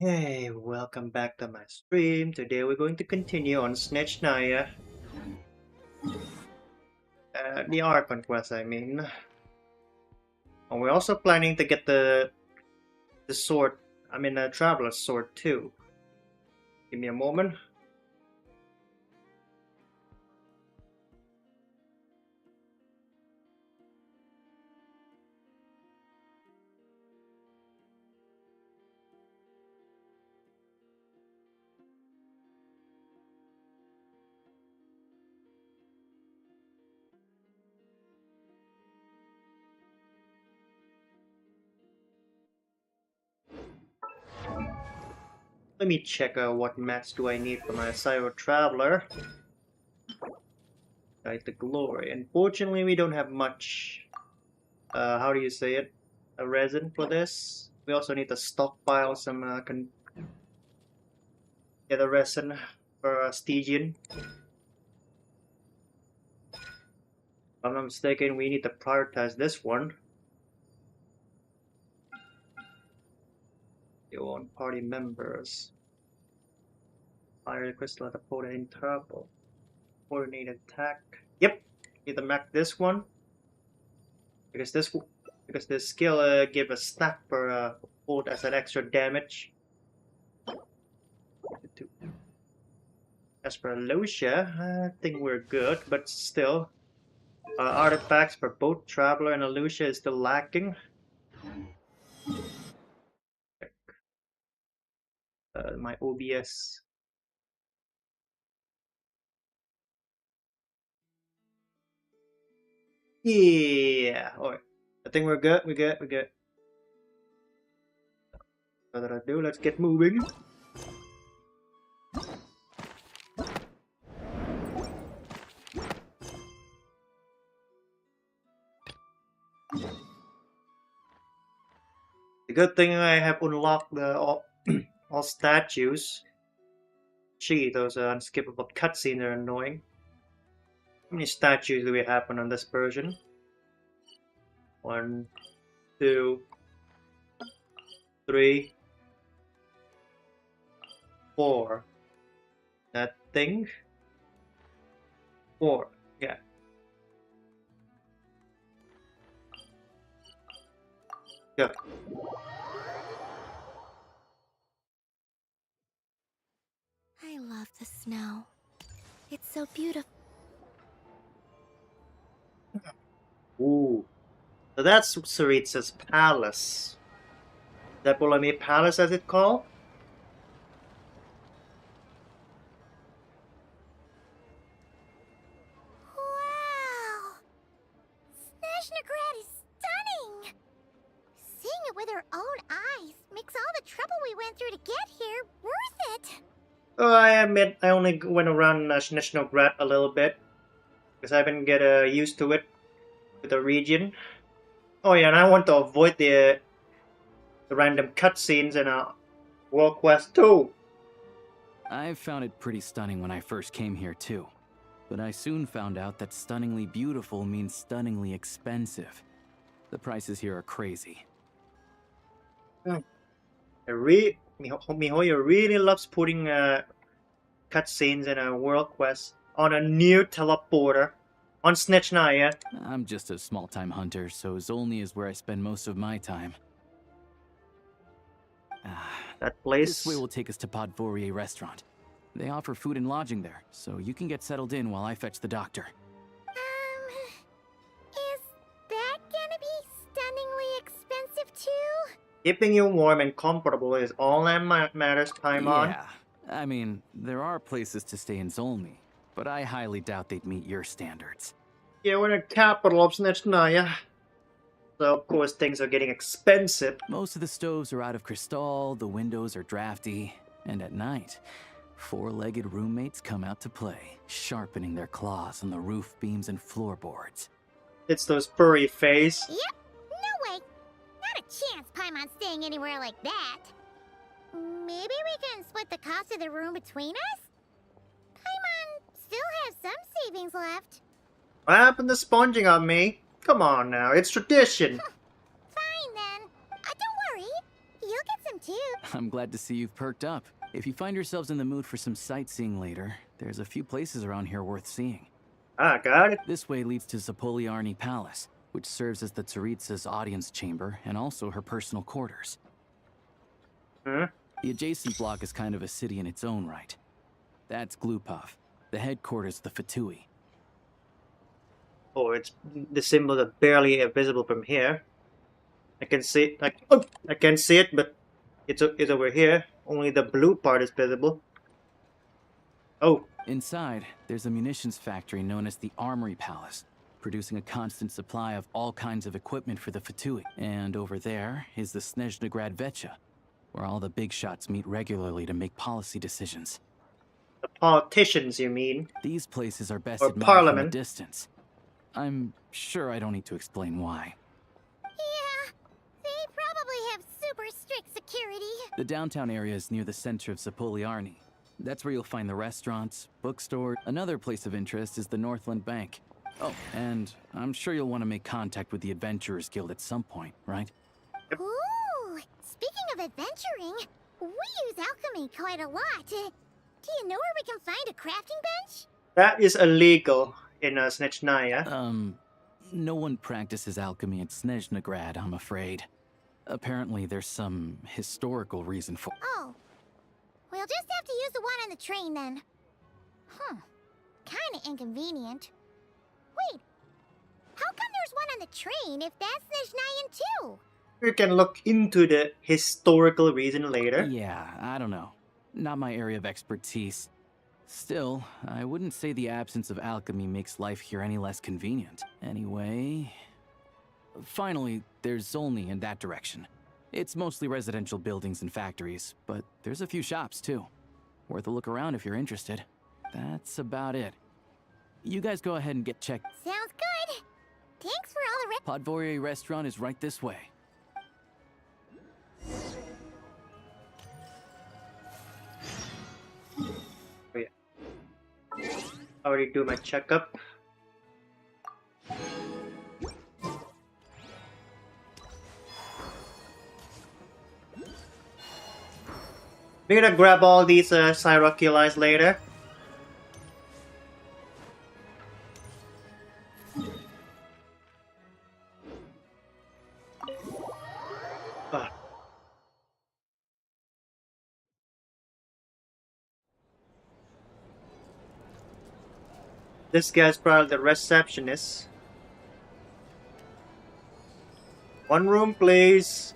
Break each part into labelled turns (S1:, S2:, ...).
S1: Hey, welcome back to my stream. Today we're going to continue on Snezhnaya. The Archon quest, I mean. And we're also planning to get the sword, Traveler's sword too. Give me a moment. Let me check what mats do I need for my Cyro Traveler. Guide the Glory. Unfortunately, we don't have much, how do you say it? A resin for this. We also need to stockpile some, get a resin for Stygian. If I'm not mistaken, we need to prioritize this one. Your own party members. Fire the crystal at the port in turbo. Coordinated attack. Yep, need to map this one because this skill give a stack per port as an extra damage. As per Lucia, I think we're good, but still, artifacts for both Traveler and Lucia is still lacking. My OBS. Yeah. Alright. I think we're good. We're good. Further ado, let's get moving. The good thing I have unlocked the all statues. Gee, those unskippable cutscenes are annoying. How many statues do we have on this version? 1, 2, 3, 4. That thing? 4. Yeah. Go.
S2: I love the snow. It's so beautiful.
S1: Ooh. So that's Saritsa's palace. That Bolami Palace as it's called?
S2: Wow! Snezhnaya is stunning! Seeing it with our own eyes makes all the trouble we went through to get here worth it.
S1: Oh, I admit I only went around Snezhnaya a little bit because I haven't get used to it with the region. Oh yeah, and I want to avoid the random cutscenes in World Quest 2.
S3: I found it pretty stunning when I first came here too. But I soon found out that stunningly beautiful means stunningly expensive. The prices here are crazy.
S1: Mihoyo really loves putting cutscenes in a World Quest on a new teleporter on Snezhnaya.
S3: I'm just a small-time hunter, so Zolny is where I spend most of my time.
S1: That place.
S3: This way will take us to Podvorier restaurant. They offer food and lodging there, so you can get settled in while I fetch the doctor.
S2: Is that gonna be stunningly expensive too?
S1: Keeping you warm and comfortable is all that matters, Paimon.
S3: Yeah, I mean, there are places to stay in Zolny, but I highly doubt they'd meet your standards.
S1: Yeah, we're in the capital of Snezhnaya. So, of course, things are getting expensive.
S3: Most of the stoves are out of crystal, the windows are drafty, and at night, four-legged roommates come out to play, sharpening their claws on the roof beams and floorboards.
S1: It's those furry face.
S2: Yep, no way. Not a chance Paimon's staying anywhere like that. Maybe we can split the cost of the room between us? Paimon still has some savings left.
S1: What happened to sponging on me? Come on now, it's tradition.
S2: Fine then. Don't worry. You'll get some too.
S3: I'm glad to see you've perked up. If you find yourselves in the mood for some sightseeing later, there's a few places around here worth seeing.
S1: Ah, got it.
S3: This way leads to Zapoliarni Palace, which serves as the Tsaritsa's audience chamber and also her personal quarters.
S1: Hmm?
S3: The adjacent block is kind of a city in its own right. That's Glupov, the headquarters of the Fatui.
S1: Oh, it's the symbol is barely visible from here. I can see it. I can see it, but it's over here. Only the blue part is visible. Oh,
S3: Inside, there's a munitions factory known as the Armory Palace, producing a constant supply of all kinds of equipment for the Fatui. And over there is the Snezhnaya Vecha, where all the big shots meet regularly to make policy decisions.
S1: the politicians, you mean?
S3: These places are best
S1: Or
S3: admired from a
S1: parliament.
S3: distance. I'm sure I don't need to explain why.
S2: Yeah, they probably have super strict security.
S3: The downtown area is near the center of Zapoliarni. That's where you'll find the restaurants, bookstore. Another place of interest is the Northland Bank. Oh, and I'm sure you'll want to make contact with the Adventurers Guild at some point, right?
S2: Ooh, speaking of adventuring, we use alchemy quite a lot. Do you know where we can find a crafting bench?
S1: That is illegal in Snezhnaya.
S3: No one practices alchemy at Snezhnagrad, I'm afraid. Apparently there's some historical reason for...
S2: Oh, we'll just have to use the one on the train then. Huh, kinda inconvenient. Wait, how come there's one on the train if that's Snezhnayan too?
S1: We can look into the historical reason later.
S3: Yeah, I don't know. Not my area of expertise. Still, I wouldn't say the absence of alchemy makes life here any less convenient. Anyway... Finally, there's Zolny in that direction. It's mostly residential buildings and factories, but there's a few shops too. Worth a look around if you're interested. That's about it. You guys go ahead and get checked.
S2: Sounds good. Thanks for all the
S3: Podvorye restaurant is right this way.
S1: Oh, yeah. Already do my checkup. We're gonna grab all these Cyroculites later. Ah. This guy's probably the receptionist. One room, please.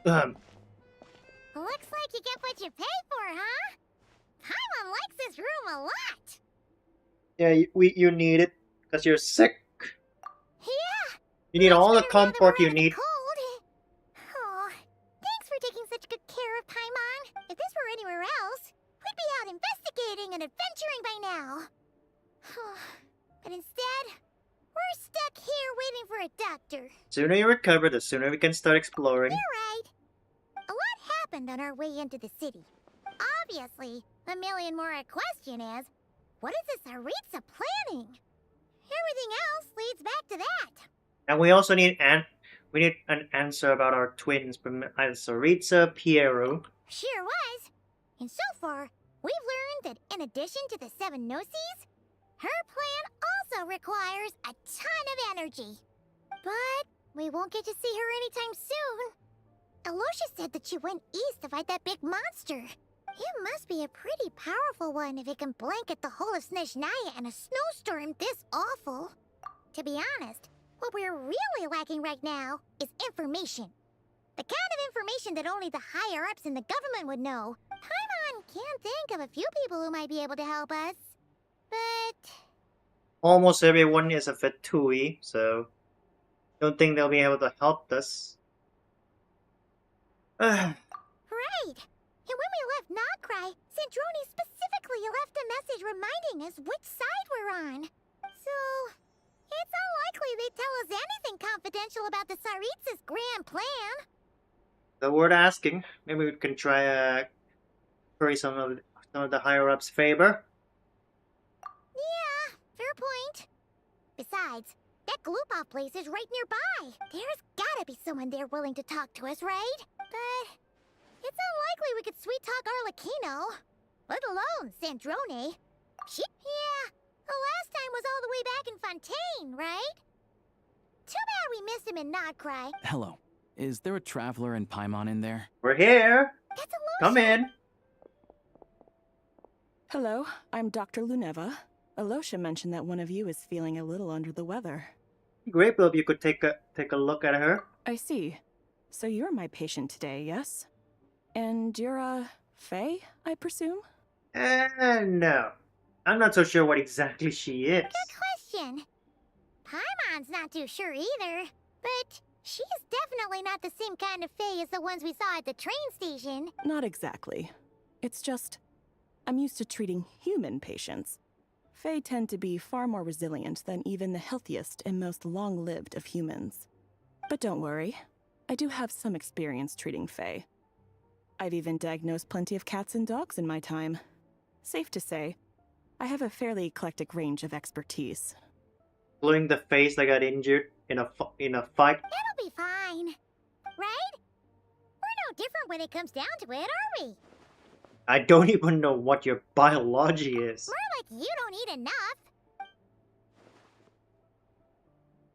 S2: Looks like you get what you pay for, huh? Paimon likes this room a lot.
S1: Yeah, you need it because you're sick.
S2: Yeah.
S1: You need all the
S2: Much better now that
S1: comfort
S2: we're
S1: you
S2: out of the
S1: need.
S2: cold. Oh, thanks for taking such good care of Paimon. If this were anywhere else, we'd be out investigating and adventuring by now. But instead, we're stuck here waiting for a doctor.
S1: Sooner you recover, the sooner we can start exploring.
S2: You're right. A lot happened on our way into the city. Obviously, the million-more question is, what is the Tsaritsa planning? Everything else leads back to that.
S1: And we also need an answer about our twins from either Tsaritsa, Piero.
S2: Sure was. And so far, we've learned that in addition to the 7 Gnosis, her plan also requires a ton of energy. But we won't get to see her anytime soon. Alosha said that she went east to fight that big monster. It must be a pretty powerful one if it can blanket the whole of Snezhnaya in a snowstorm this awful. To be honest, what we're really lacking right now is information. The kind of information that only the higher-ups in the government would know. Paimon can't think of a few people who might be able to help us. But...
S1: Almost everyone is a Fatui, so don't think they'll be able to help us.
S2: Right! And when we left Nogcry, Sandrone specifically left a message reminding us which side we're on. So, it's unlikely they'd tell us anything confidential about the Tsaritsa's grand plan.
S1: So worth asking. Maybe we can try curry some of the higher ups' favor.
S2: Yeah, fair point. Besides, That gloop-off place is right nearby. There's gotta be someone there willing to talk to us, right? But it's unlikely we could sweet-talk Arlecchino, let alone Sandrone. Yeah, the last time was all the way back in Fontaine, right? Too bad we missed him in Nodcry.
S3: Hello. Is there a traveler in Paimon in there?
S1: We're here.
S2: That's a
S1: Come in.
S4: Hello, I'm Dr. Luneva. Alosha mentioned that one of you is feeling a little under the weather.
S1: Great, Bill, if you could take a look at her.
S4: I see. So you're my patient today, yes? And you're, Faye, I presume?
S1: No. I'm not so sure what exactly she is.
S2: good question. Paimon's not too sure either, but she's definitely not the same kind of Fae as the ones we saw at the train station.
S4: Not exactly. It's just, I'm used to treating human patients. Fae tend to be far more resilient than even the healthiest and most long-lived of humans. But don't worry, I do have some experience treating Fae. I've even diagnosed plenty of cats and dogs in my time. Safe to say, I have a fairly eclectic range of expertise.
S1: Including the face that got injured in a fight.
S2: It'll be fine, right? We're no different when it comes down to it, are we?
S1: I don't even know what your biology is.
S2: More like you don't eat enough.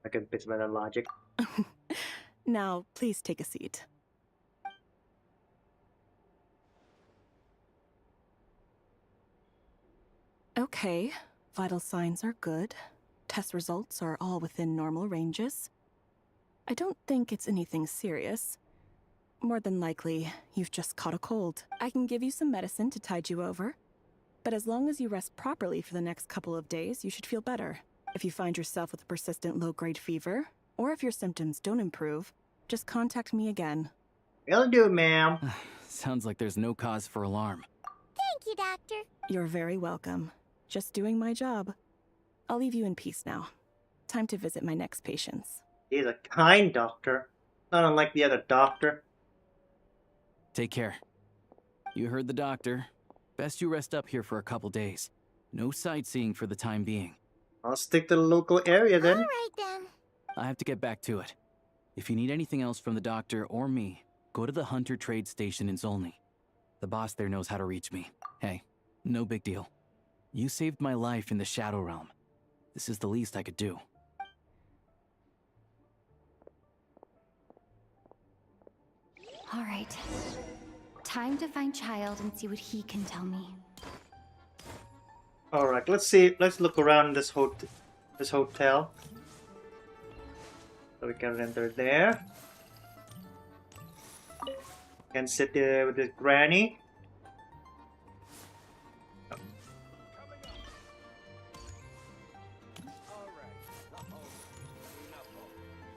S1: I can bit by the logic.
S4: Now, please take a seat. Okay, vital signs are good. Test results are all within normal ranges. I don't think it's anything serious. More than likely, you've just caught a cold. I can give you some medicine to tide you over. But as long as you rest properly for the next couple of days, you should feel better. If you find yourself with a persistent low-grade fever, or if your symptoms don't improve, just contact me again.
S1: Will do, ma'am.
S3: Sounds like there's no cause for alarm.
S2: Thank you, Doctor.
S4: You're very welcome. Just doing my job. I'll leave you in peace now. Time to visit my next patients.
S1: He's a kind doctor. Not unlike the other doctor.
S3: Take care. You heard the doctor. Best you rest up here for a couple days. No sightseeing for the time being.
S1: I'll stick to the local area then.
S2: All right, then.
S3: I have to get back to it. If you need anything else from the doctor or me, go to the Hunter Trade Station in Zolny. The boss there knows how to reach me. Hey, no big deal. You saved my life in the Shadow Realm. This is the least I could do.
S5: All right. Time to find Child and see what he can tell me.
S1: Alright, let's see. Let's look around this hotel. So we can enter there. Can sit there with his granny.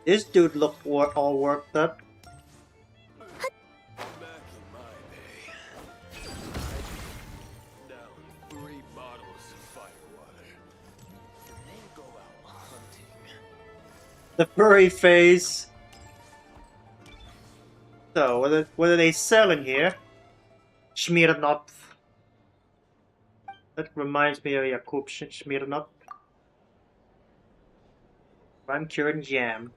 S1: This dude looked all worked up. The furry face. So, what are they selling here? Smirnoff. That reminds me of Jakub Smirnoff. Rum cured jam.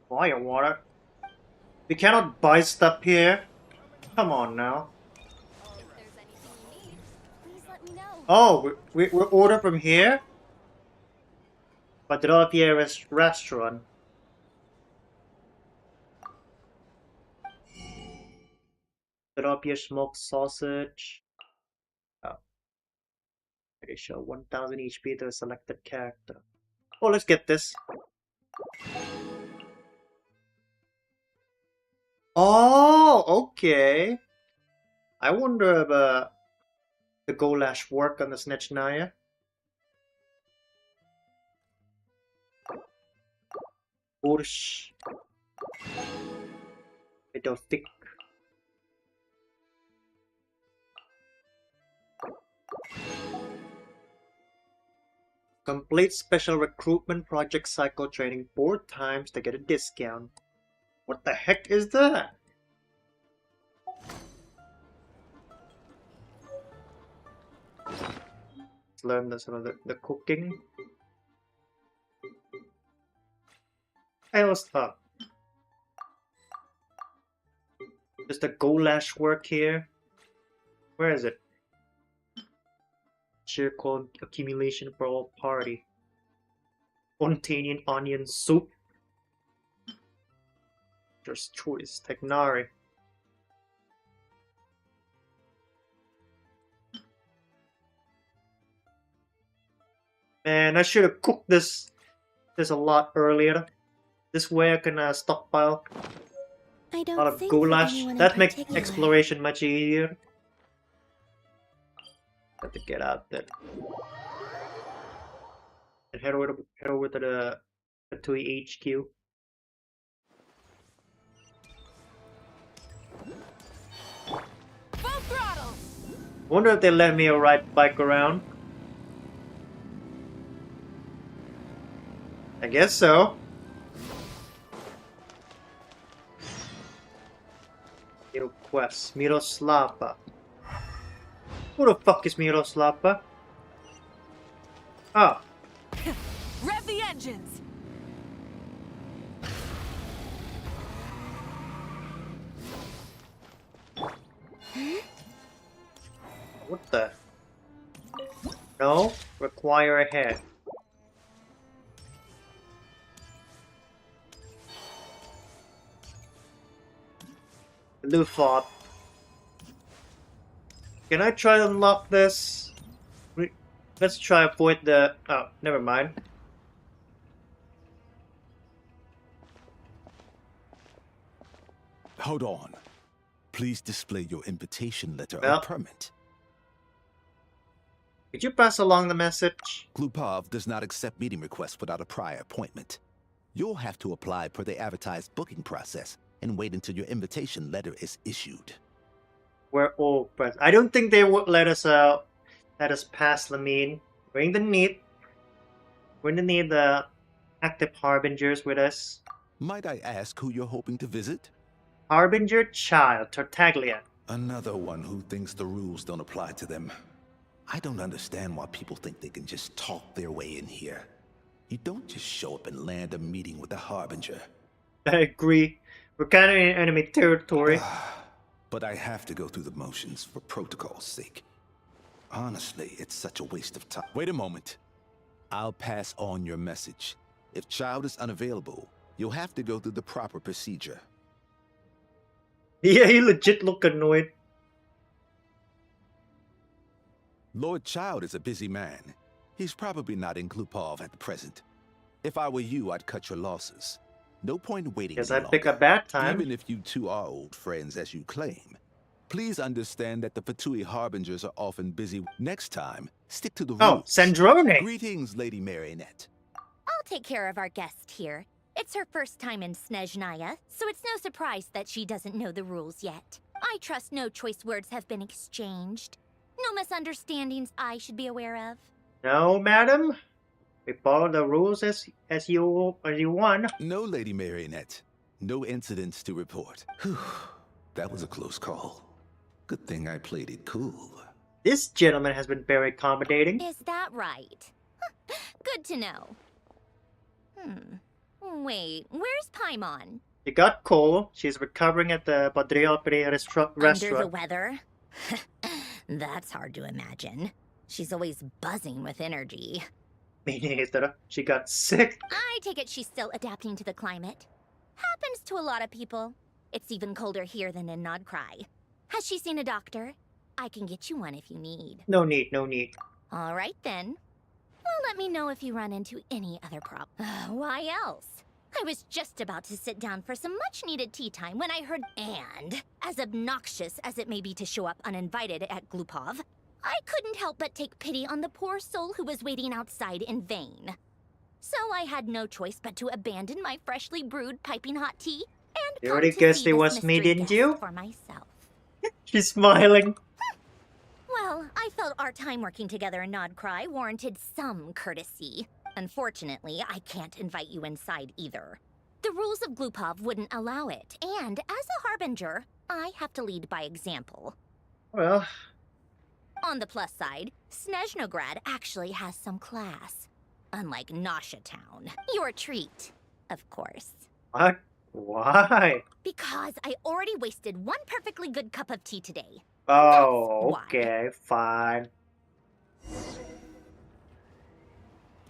S1: Fire water. We cannot buy stuff here. Come on now.
S5: If there's anything you need, please let me know.
S1: Oh, we order from here? But they don't have here a restaurant. They don't have here smoked sausage. Oh. They show 1000 HP to a selected character. Oh, let's get this. Oh, okay. I wonder if the Golash work on the Snezhnaya. Borsch. Little thick. Complete special recruitment project cycle training 4 times to get a discount. What the heck is that? Let's learn the cooking. else up? Does the goulash work here? Where is it? Charcoal accumulation for all party. Spontaneous onion soup. Just choice. Technari. Man, I should have cooked this a lot earlier. This way I can stockpile
S2: I
S1: a
S2: don't
S1: lot of
S2: think for
S1: goulash.
S2: anyone in
S1: That makes
S2: particular.
S1: exploration much easier. Got to get out there. And head over to the T2 HQ.
S5: Full throttle!
S1: Wonder if they let me ride bike around. I guess so. New quest, Miroslava. Who the fuck is Miroslava? Oh,
S5: Rev the engines!
S1: what the? No, require a head. Lufot. Can I try to unlock this? Let's try avoid the... Oh, never mind.
S6: Hold on. Please display your invitation letter
S1: Well.
S6: or permit.
S1: Could you pass along the message?
S6: Glupov does not accept meeting requests without a prior appointment. You'll have to apply per the advertised booking process and wait until your invitation letter is issued.
S1: We're all present. I don't think they would let us pass lumine. We're in the need the active harbingers with us.
S6: Might I ask who you're hoping to visit?
S1: Harbinger Child, Tartaglia.
S6: Another one who thinks the rules don't apply to them. I don't understand why people think they can just talk their way in here. You don't just show up and land a meeting with a Harbinger.
S1: I agree. We're kind of in enemy territory.
S6: But I have to go through the motions for protocol's sake. Honestly, it's such a waste of time. Wait a moment. I'll pass on your message. If Child is unavailable, you'll have to go through the proper procedure.
S1: Yeah, he legit look annoyed.
S6: Lord Child is a busy man. He's probably not in Glupov at the present. If I were you, I'd cut your losses. No point waiting
S1: Guess
S6: any
S1: I pick a
S6: longer.
S1: bad time.
S6: Even if you two are old friends as you claim. Please understand that the Fatui Harbingers are often busy. Next time, stick to the
S1: Oh,
S6: rules.
S1: Sandrone.
S6: Greetings, Lady Marionette.
S7: I'll take care of our guest here. It's her first time in Snezhnaya, so it's no surprise that she doesn't know the rules yet. I trust no choice words have been exchanged. No misunderstandings I should be aware of.
S1: No, madam. We follow the rules as you want.
S6: No, Lady Marionette. No incidents to report. Whew. That was a close call. Good thing I played it cool.
S1: This gentleman has been very accommodating.
S7: Is that right? Good to know. Wait, where's Paimon?
S1: She got cold. She's recovering at the Padreopere
S7: Under the
S1: restaurant.
S7: weather? That's hard to imagine. She's always buzzing with energy.
S1: Me neither. She got sick.
S7: I take it she's still adapting to the climate. Happens to a lot of people. It's even colder here than in Nodcry. Has she seen a doctor? I can get you one if you need.
S1: No need, no need.
S7: All right then. Well, let me know if you run into any other problems. Why else? I was just about to sit down for some much-needed tea time when I heard and, as obnoxious as it may be to show up uninvited at Glupov, I couldn't help but take pity on the poor soul who was waiting outside in vain. So I had no choice but to abandon my freshly brewed piping hot tea and
S1: You
S7: come
S1: already
S7: to
S1: guessed
S7: see
S1: it
S7: this
S1: was me,
S7: mystery
S1: didn't
S7: guest
S1: you?
S7: for myself.
S1: She's smiling.
S7: Well, I felt our time working together in Nodcry warranted some courtesy. Unfortunately, I can't invite you inside either. The rules of Glupov wouldn't allow it, and as a harbinger, I have to lead by example.
S1: Well,
S7: On the plus side, Snezhnograd actually has some class. Unlike Nasha Town. Your treat, of course.
S1: What? Why?
S7: Because I already wasted one perfectly good cup of tea today.
S1: Oh,
S7: why.
S1: okay, fine.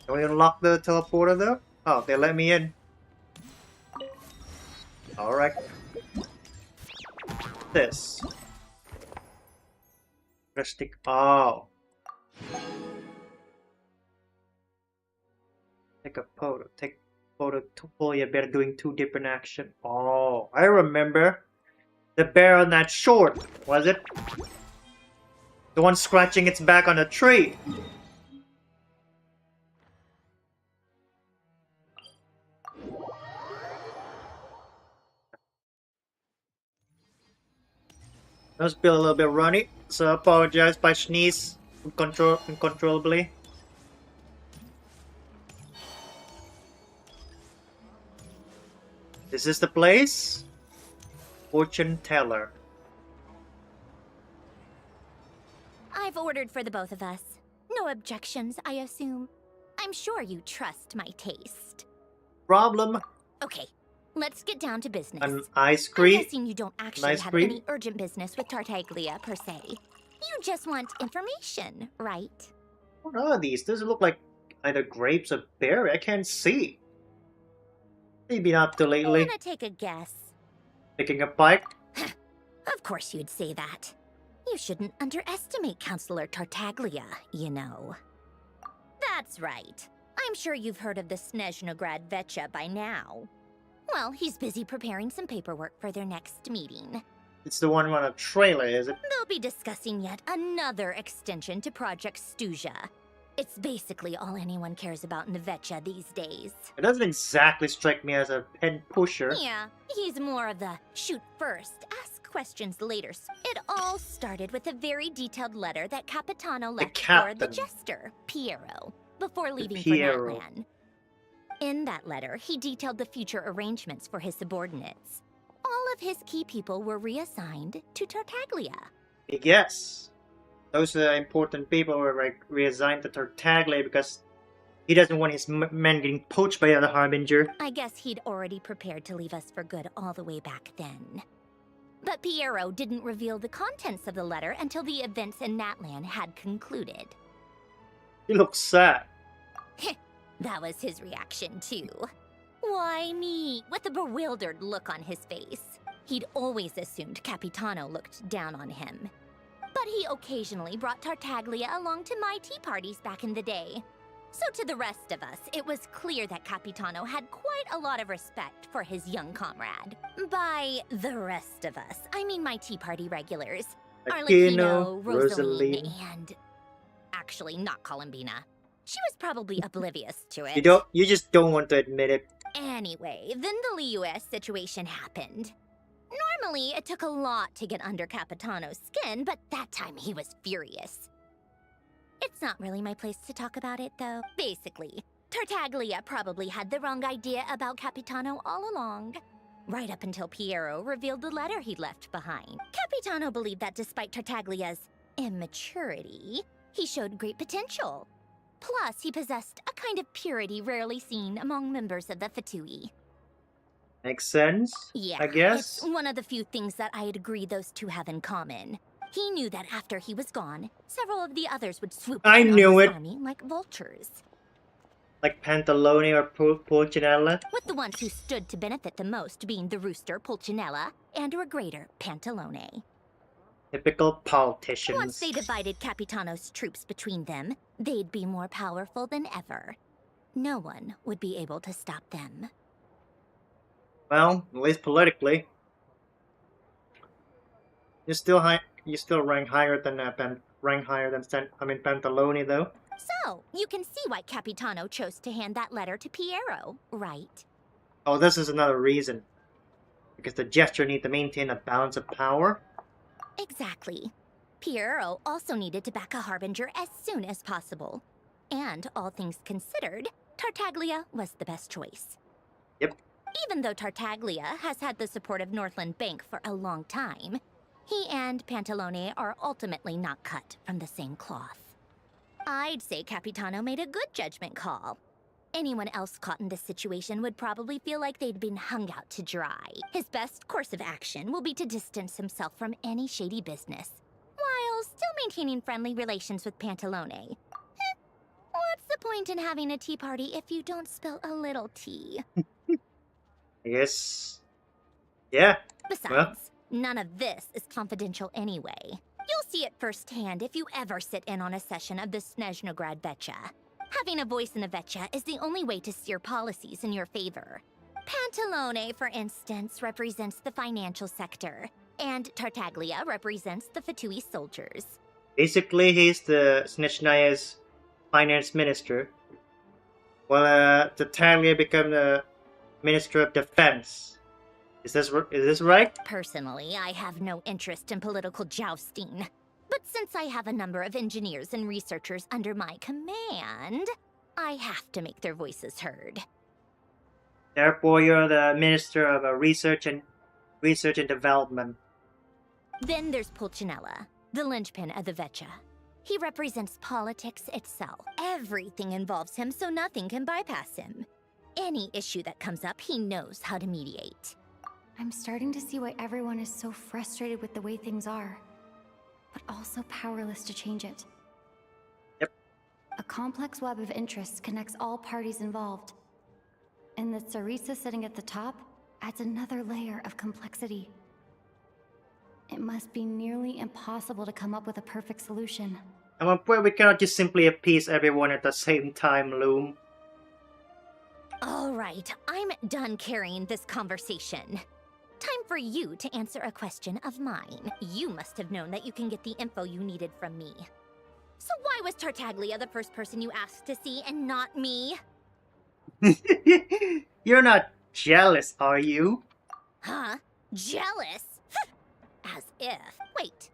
S1: Can we unlock the teleporter though? Oh, they let me in. Alright. This. Stick. Oh. Take a photo. Take photo to pull your bear doing 2 different action. Oh, I remember. The bear on that short, was it? The one scratching its back on a tree. I was feel a little bit runny, so I apologize if I sneeze uncontrollably. Is this the place? Fortune teller.
S7: I've ordered for the both of us. No objections, I assume. I'm sure you trust my taste.
S1: Problem.
S7: Okay, let's get down to business.
S1: An ice
S7: I'm
S1: cream.
S7: guessing you don't actually have
S1: cream?
S7: any urgent business with Tartaglia, per se. You just want information, right?
S1: What are these? Does it look like either grapes or berry? I can't see. Maybe not too
S7: I'm
S1: lately.
S7: gonna take a guess.
S1: Picking a bike.
S7: Of course you'd say that. You shouldn't underestimate Counselor Tartaglia, you know. That's right. I'm sure you've heard of the Snezhnaya Vecha by now. Well, he's busy preparing some paperwork for their next meeting.
S1: It's the one on a trailer, is it?
S7: They'll be discussing yet another extension to Project Stuzha. It's basically all anyone cares about in the Vecha these days.
S1: It doesn't exactly strike me as a pen pusher.
S7: Yeah, he's more of the shoot first, ask questions later. It all started with a very detailed letter that Capitano left for the
S1: captain.
S7: jester, Piero, before leaving for
S1: Piero.
S7: Natlan. In that letter, he detailed the future arrangements for his subordinates. All of his key people were reassigned to Tartaglia.
S1: Yes. Those important people were like reassigned to Tartaglia because he doesn't want his men getting poached by the other Harbinger.
S7: I guess he'd already prepared to leave us for good all the way back then. But Piero didn't reveal the contents of the letter until the events in Natlan had concluded.
S1: He looks sad.
S7: That was his reaction, too. Why me? With a bewildered look on his face. He'd always assumed Capitano looked down on him. But he occasionally brought Tartaglia along to my tea parties back in the day. So to the rest of us, it was clear that Capitano had quite a lot of respect for his young comrade. By the rest of us, I mean my tea party regulars.
S1: Aquino,
S7: Arlecchino, Rosaline,
S1: Rosaline.
S7: and... Actually, not Columbina. She was probably oblivious to it.
S1: You just don't want to admit it.
S7: Anyway, then the Liu-S situation happened. Normally, it took a lot to get under Capitano's skin, but that time he was furious. It's not really my place to talk about it, though. Basically, Tartaglia probably had the wrong idea about Capitano all along. Right up until Piero revealed the letter he'd left behind. Capitano believed that despite Tartaglia's immaturity, he showed great potential. Plus, he possessed a kind of purity rarely seen among members of the Fatui.
S1: Makes sense,
S7: Yeah,
S1: I guess.
S7: it's one of the few things that I'd agree those two have in common. He knew that after he was gone, several of the others would swoop
S1: I
S7: in
S1: knew
S7: on his
S1: it.
S7: army like vultures.
S1: Like Pantalone or Pulcinella.
S7: With the ones who stood to benefit the most being the rooster Pulcinella and Regrator Pantalone.
S1: Typical politicians.
S7: Once they divided Capitano's troops between them, they'd be more powerful than ever. No one would be able to stop them.
S1: Well, at least politically. You still rank higher than Pantalone though.
S7: So, you can see why Capitano chose to hand that letter to Piero, right?
S1: Oh, this is another reason. Because the gesture need to maintain a balance of power.
S7: Exactly. Piero also needed to back a Harbinger as soon as possible. And, all things considered, Tartaglia was the best choice.
S1: Yep.
S7: Even though Tartaglia has had the support of Northland Bank for a long time, he and Pantalone are ultimately not cut from the same cloth. I'd say Capitano made a good judgment call. Anyone else caught in this situation would probably feel like they'd been hung out to dry. His best course of action will be to distance himself from any shady business, while still maintaining friendly relations with Pantalone. What's the point in having a tea party if you don't spill a little tea?
S1: I guess. Yeah.
S7: Besides,
S1: Well.
S7: none of this is confidential anyway. You'll see it firsthand if you ever sit in on a session of the Snezhnaya Vecha. Having a voice in the Vecha is the only way to steer policies in your favor. Pantalone, for instance, represents the financial sector, and Tartaglia represents the Fatui soldiers.
S1: Basically, he's the Snezhnaya's finance minister. While Tartaglia become the Minister of Defense. Is this right?
S7: Personally, I have no interest in political jousting. But since I have a number of engineers and researchers under my command, I have to make their voices heard.
S1: Therefore, you're the Minister of Research and Development.
S7: Then there's Pulcinella, the linchpin of the Vecha. He represents politics itself. Everything involves him, so nothing can bypass him. Any issue that comes up, he knows how to mediate.
S5: I'm starting to see why everyone is so frustrated with the way things are, but also powerless to change it.
S1: Yep.
S5: A complex web of interests connects all parties involved. And the Tsarisa sitting at the top adds another layer of complexity. It must be nearly impossible to come up with a perfect solution.
S1: I'm afraid we cannot just simply appease everyone at the same time, Loom.
S7: All right, I'm done carrying this conversation. Time for you to answer a question of mine. You must have known that you can get the info you needed from me. So why was Tartaglia the first person you asked to see and not me?
S1: You're not jealous, are you?
S7: Huh? Jealous? As if. Wait.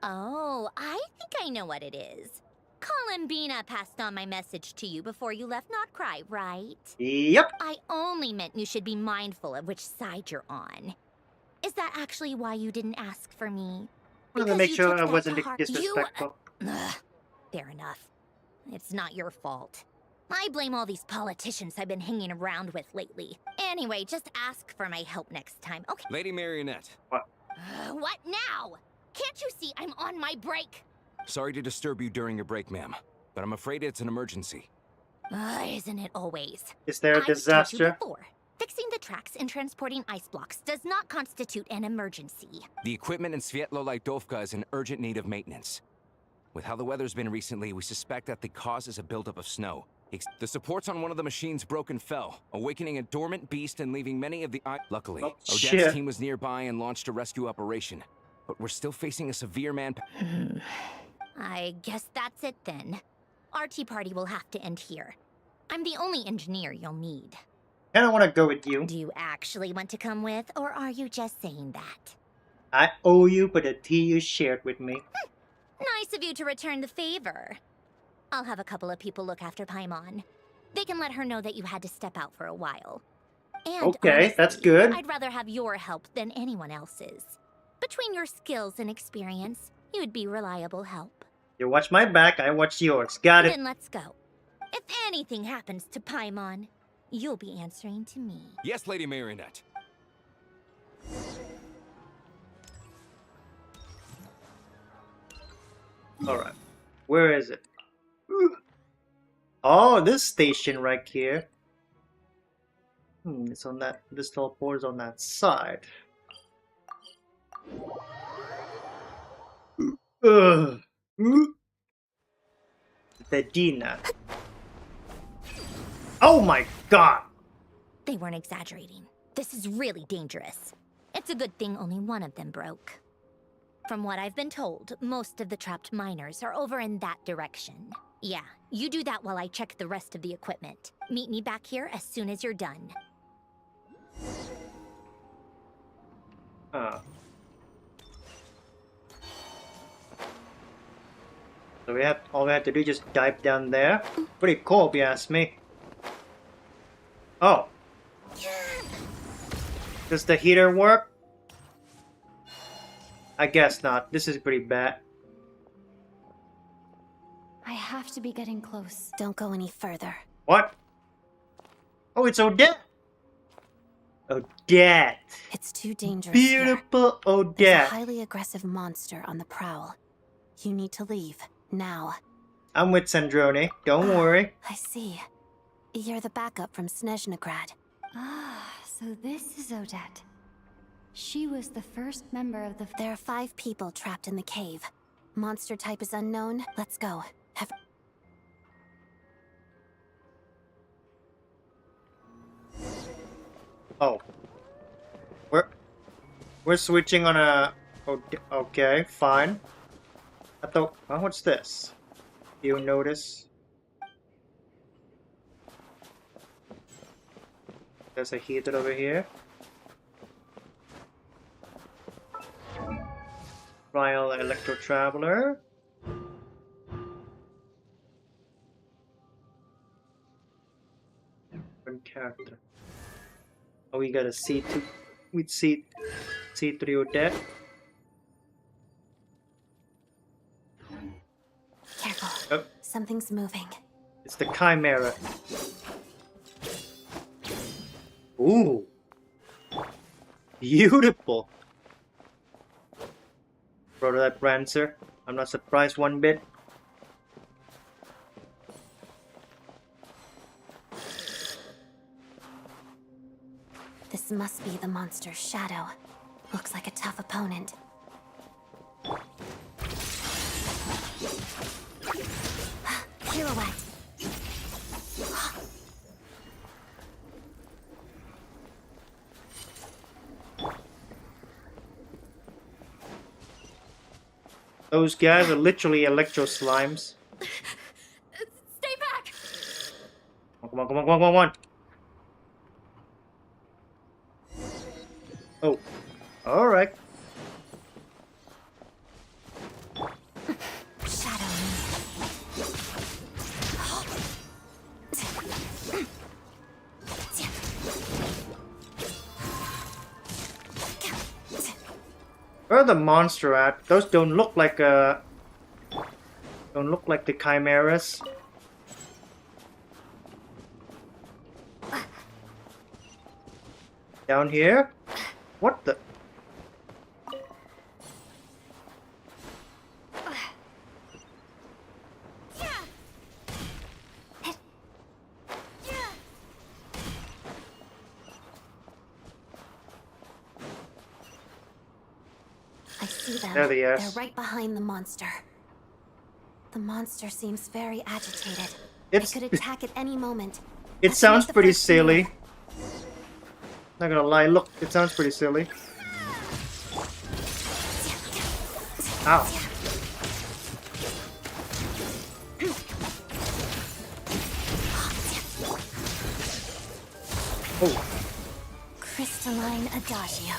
S7: Oh, I think I know what it is. Columbina passed on my message to you before you left Not Cry, right?
S1: Yep.
S7: I only meant you should be mindful of which side you're on. Is that actually why you didn't ask for me?
S1: I wanted to
S7: Because
S1: make
S7: you
S1: sure
S7: took
S1: I
S7: that
S1: wasn't
S7: to heart.
S1: disrespectful.
S7: Fair enough. It's not your fault. I blame all these politicians I've been hanging around with lately. Anyway, just ask for my help next time, okay?
S8: Lady Marionette.
S1: What?
S7: What now? Can't you see I'm on my break?
S8: Sorry to disturb you during your break, ma'am, but I'm afraid it's an emergency.
S7: Isn't it always?
S1: Is there a
S7: I've told you
S1: disaster?
S7: before. Fixing the tracks and transporting ice blocks does not constitute an emergency.
S8: The equipment in Svietlo-Lidovka is in urgent need of maintenance. With how the weather's been recently, we suspect that the cause is a buildup of snow. The supports on one of the machines broke and fell, awakening a dormant beast and leaving many of the Luckily,
S1: Oh,
S8: Odette's
S1: shit.
S8: team was nearby and launched a rescue operation. But we're still facing a severe
S7: I guess that's it then. Our tea party will have to end here. I'm the only engineer you'll need.
S1: I don't want to go with you.
S7: Do you actually want to come with, or are you just saying that?
S1: I owe you for the tea you shared with me.
S7: Nice of you to return the favor. I'll have a couple of people look after Paimon. They can let her know that you had to step out for a while. And
S1: Okay, that's
S7: honestly,
S1: good.
S7: I'd rather have your help than anyone else's. Between your skills and experience, you'd be reliable help.
S1: You watch my back, I watch yours. Got it.
S7: Then let's go. If anything happens to Paimon, you'll be answering to me.
S8: Yes, Lady Marionette.
S1: Alright. Where is it? Oh, this station right here. It's on that. This teleport is on that side. Ugh. Vegina. Oh my god!
S7: They weren't exaggerating. This is really dangerous. It's a good thing only one of them broke. From what I've been told, most of the trapped miners are over in that direction. Yeah, you do that while I check the rest of the equipment. Meet me back here as soon as you're done.
S1: So all we have to do is just dive down there. Pretty cool if you ask me. Oh. Does the heater work? I guess not. This is pretty bad.
S5: I have to be getting close.
S2: Don't go any further.
S1: What? Oh, it's Odette. Odette.
S9: It's too dangerous
S1: Beautiful
S9: here. There's a
S1: Odette.
S9: highly aggressive monster on the prowl. You need to leave, now.
S1: I'm with Sandrone. Don't worry.
S9: I see. You're the backup from Snezhnaya.
S5: Ah, so this is Odette. She was the first member of the...
S9: There are 5 people trapped in the cave. Monster type is unknown. Let's go.
S1: Oh. We're switching on a... Okay, fine. I thought... Oh, what's this? You notice? There's a heater over here. Trial Electro Traveler. One character. Oh, we got a C2 with C3 Odette.
S9: Careful.
S1: Oh,
S9: Something's moving.
S1: it's the Chimera. Ooh. Beautiful. Prototype Rancer. I'm not surprised one bit.
S9: This must be the monster's shadow. Looks like a tough opponent. Pirouette.
S1: Those guys are literally electro slimes.
S7: Stay back!
S1: Come on, come on, come on, come on. Oh. Alright.
S9: Shadow.
S1: Where are the monster at? Those don't look like the chimeras. Down here? What the?
S9: I see them.
S1: There they are.
S9: They're right behind the monster. The monster seems very agitated.
S1: It's-
S9: It could attack at any moment.
S1: It
S9: Let's
S1: sounds
S9: make the
S1: pretty
S9: first
S1: silly.
S9: move.
S1: Not gonna lie, look, it sounds pretty silly. Ow. Oh,
S9: Crystalline Adagio.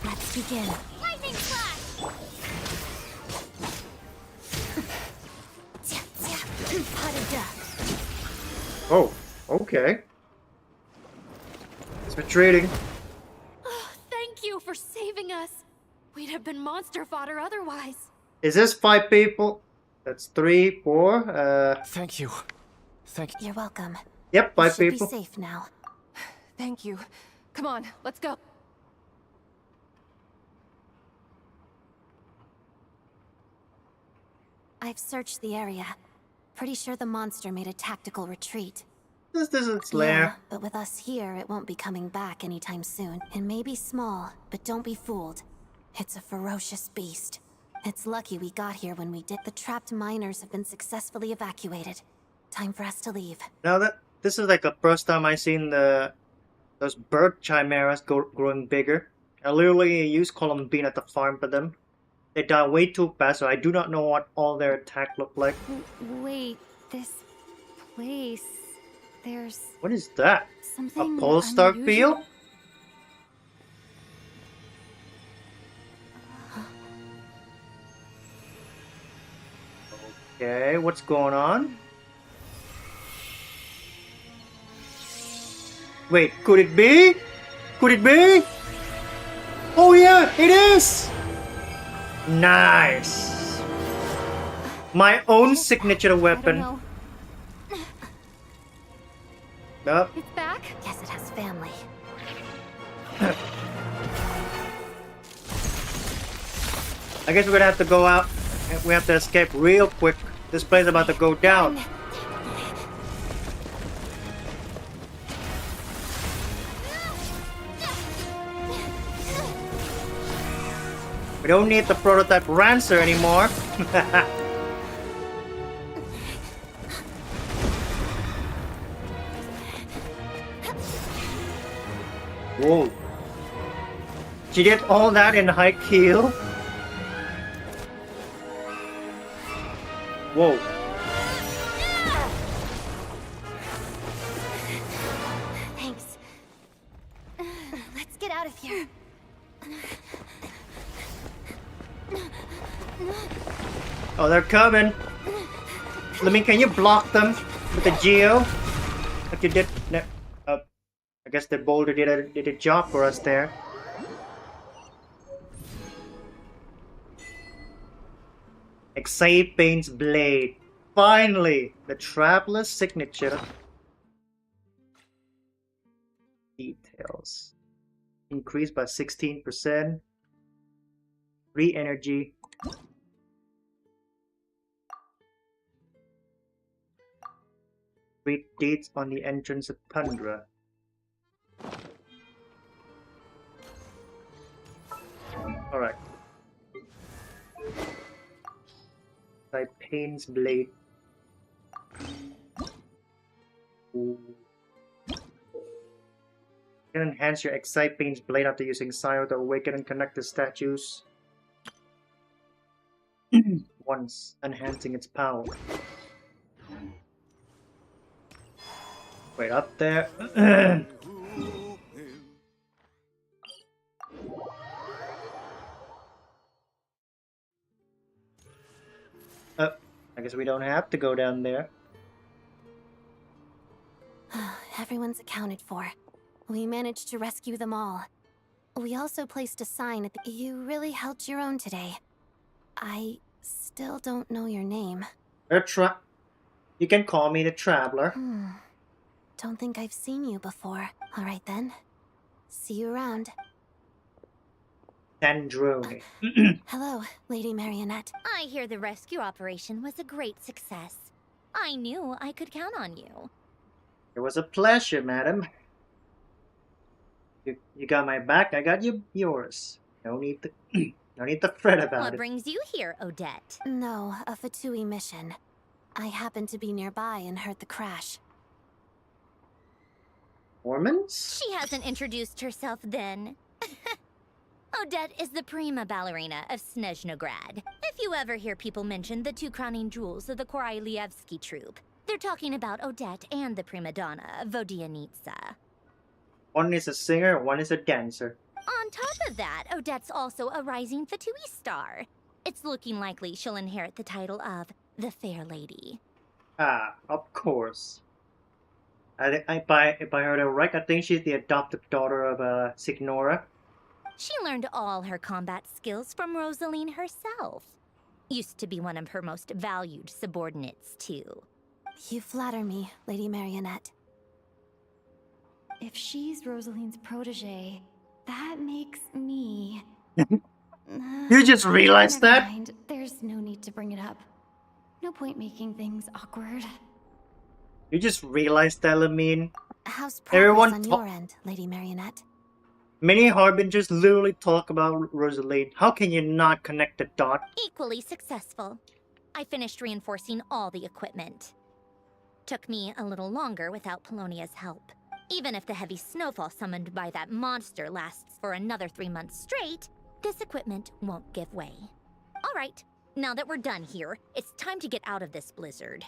S9: Let's begin.
S2: Lightning flash!
S1: oh, okay. It's retreating.
S10: Thank you for saving us. We'd have been monster fodder otherwise.
S1: Is this 5 people? That's 3, 4.
S3: Thank you.
S9: You're welcome.
S1: Yep,
S9: You
S1: 5
S9: should
S1: people.
S9: be safe now.
S10: Thank you. Come on, let's go.
S9: I've searched the area. Pretty sure the monster made a tactical retreat.
S1: This is its
S9: Yeah,
S1: lair.
S9: but with us here, it won't be coming back anytime soon. It may be small, but don't be fooled. It's a ferocious beast. It's lucky we got here when we did. The trapped miners have been successfully evacuated. Time for us to leave.
S1: Now that this is like the first time I seen those bird chimeras growing bigger. I literally used columbina to farm for them. They die way too fast, so I do not know what all their attack look like.
S5: Wait, this place... There's
S1: What is that?
S5: something
S1: A Polestar
S5: unusual.
S1: field? Okay, what's going on? Wait, could it be? Could it be? Oh yeah, it is! Nice! My own signature
S5: I
S1: weapon.
S5: don't know.
S1: Nope.
S10: It's back?
S9: Guess it has family.
S1: I guess we're gonna have to go out. We have to escape real quick. This place is about to go down. We don't need the prototype Rancer anymore. Whoa. She did all that in high keel? Whoa.
S9: Thanks. Let's get out of here.
S1: Oh, they're coming. Lumine, can you block them with the Geo? Like you did. I guess the boulder did a job for us there. Excite Pain's blade. Finally, the Traveler's signature. Details. Increased by 16%. Free energy. Read dates on the entrance of Tundra. Alright. By Pain's blade. Ooh. You can enhance your Excite Pain's blade after using Sire to awaken and connect the statues. Once, enhancing its power. Wait, up there. I guess we don't have to go down there.
S9: Everyone's accounted for. We managed to rescue them all. We also placed a sign at the... You really held your own today. I still don't know your name.
S1: You can call me the Traveler.
S9: Don't think I've seen you before. Alright then. See you around.
S1: Sandrone.
S9: Hello, Lady Marionette.
S7: I hear the rescue operation was a great success. I knew I could count on you.
S1: It was a pleasure, madam. You got my back, I got yours. No need to fret about
S7: What
S1: it.
S7: brings you here, Odette?
S9: No, a Fatui mission. I happened to be nearby and heard the crash.
S1: Mormons?
S7: She hasn't introduced herself then. Odette is the prima ballerina of Snezhnaya. If you ever hear people mention the two crowning jewels of the Korolievsky troupe, they're talking about Odette and the prima donna, Vodianitsa.
S1: One is a singer, one is a dancer.
S7: On top of that, Odette's also a rising Fatui star. It's looking likely she'll inherit the title of the Fair Lady.
S1: Ah, of course. If I heard it right, I think she's the adopted daughter of Signora.
S7: She learned all her combat skills from Rosaline herself. Used to be one of her most valued subordinates, too.
S9: You flatter me, Lady Marionette.
S5: If she's Rosaline's protege, that makes me...
S1: You just realized
S5: Never
S1: that?
S5: mind. There's no need to bring it up. No point making things awkward.
S1: You just realized that, Lumine?
S9: How's progress
S1: Everyone
S9: on your end, Lady Marionette?
S1: Many Harbingers literally talk about Rosaline. How can you not connect the dot?
S7: Equally successful. I finished reinforcing all the equipment. Took me a little longer without Polonia's help. Even if the heavy snowfall summoned by that monster lasts for another 3 months straight, this equipment won't give way. Alright, now that we're done here, it's time to get out of this blizzard.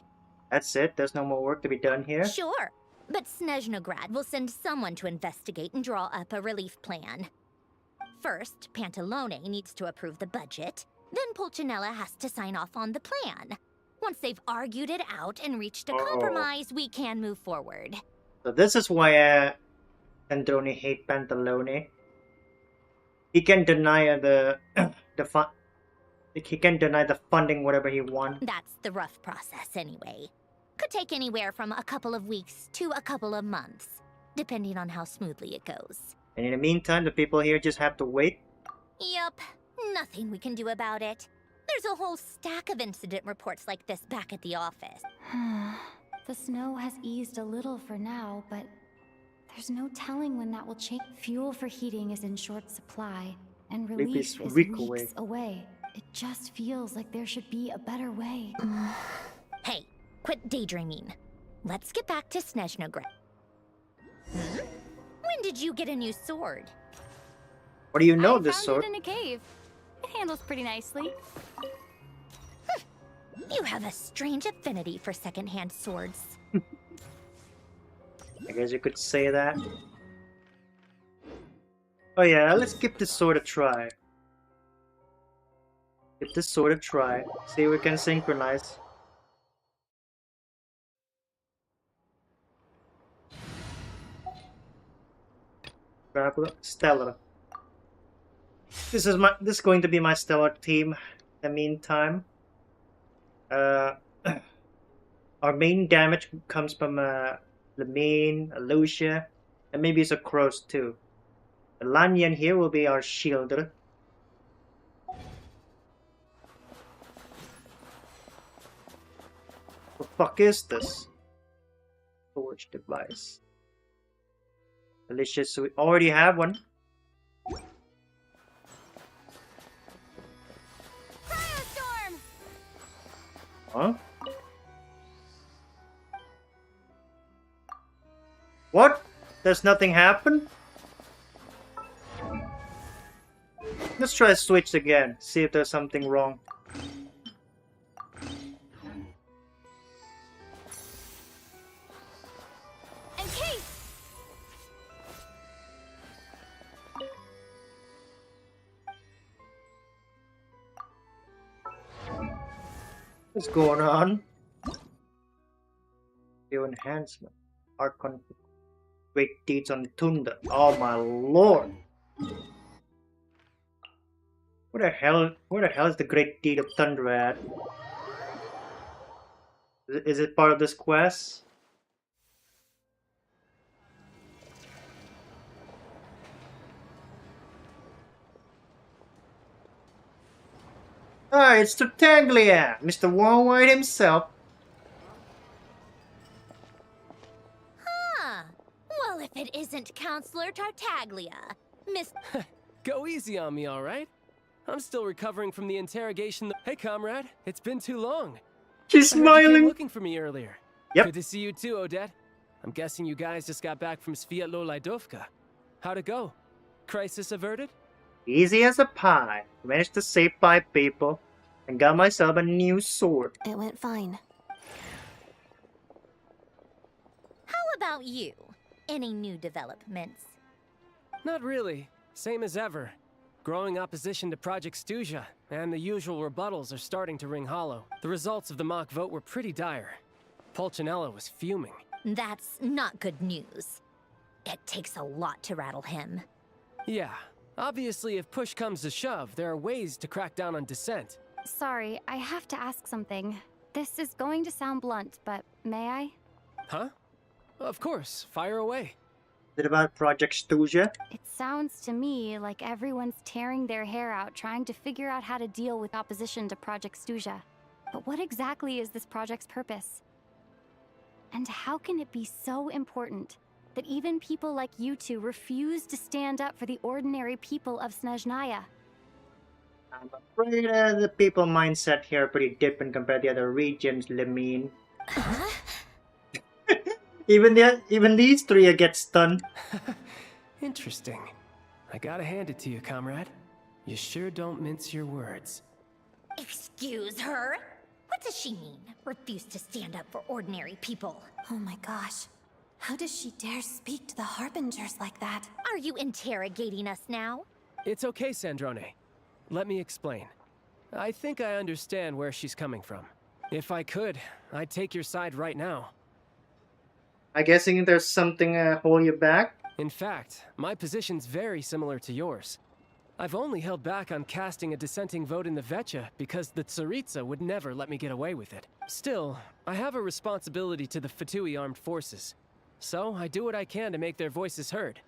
S1: That's it? There's no more work to be done here?
S7: Sure, but Snezhnaya will send someone to investigate and draw up a relief plan. First, Pantalone needs to approve the budget, then Pulcinella has to sign off on the plan. Once they've argued it out and reached a compromise, we can move forward.
S1: So this is why Sandrone hate Pantalone. He can deny the Like, he can deny the funding whatever he wants.
S7: That's the rough process anyway. Could take anywhere from a couple of weeks to a couple of months, depending on how smoothly it goes.
S1: And in the meantime, the people here just have to wait.
S7: Yup, nothing we can do about it. There's a whole stack of incident reports like this back at the office.
S5: The snow has eased a little for now, but there's no telling when that will change. Fuel for heating is in short supply, and relief is weeks away. It just feels like there should be a better way.
S7: Hey, quit daydreaming. Let's get back to Snezhnaya. When did you get a new sword?
S1: What do you know
S10: I
S1: this
S10: found
S1: sword?
S10: it in a cave. It handles pretty nicely.
S7: You have a strange affinity for secondhand swords.
S1: I guess you could say that. Oh yeah, let's give this sword a try. Give this sword a try. See if we can synchronize. Stellar. This is going to be my stellar team. In the meantime, our main damage comes from lumine, Lucia, and maybe it's a cross too. The Lanyan here will be our shielder. What the fuck is this? Storage device. Delicious, so we already have one.
S10: Firestorm!
S1: Huh? What? Does nothing happen? Let's try switch again, see if there's something wrong. What's going on? New enhancement. Archon. Great deeds on Tunda. Oh my lord! Where the hell is the great deed of Thunder at? Is it part of this quest? Ah, it's Tartaglia, Mr. Worldwide himself.
S7: Huh. Well, if it isn't Counselor Tartaglia, Miss...
S11: Go easy on me, all right? I'm still recovering from the interrogation. Hey, comrade, it's been too long.
S1: She's
S11: I heard you came
S1: smiling.
S11: looking for me earlier.
S1: Yep.
S11: Good to see you too, Odette. I'm guessing you guys just got back from Sviatlo-Lidovka. How'd it go? Crisis averted?
S1: Easy as a pie. Managed to save 5 people and got myself a new sword.
S9: It went fine.
S7: How about you? Any new developments?
S11: Not really. Same as ever. Growing opposition to Project Stuja, and the usual rebuttals are starting to ring hollow. The results of the mock vote were pretty dire. Pulcinella was fuming.
S7: That's not good news. It takes a lot to rattle him.
S11: Yeah. Obviously, if push comes to shove, there are ways to crack down on dissent.
S5: Sorry, I have to ask something. This is going to sound blunt, but may I?
S11: Huh? Of course, fire away.
S1: Is it about Project Stuja?
S5: It sounds to me like everyone's tearing their hair out trying to figure out how to deal with opposition to Project Stuja. But what exactly is this project's purpose? And how can it be so important that even people like you two refuse to stand up for the ordinary people of Snezhnaya?
S1: I'm afraid the people mindset here are pretty different compared to the other regions, Lemine. Even these 3 get stunned.
S11: Interesting. I gotta hand it to you, comrade. You sure don't mince your words.
S7: Excuse her? What does she mean? Refuse to stand up for ordinary people?
S9: Oh my gosh. How does she dare speak to the Harbingers like that?
S7: Are you interrogating us now?
S11: It's okay, Sandrone. Let me explain. I think I understand where she's coming from. If I could, I'd take your side right now.
S1: I'm guessing there's something holding you back?
S11: In fact, my position's very similar to yours. I've only held back on casting a dissenting vote in the Vecha because the Tsaritsa would never let me get away with it. Still, I have a responsibility to the Fatui armed forces, so I do what I can to make their voices heard.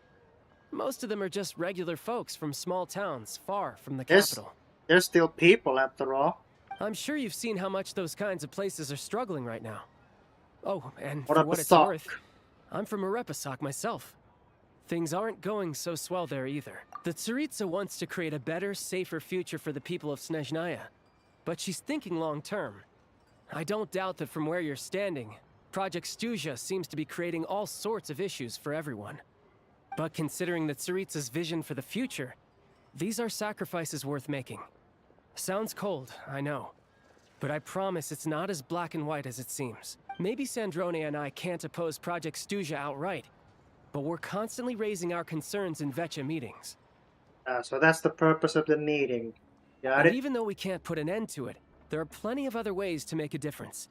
S11: Most of them are just regular folks from small towns far from the capital.
S1: There's still people after all.
S11: I'm sure you've seen how much those kinds of places are struggling right now. Oh, and
S1: What
S11: for
S1: up,
S11: what it's
S1: Asrock?
S11: worth, I'm from Arepasak myself. Things aren't going so swell there either. The Tsaritsa wants to create a better, safer future for the people of Snezhnaya, but she's thinking long-term. I don't doubt that from where you're standing, Project Stuzha seems to be creating all sorts of issues for everyone. But considering the Tsaritsa's vision for the future, these are sacrifices worth making. Sounds cold, I know. But I promise it's not as black and white as it seems. Maybe Sandrone and I can't oppose Project Stuzha outright, but we're constantly raising our concerns in Vecha meetings.
S1: So that's the purpose of the meeting. Got
S11: And
S1: it?
S11: even though we can't put an end to it, there are plenty of other ways to make a difference.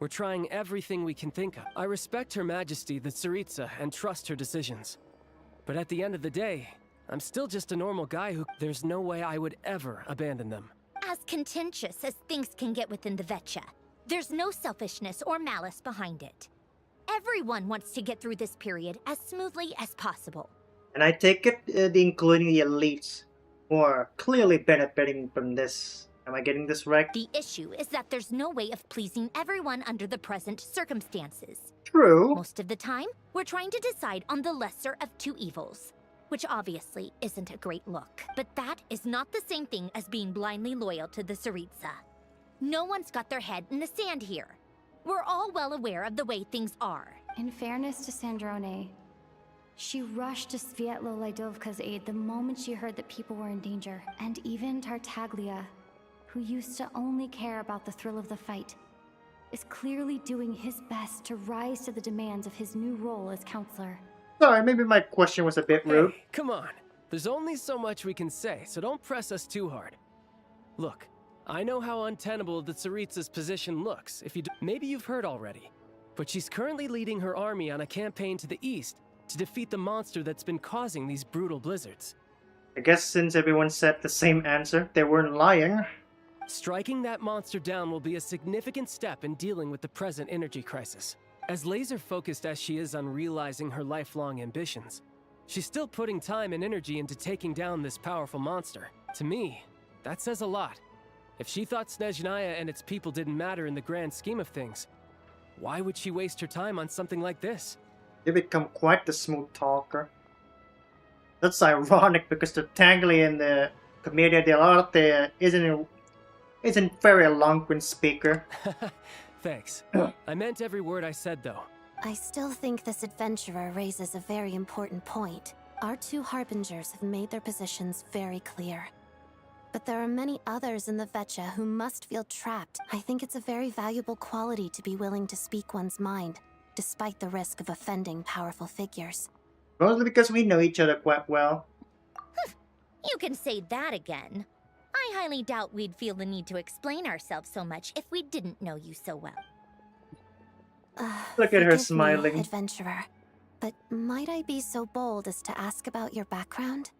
S11: We're trying everything we can think of. I respect Her Majesty, the Tsaritsa, and trust her decisions. But at the end of the day, I'm still just a normal guy who... There's no way I would ever abandon them.
S7: As contentious as things can get within the Vecha, there's no selfishness or malice behind it. Everyone wants to get through this period as smoothly as possible.
S1: And I take it including the elites who are clearly benefiting from this. Am I getting this right?
S7: The issue is that there's no way of pleasing everyone under the present circumstances.
S1: True.
S7: Most of the time, we're trying to decide on the lesser of two evils, which obviously isn't a great look. But that is not the same thing as being blindly loyal to the Tsaritsa. No one's got their head in the sand here. We're all well aware of the way things are.
S5: In fairness to Sandrone, she rushed to Svietlo Laidovka's aid the moment she heard that people were in danger. And even Tartaglia, who used to only care about the thrill of the fight, is clearly doing his best to rise to the demands of his new role as counselor.
S1: Sorry, maybe my question was a bit rude.
S11: Hey, come on. There's only so much we can say, so don't press us too hard. Look, I know how untenable the Tsaritsa's position looks. Maybe you've heard already, but she's currently leading her army on a campaign to the east to defeat the monster that's been causing these brutal blizzards.
S1: I guess since everyone said the same answer, they weren't lying.
S11: Striking that monster down will be a significant step in dealing with the present energy crisis. As laser-focused as she is on realizing her lifelong ambitions, she's still putting time and energy into taking down this powerful monster. To me, that says a lot. If she thought Snezhnaya and its people didn't matter in the grand scheme of things, why would she waste her time on something like this?
S1: They become quite the smooth talker. That's ironic because the Tangli and the Commedia dell'arte isn't very eloquent speaker.
S11: Thanks. I meant every word I said, though.
S9: I still think this adventurer raises a very important point. Our two harbingers have made their positions very clear. But there are many others in the Vecha who must feel trapped. I think it's a very valuable quality to be willing to speak one's mind, despite the risk of offending powerful figures.
S1: Mostly because we know each other quite well.
S7: You can say that again. I highly doubt we'd feel the need to explain ourselves so much if we didn't know you so well.
S1: Look at her
S9: Forgive me,
S1: smiling.
S9: adventurer. But might I be so bold as to ask about your background?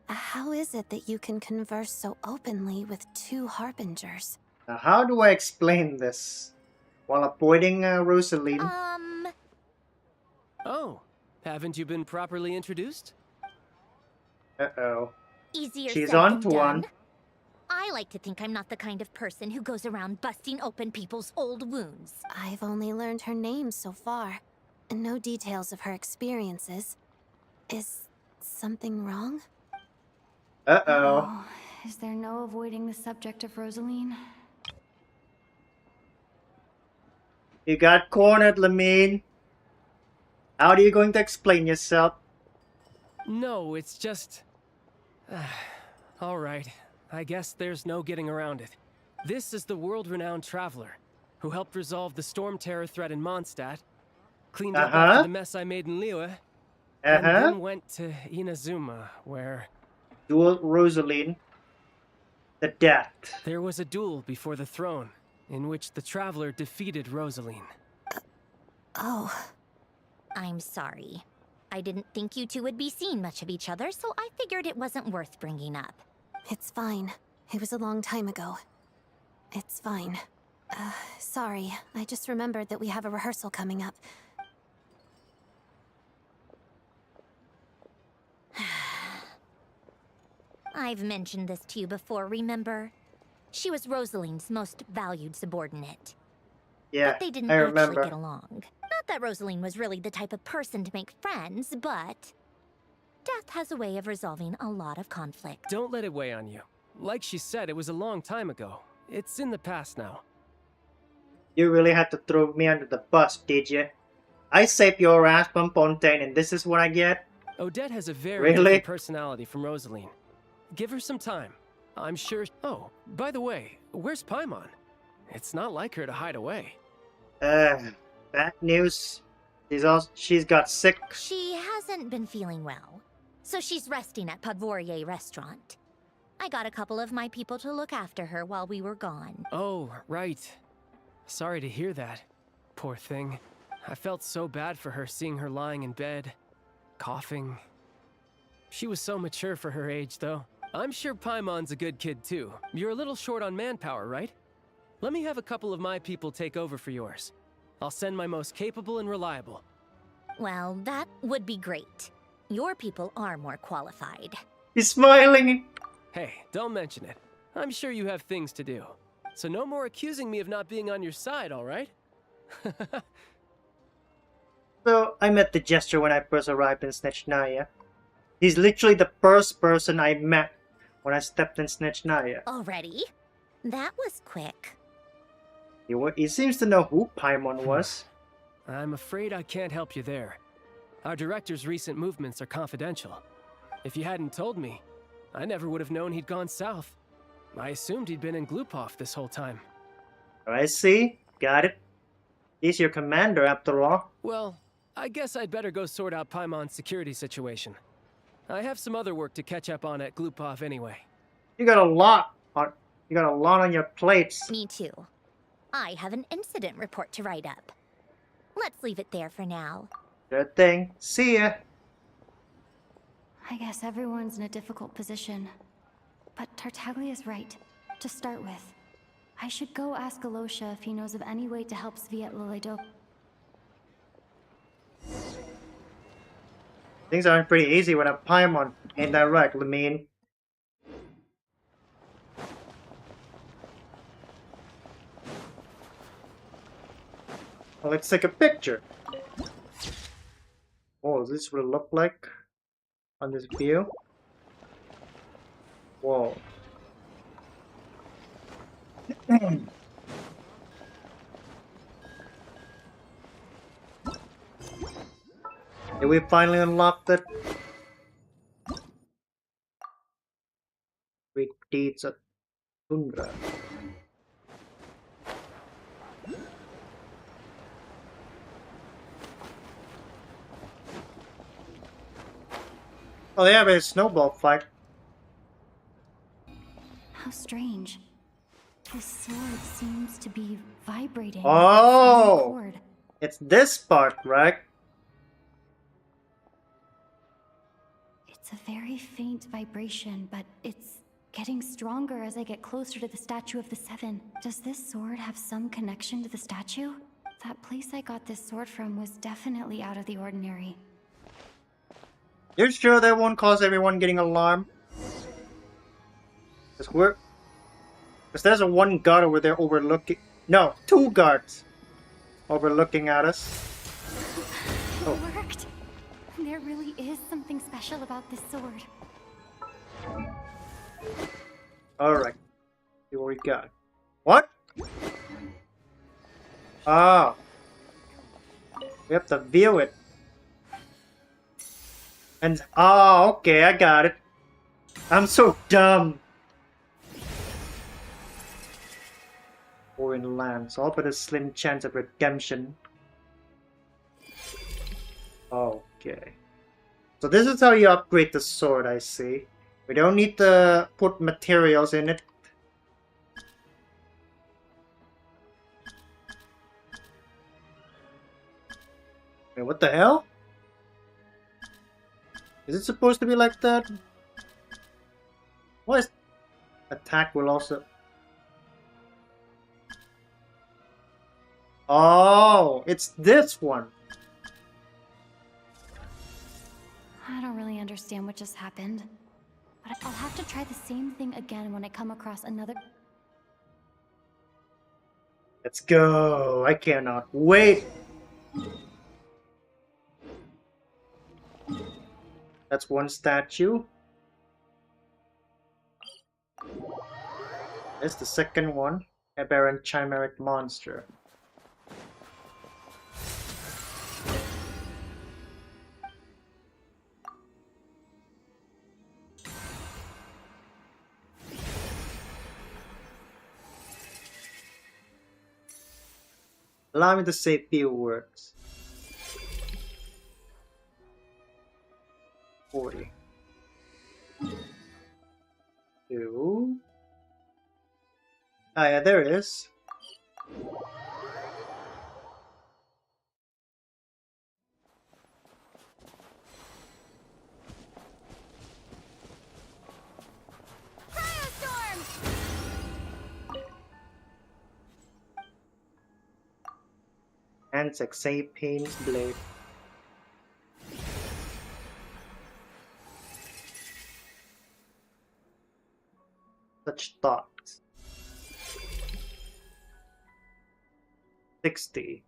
S9: How is it that you can converse so openly with two harbingers?
S1: Now, how do I explain this? While avoiding Rosaline.
S11: Oh, haven't you been properly introduced?
S1: Uh-oh.
S7: Easier
S1: She's
S7: said
S1: on
S7: than
S1: to
S7: done.
S1: one.
S7: I like to think I'm not the kind of person who goes around busting open people's old wounds.
S9: I've only learned her name so far, and no details of her experiences. Is something wrong?
S1: Uh-oh.
S5: Oh, is there no avoiding the subject of Rosaline?
S1: You got cornered, Lumine. How are you going to explain yourself?
S11: No, it's just... Alright, I guess there's no getting around it. This is the world-renowned traveler, who helped resolve the storm terror threat in Mondstadt, cleaned up after the mess I made in Liyue, and then went to Inazuma, where...
S1: Duel Rosaline. The death.
S11: there was a duel before the throne, in which the traveler defeated Rosaline.
S9: Oh.
S7: I'm sorry. I didn't think you two would be seeing much of each other, so I figured it wasn't worth bringing up.
S9: It's fine. It was a long time ago. It's fine. Sorry. I just remembered that we have a rehearsal coming up.
S7: I've mentioned this to you before, remember? She was Rosaline's most valued subordinate.
S1: Yeah,
S7: But they didn't
S1: I
S7: actually
S1: remember.
S7: get along. Not that Rosaline was really the type of person to make friends, but death has a way of resolving a lot of conflict.
S11: Don't let it weigh on you. Like she said, it was a long time ago. It's in the past now.
S1: You really had to throw me under the bus, did you? I saved your ass from Fontaine, and this is what I get?
S11: Odette has a very
S1: Really?
S11: different personality from Rosaline. Give her some time. I'm sure... Oh, by the way, where's Paimon? It's not like her to hide away.
S1: Bad news. She's got sick.
S7: She hasn't been feeling well, so she's resting at Podvorier restaurant. I got a couple of my people to look after her while we were gone.
S11: Oh, right. Sorry to hear that. Poor thing. I felt so bad for her seeing her lying in bed, coughing. She was so mature for her age, though. I'm sure Paimon's a good kid, too. You're a little short on manpower, right? Let me have a couple of my people take over for yours. I'll send my most capable and reliable.
S7: Well, that would be great. Your people are more qualified.
S1: He's smiling.
S11: Hey, don't mention it. I'm sure you have things to do. So no more accusing me of not being on your side, all right?
S1: So, I met the Jester when I first arrived in Snezhnaya. He's literally the first person I met when I stepped in Snezhnaya.
S7: Already? That was quick.
S1: He seems to know who Paimon was.
S11: I'm afraid I can't help you there. Our director's recent movements are confidential. If you hadn't told me, I never would have known he'd gone south. I assumed he'd been in Glupov this whole time.
S1: I see. Got it. He's your commander after all.
S11: Well, I guess I'd better go sort out Paimon's security situation. I have some other work to catch up on at Glupov anyway.
S1: You got a lot on your plates.
S7: Me too. I have an incident report to write up. Let's leave it there for now.
S1: Good thing. See ya.
S5: I guess everyone's in a difficult position. But Tartaglia's right. To start with, I should go ask Alosha if he knows of any way to help Sviatliledo.
S1: Things aren't pretty easy when a Paimon. Ain't that right, lumine? Well, let's take a picture. Oh, is this what it look like on this view? Whoa. Did we finally unlock it? Great deeds of Tundra. Oh, they have a snowball fight.
S5: How strange. This sword seems to be vibrating.
S1: Oh!
S5: Cord.
S1: It's this part, right?
S5: It's a very faint vibration, but it's getting stronger as I get closer to the Statue of the Seven. Does this sword have some connection to the statue? That place I got this sword from was definitely out of the ordinary.
S1: You're sure that won't cause everyone getting alarmed? Because there's a one guard over there overlooking... No, two guards overlooking at us. Oh.
S5: It worked! There really is something special about this sword.
S1: Alright. See what we got. What? Oh. We have to view it. And oh, okay, I got it. I'm so dumb. Foreign lands, all but a slim chance of redemption. Okay. So this is how you upgrade the sword, I see. We don't need to put materials in it. Wait, what the hell? Is it supposed to be like that? Why is attack will also... Oh, it's this one.
S5: I don't really understand what just happened, but I'll have to try the same thing again when I come across another...
S1: Let's go. I cannot wait. That's one statue. There's the second one. Aberrant chimeric monster. Allow me to say a few words. 40. 2. Ah, yeah, there it is. And Saxapine's blade. Such thoughts. 60.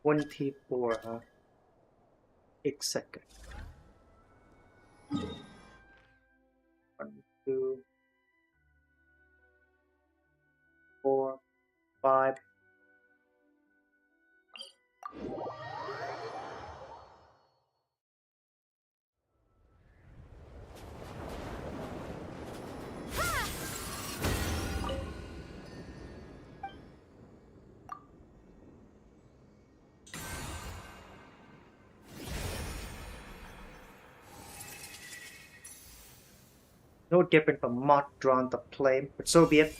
S1: $24, huh? 8 seconds. 1, 2, 4, 5. No different from moth drawn to flame, but so be it.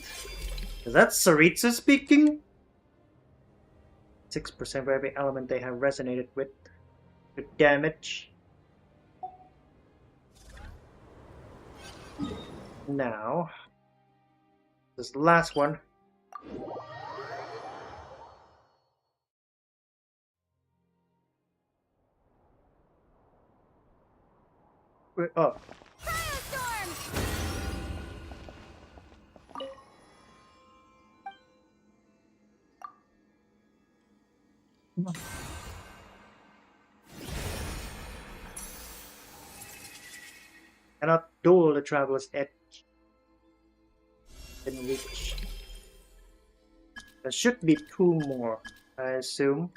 S1: Is that Saritsa speaking? 6% for every element they have resonated with. Good damage. Now, this is the last one. We're up. Cannot duel the Traveler's Edge. Didn't reach. There should be 2 more, I assume.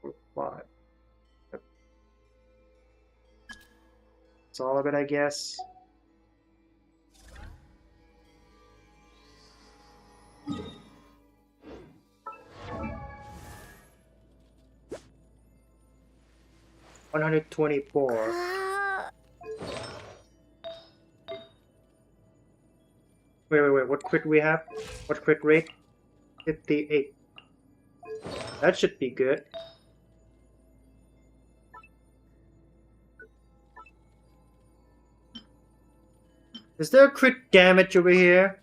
S1: Or 5. That's all of it, I guess. $124. Wait. What crit we have? What crit rate? 58. That should be good. Is there a crit damage over here?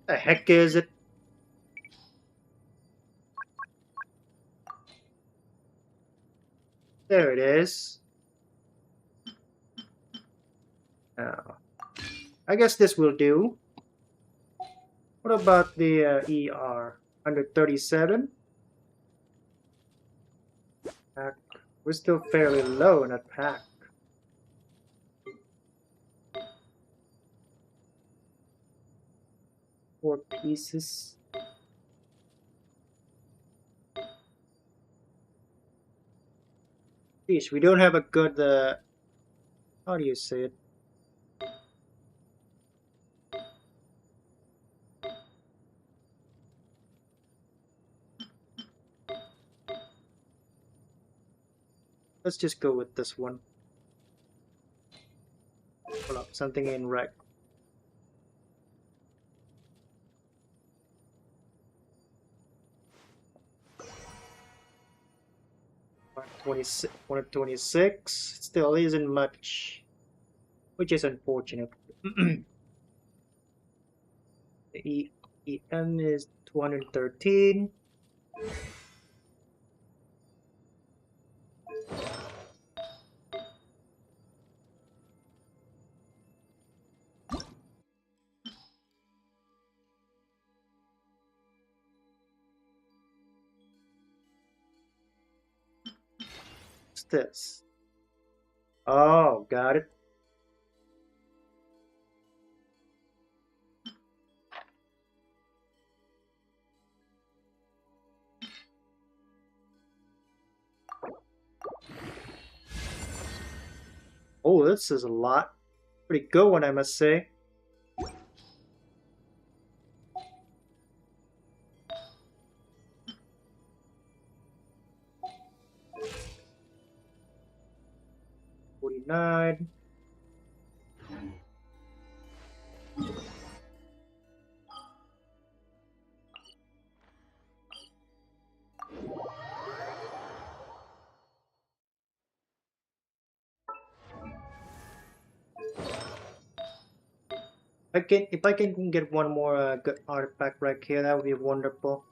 S1: The heck is it? There it is. Now, I guess this will do. What about the ER? 137? We're still fairly low in attack. Four pieces. Geez, we don't have a good, how do you say it? Let's just go with this one. Hold up, something in red. One 26 still isn't much, which is unfortunate. The EM is 213. What's this? Oh, got it. Oh, this is a lot. Pretty good one, I must say. $49. If I can get one more good artifact right here, that would be wonderful.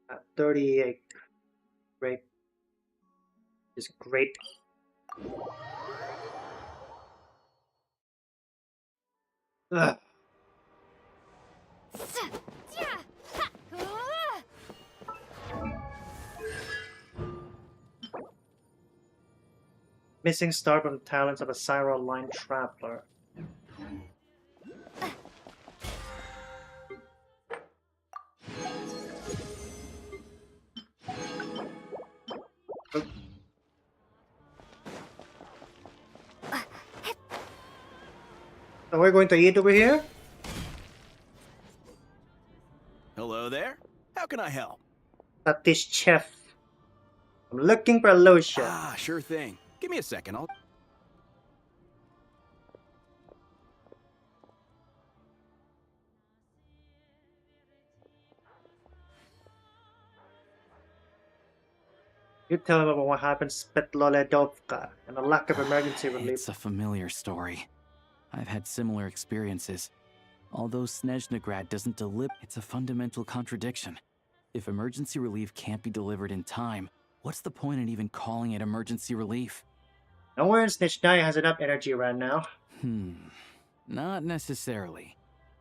S1: At 38, great, is great. Ugh. Missing star from talents of a SARA line traveler. So we're going to eat over here?
S12: Hello there. How can I help?
S1: At this chef. I'm looking for a lotion.
S12: Ah, sure thing. Give me a second. I'll...
S1: You tell him about what happened to Spectrix and the lack of emergency relief.
S3: It's a familiar story. I've had similar experiences. Although Snezhnaya doesn't deliver, it's a fundamental contradiction. If emergency relief can't be delivered in time, what's the point in even calling it emergency relief?
S1: Nowhere in Snezhnaya has enough energy right now.
S3: Not necessarily.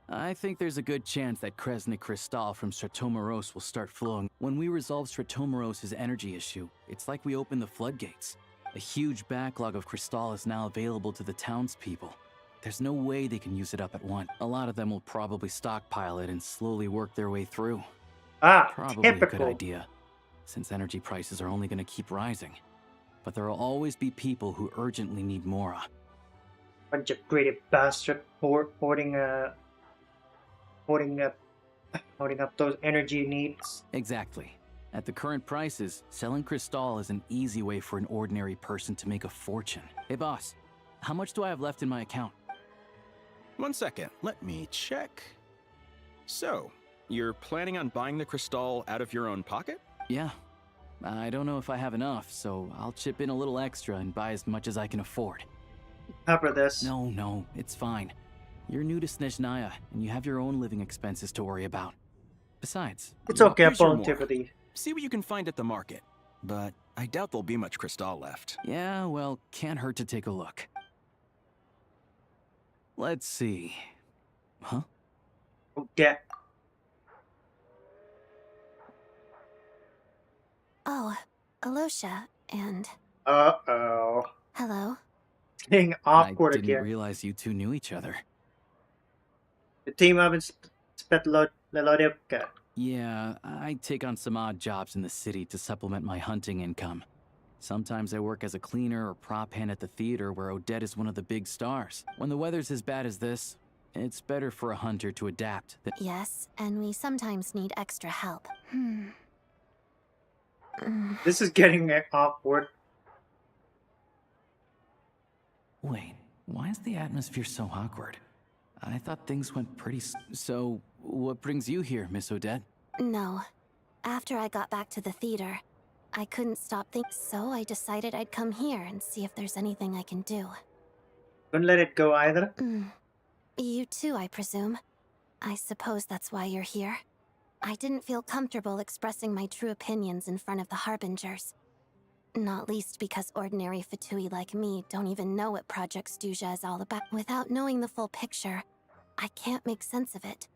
S3: I think there's a good chance that Kresny Crystal from Stratomeros will start flowing. When we resolve Stratomeros' energy issue, it's like we open the floodgates. A huge backlog of crystal is now available to the townspeople. There's no way they can use it up at once. A lot of them will probably stockpile it and slowly work their way through. Probably
S1: typical.
S3: a good idea, since energy prices are only going to keep rising. But there will always be people who urgently need more.
S1: Bunch of greedy bastard hoarding up those energy needs.
S3: Exactly. At the current prices, selling crystal is an easy way for an ordinary person to make a fortune. Hey boss, how much do I have left in my account?
S12: 1 second. Let me check. So, you're planning on buying the crystal out of your own pocket?
S3: Yeah. I don't know if I have enough, so I'll chip in a little extra and buy as much as I can afford.
S1: Cover this.
S3: No, it's fine. You're new to Snezhnaya, and you have your own living expenses to worry about. Besides,
S1: It's okay, I
S12: Here's your
S1: volunteer
S12: more.
S1: for the...
S12: See what you can find at the market. But I doubt there'll be much crystal left.
S3: yeah, well, can't hurt to take a look. Let's see. Huh?
S1: Odette.
S9: Oh, Alosha, and
S1: Uh-oh.
S9: hello.
S1: It's getting awkward
S3: I didn't
S1: again.
S3: realize you two knew each other.
S1: The team up in Spectrix.
S3: Yeah, I take on some odd jobs in the city to supplement my hunting income. Sometimes I work as a cleaner or prop hand at the theater where Odette is one of the big stars. When the weather's as bad as this, It's better for a hunter to adapt than...
S9: Yes, and we sometimes need extra help.
S1: This is getting awkward.
S3: Wait, why is the atmosphere so awkward? I thought things went pretty So, what brings you here, Miss Odette?
S9: No. After I got back to the theater, I couldn't stop thinking, so I decided I'd come here and see if there's anything I can do.
S1: Couldn't let it go either.
S9: You too, I presume. I suppose that's why you're here. I didn't feel comfortable expressing my true opinions in front of the Harbingers. Not least because ordinary Fatui like me don't even know what Project Stuzha is all about. Without knowing the full picture, I can't make sense of it.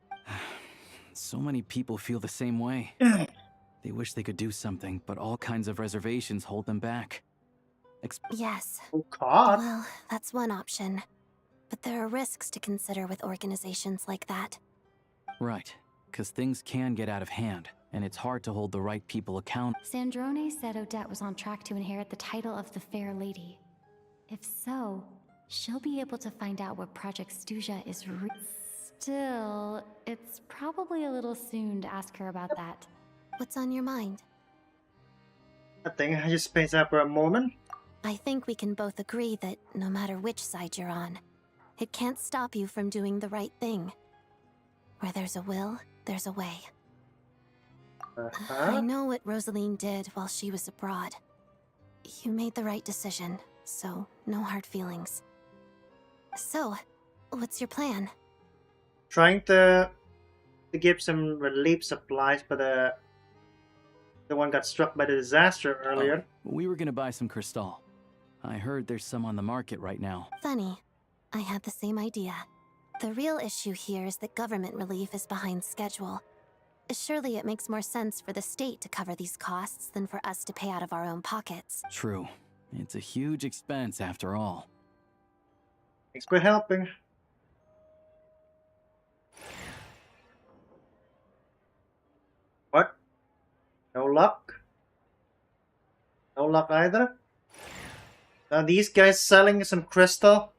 S3: So many people feel the same way. They wish they could do something, but all kinds of reservations hold them back.
S9: Yes.
S1: Oh God.
S9: Well, that's one option. But there are risks to consider with organizations like that.
S3: Right, because things can get out of hand, and it's hard to hold the right people accountable.
S5: Sandrone said Odette was on track to inherit the title of the Fair Lady. If so, she'll be able to find out what Project Stuzha is Still, it's probably a little soon to ask her about that.
S9: What's on your mind?
S1: I think I just spaced out for a moment.
S9: I think we can both agree that no matter which side you're on, it can't stop you from doing the right thing. Where there's a will, there's a way. I know what Rosaline did while she was abroad. You made the right decision, so no hard feelings. So, what's your plan?
S1: Trying to give some relief supplies, but the one got struck by the disaster earlier.
S3: We were gonna buy some crystal. I heard there's some on the market right now.
S9: Funny. I had the same idea. The real issue here is that government relief is behind schedule. Surely it makes more sense for the state to cover these costs than for us to pay out of our own pockets.
S3: True. It's a huge expense after all.
S1: Thanks for helping. What? No luck? No luck either? Are these guys selling some crystal?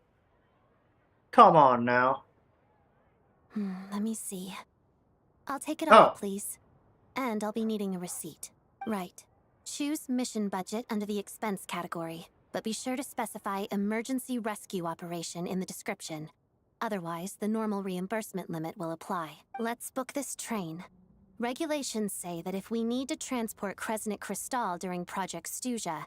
S1: Come on now.
S9: Let me see. I'll take it all, please. And I'll be needing a receipt. Right. Choose mission budget under the expense category, but be sure to specify emergency rescue operation in the description. Otherwise, the normal reimbursement limit will apply. Let's book this train. Regulations say that if we need to transport Kresnik Crystal during Project Stuzha,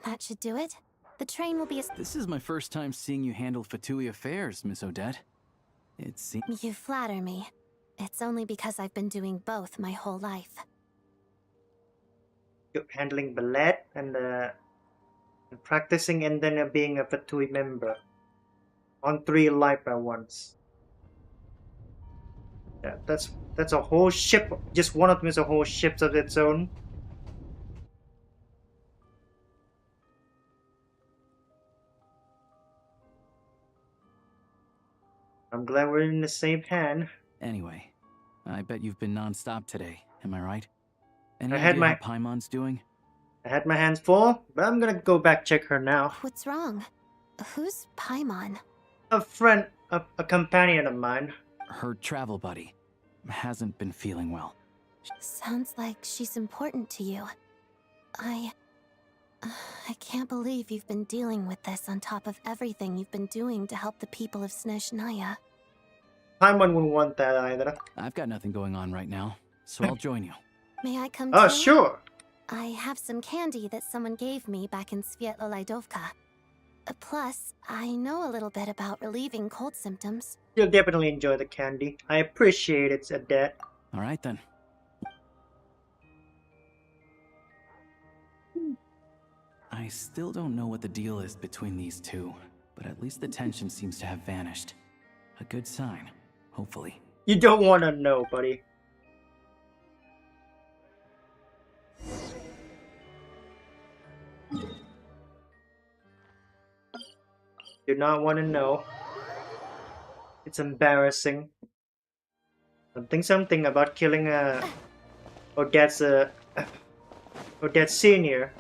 S9: that should do it. The train will be
S3: This is my first time seeing you handle Fatui affairs, Miss Odette. It seems...
S9: You flatter me. It's only because I've been doing both my whole life.
S1: You're handling ballet and practicing and then being a Fatui member. On 3 life at once. Yeah, that's a whole ship. Just one of them is a whole ship of its own. I'm glad we're in the same hand.
S3: Anyway, I bet you've been non-stop today, am I right? Any
S1: I had
S3: idea
S1: my...
S3: how Paimon's doing?
S1: I had my hands full, but I'm gonna go back check her now.
S9: What's wrong? Who's Paimon?
S1: A friend, a companion of mine.
S3: Her travel buddy. Hasn't been feeling well.
S9: Sounds like she's important to you. I can't believe you've been dealing with this on top of everything you've been doing to help the people of Snezhnaya.
S1: Paimon wouldn't want that either.
S3: I've got nothing going on right now, so I'll join you.
S9: May I come
S1: Oh,
S9: too?
S1: sure.
S9: I have some candy that someone gave me back in Svietloleidovka. Plus, I know a little bit about relieving cold symptoms.
S1: You'll definitely enjoy the candy. I appreciate it, Odette.
S3: All right then. I still don't know what the deal is between these two, but at least the tension seems to have vanished. A good sign, hopefully.
S1: You don't want to know, buddy. Do not want to know. It's embarrassing. Something about killing Odette's Odette Senior.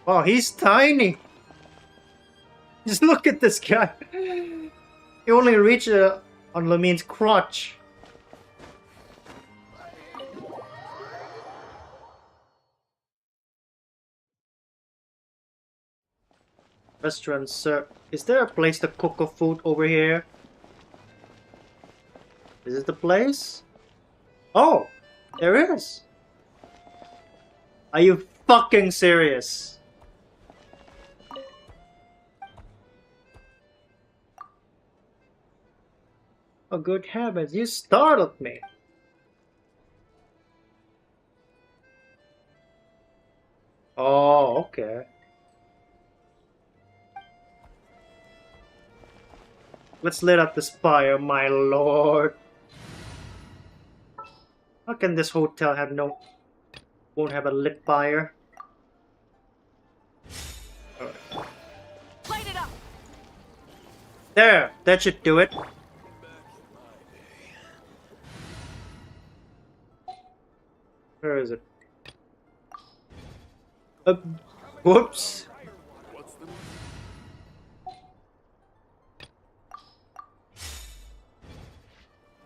S1: Oh, he's tiny. Just look at this guy. He only reached on Lumine's crotch. Restaurant, sir. Is there a place to cook a food over here? Is it the place? Oh, there is. Are you fucking serious? Oh, good heavens, you startled me. Oh, okay. Let's lit up this fire, my lord. How can this hotel have won't have a lit fire? Right.
S10: Light it up.
S1: There, that should do it. Where is it? Whoops.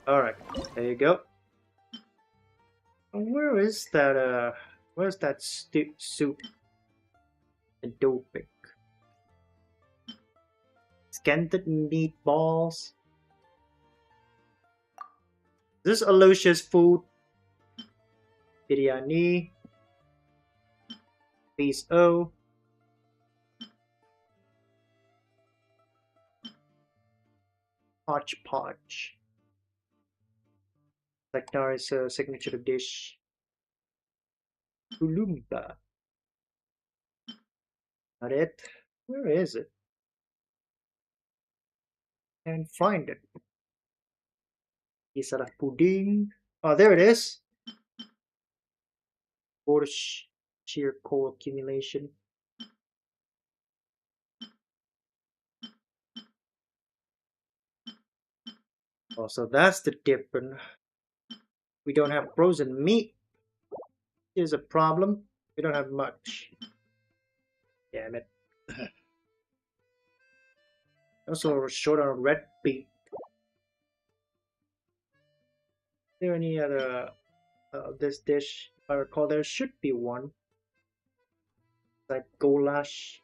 S1: Alright, there you go. Where is that, where's that soup? Adopic. Scented meatballs. This is Alocia's food. Biryani. Please, oh. Hodgepodge. Zaknari's signature dish. Tulumba. Not it. Where is it? Can't find it. Isara pudding. Oh, there it is. Borscht, sheer coal accumulation. Oh, so that's the difference. We don't have frozen meat. Here's a problem. We don't have much. Damn it. Also short on red beet. Is there any other this dish? If I recall, there should be one. Like goulash.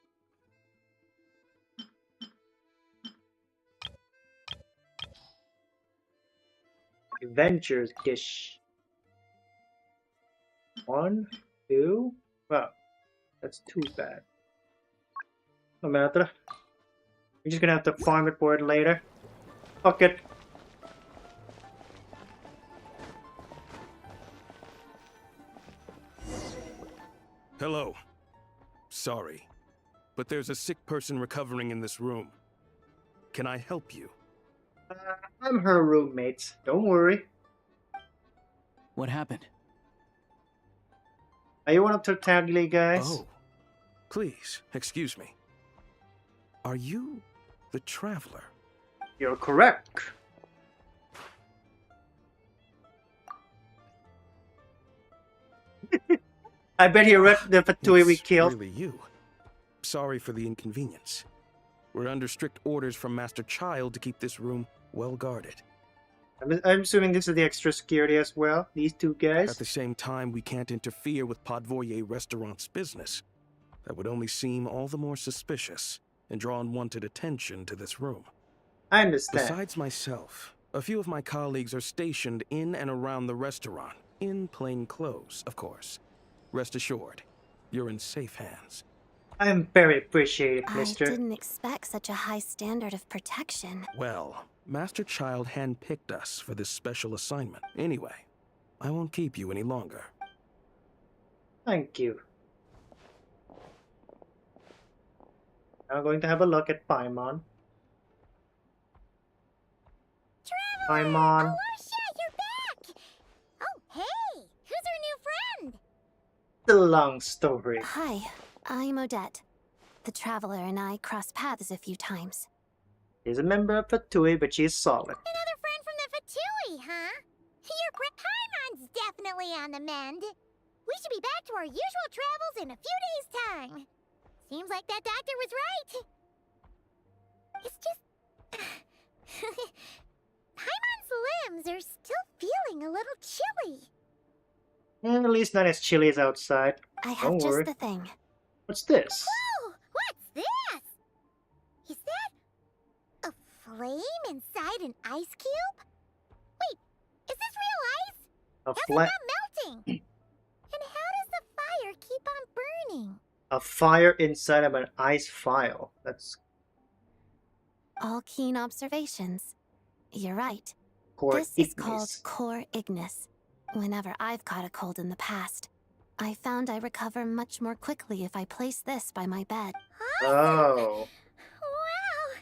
S1: Ventures dish. 1, 2. Wow, that's too bad. No matter. We're just gonna have to farm it for it later. Fuck it.
S12: Hello. Sorry, but there's a sick person recovering in this room. Can I help you?
S1: I'm her roommate. Don't worry.
S3: What happened?
S1: Are you one of the Tagli guys?
S12: Oh, please, excuse me. Are you the Traveler?
S1: You're correct. I bet he read the Fatui we
S12: It's
S1: killed.
S12: really you. Sorry for the inconvenience. We're under strict orders from Master Child to keep this room well guarded.
S1: I'm assuming this is the extra security as well. These two guys.
S12: At the same time, we can't interfere with Podvoye Restaurant's business. That would only seem all the more suspicious and draw unwanted attention to this room.
S1: I understand.
S12: Besides myself, a few of my colleagues are stationed in and around the restaurant, in plain clothes, of course. Rest assured, you're in safe hands.
S1: I'm very appreciative,
S9: I
S1: mister.
S9: didn't expect such a high standard of protection.
S12: Well, Master Child handpicked us for this special assignment. Anyway, I won't keep you any longer.
S1: Thank you. I'm going to have a look at Paimon. Paimon.
S2: Alicia, you're back! Oh, hey! Who's our new friend?
S1: It's a long story.
S9: Hi, I'm Odette. The Traveler and I crossed paths a few times.
S1: She's a member of Fatui, but she's solid.
S2: Another friend from the Fatui, huh? definitely on the mend. We should be back to our usual travels in a few days' time. Seems like that doctor was right. It's just... Paimon's limbs are still feeling a little chilly.
S1: At least not as chilly as outside.
S9: I have
S1: Don't
S9: just
S1: worry.
S9: the thing.
S1: What's this?
S2: Whoa! What's this? Is that a flame inside an ice cube? Wait, is this real ice?
S1: A
S2: How's it
S1: flat.
S2: not melting? And how does the fire keep on burning?
S1: A fire inside of an ice file. That's
S9: All keen observations. You're right.
S1: core
S9: This is called
S1: ignis.
S9: core ignis. Whenever I've caught a cold in the past, I found I recover much more quickly if I place this by my bed.
S1: Oh.
S2: Wow!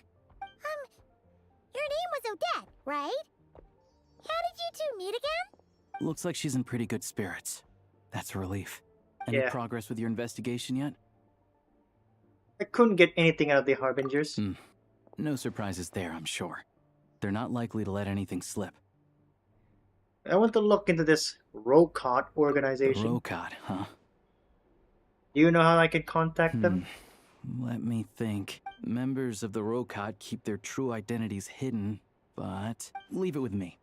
S2: Your name was Odette, right? How did you two meet again?
S3: Looks like she's in pretty good spirits. That's a relief. Any
S1: Yeah.
S3: progress with your investigation yet?
S1: I couldn't get anything out of the Harbingers.
S3: No surprises there, I'm sure. They're not likely to let anything slip.
S1: I want to look into this Rocot organization.
S3: Rocot, huh?
S1: Do you know how I can contact them?
S3: Let me think. Members of the Rocot keep their true identities hidden, but leave it with me.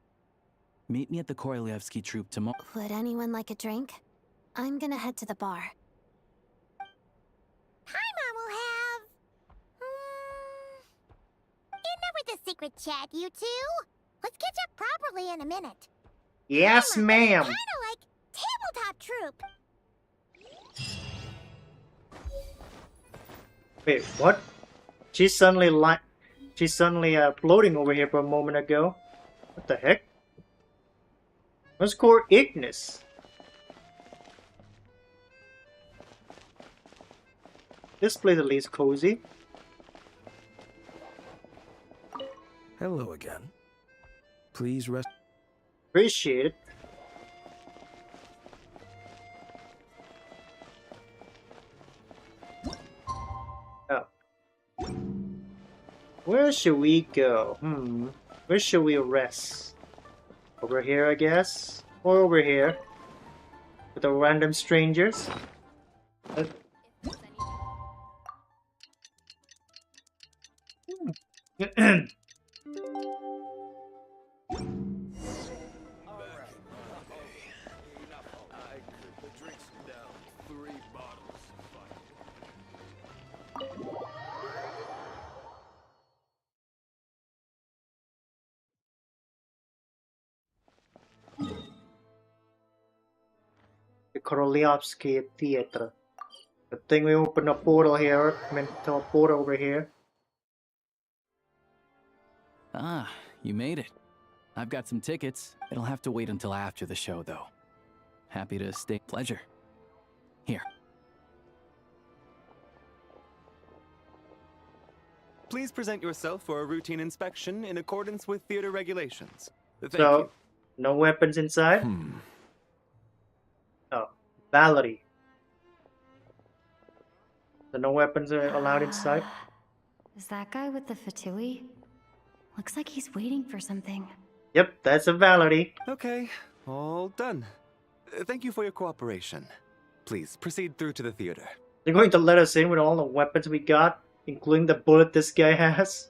S3: Meet me at the Korolyevsky troop tomorrow.
S9: Would anyone like a drink? I'm gonna head to the bar.
S2: Paimon will have... enough with the secret chat, you two. Let's catch up properly in a minute.
S1: Yes,
S2: Paimon,
S1: ma'am.
S2: kinda like tabletop troop.
S1: Wait, what? She's suddenly floating over here for a moment ago. What the heck? What's core ignis? This place at least cozy.
S12: Hello again. Please rest.
S1: Appreciate it. Oh. Where should we go? Where should we rest? Over here, I guess? Or over here? With the random strangers? The Korolyevsky Theater. Good thing we opened a portal here. Meant to teleport over here.
S3: Ah, you made it. I've got some tickets. It'll have to wait until after the show, though. Happy to stay. Pleasure. Here.
S13: Please present yourself for a routine inspection in accordance with theater regulations. Thank
S1: So,
S13: you.
S1: no weapons inside? Oh, Valerie. So no weapons are allowed inside?
S5: Is that guy with the fatui? Looks like he's waiting for something.
S1: Yep, that's a Valerie.
S13: Okay, all done. Thank you for your cooperation. Please proceed through to the theater.
S1: They're going to let us in with all the weapons we got, including the bullet this guy has.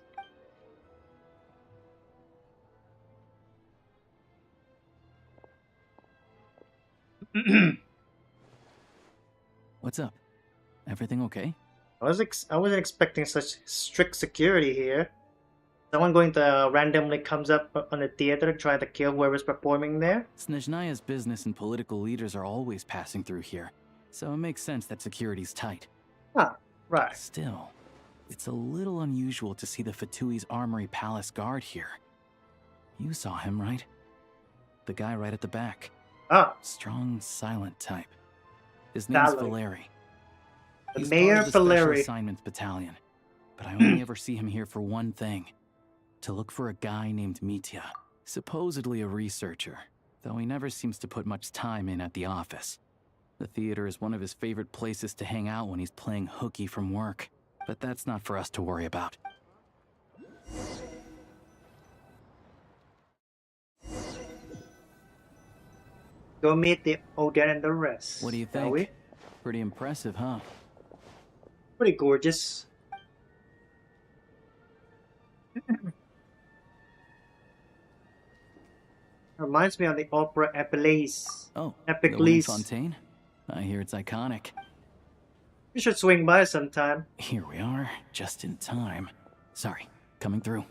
S3: What's up? Everything okay?
S1: I wasn't expecting such strict security here. Someone going to randomly comes up on the theater and try to kill whoever's performing there?
S3: Snezhnaya's business and political leaders are always passing through here, so it makes sense that security's tight.
S1: Ah, right.
S3: Still, it's a little unusual to see the Fatui's Armory Palace guard here. You saw him, right? The guy right at the back.
S1: Ah.
S3: Strong, silent type. His name's
S1: Valerie.
S3: Valeri.
S1: The
S3: He's
S1: Mayor
S3: part of the Special
S1: Valeri.
S3: Assignments Battalion, but I only ever see him here for one thing. To look for a guy named Mitya, supposedly a researcher, though he never seems to put much time in at the office. The theater is one of his favorite places to hang out when he's playing hooky from work, but that's not for us to worry about.
S1: go meet the Odette and the rest.
S3: What do you
S1: shall
S3: think?
S1: we?
S3: Pretty impressive, huh?
S1: Pretty gorgeous. Reminds me of the opera Epicles.
S3: Oh,
S1: Epic
S3: the one in
S1: Lease.
S3: Fontaine? I hear it's iconic.
S1: You should swing by sometime.
S3: Here we are, just in time. Sorry, coming through.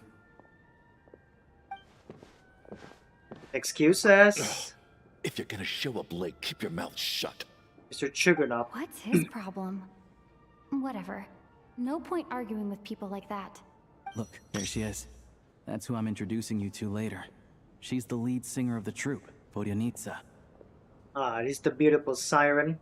S1: Excuses.
S6: If you're gonna show up late, keep your mouth shut.
S1: Mr. Sugarnut.
S5: What's his problem? Whatever. No point arguing with people like that.
S3: Look, there she is. That's who I'm introducing you to later. She's the lead singer of the troupe, Vodyanitsa.
S1: Ah, this is the beautiful siren.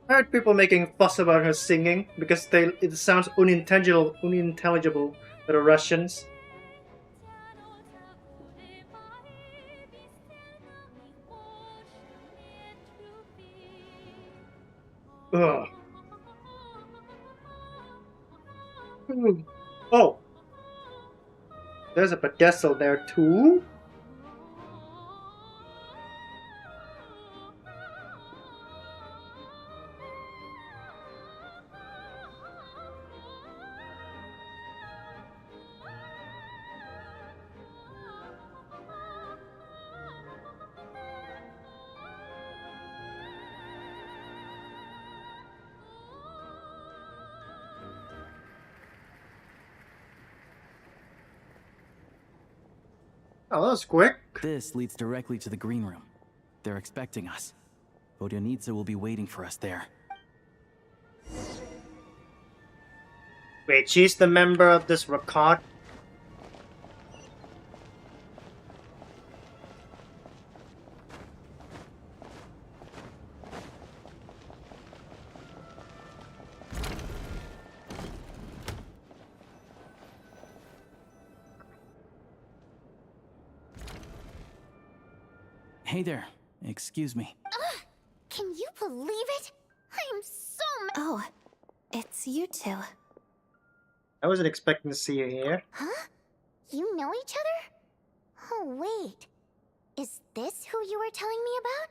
S1: I heard people making fuss about her singing because it sounds unintelligible to the Russians. Ugh. Oh, there's a pedestal there too. Oh, that was quick.
S3: This leads directly to the green room. They're expecting us. Vodyanitsa will be waiting for us there.
S1: Wait, she's the member of this record?
S3: Hey there. Excuse me.
S2: Can you believe it? I'm so
S9: Oh, it's you two.
S1: I wasn't expecting to see you here.
S2: Huh? You know each other? Oh, wait. Is this who you were telling me about?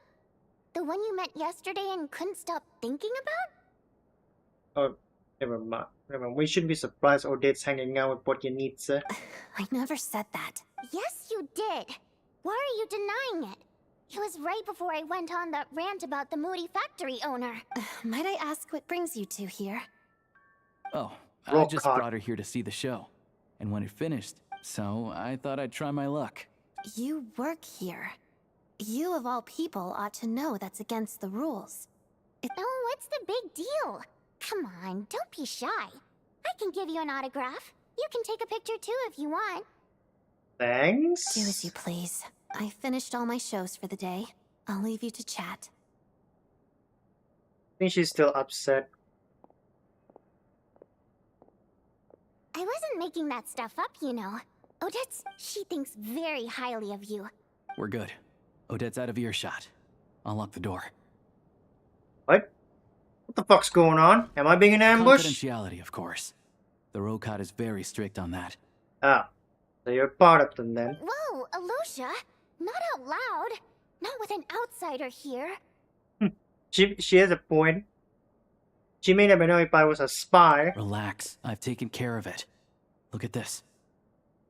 S2: The one you met yesterday and couldn't stop thinking about?
S1: Oh, never mind. We shouldn't be surprised Odette's hanging out with Vodyanitsa.
S9: I never said that.
S2: Yes, you did. Why are you denying it? It was right before I went on that rant about the moody factory owner.
S9: Might I ask what brings you two here?
S3: Oh, I
S1: Rock
S3: just
S1: hard.
S3: brought her here to see the show. And when it finished, so I thought I'd try my luck.
S9: You work here. You of all people ought to know that's against the rules.
S2: Oh, what's the big deal? Come on, don't be shy. I can give you an autograph. You can take a picture too if you want.
S1: Thanks.
S9: Do as you please. I finished all my shows for the day. I'll leave you to chat.
S1: I think she's still upset.
S2: I wasn't making that stuff up, you know. She thinks very highly of you.
S3: We're good. Odette's out of earshot. I'll lock the door.
S1: What? What the fuck's going on? Am I being an ambush?
S3: Confidentiality, of course. The Rokot is very strict on that.
S1: Ah, so you're part of them then.
S2: Whoa, Alosia! Not out loud. Not with an outsider here.
S1: She has a point. She may never know if I was a spy.
S3: Relax. I've taken care of it. Look at this.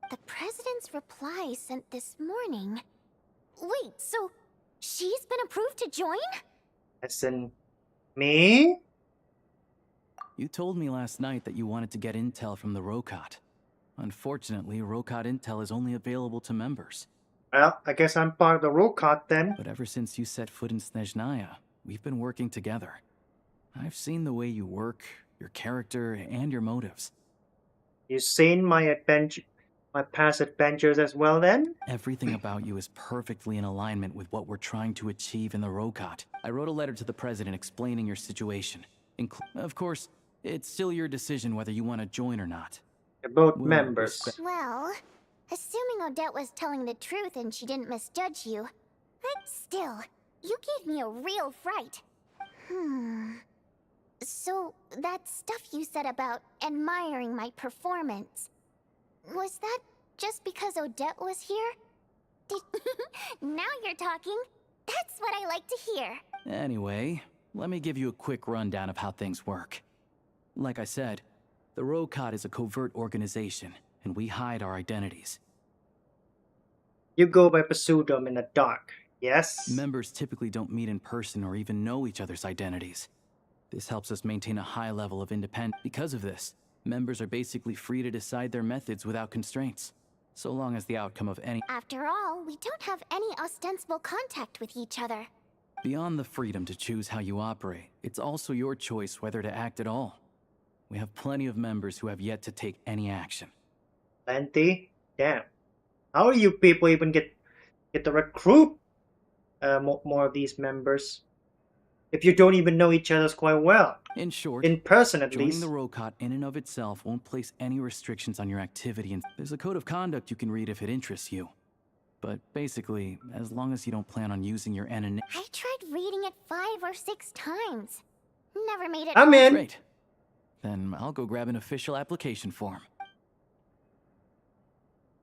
S2: The president's reply sent this morning. Wait, so she's been approved to join?
S1: As in me?
S3: You told me last night that you wanted to get intel from the Rokot. Unfortunately, Rokot intel is only available to members.
S1: Well, I guess I'm part of the Rokot then.
S3: But ever since you set foot in Snezhnaya, we've been working together. I've seen the way you work, your character, and your motives.
S1: You've seen my adventure, my past adventures as well then?
S3: Everything about you is perfectly in alignment with what we're trying to achieve in the Rokot. I wrote a letter to the president explaining your situation. Of course, it's still your decision whether you want to join or not.
S1: They're both
S3: We'll
S1: members.
S2: Well, assuming Odette was telling the truth and she didn't misjudge you, But still, you gave me a real fright. So, that stuff you said about admiring my performance, was that just because Odette was here? Now you're talking. That's what I like to hear.
S3: Anyway, let me give you a quick rundown of how things work. Like I said, the Rokot is a covert organization, and we hide our identities.
S1: You go by pseudonym in the dark, yes?
S3: Members typically don't meet in person or even know each other's identities. This helps us maintain a high level of independence. Because of this, members are basically free to decide their methods without constraints, so long as the outcome of any...
S2: After all, we don't have any ostensible contact with each other.
S3: Beyond the freedom to choose how you operate, it's also your choice whether to act at all. We have plenty of members who have yet to take any action.
S1: Plenty? Damn. How do you people even get to recruit more of these members? If you don't even know each other quite well.
S3: In short,
S1: in person at
S3: joining
S1: least.
S3: the Rokot in and of itself won't place any restrictions on your activity, and there's a code of conduct you can read if it interests you. But basically, as long as you don't plan on using your anonymity...
S2: I tried reading it 5 or 6 times. Never made it.
S1: I'm in.
S3: Great. Then I'll go grab an official application form.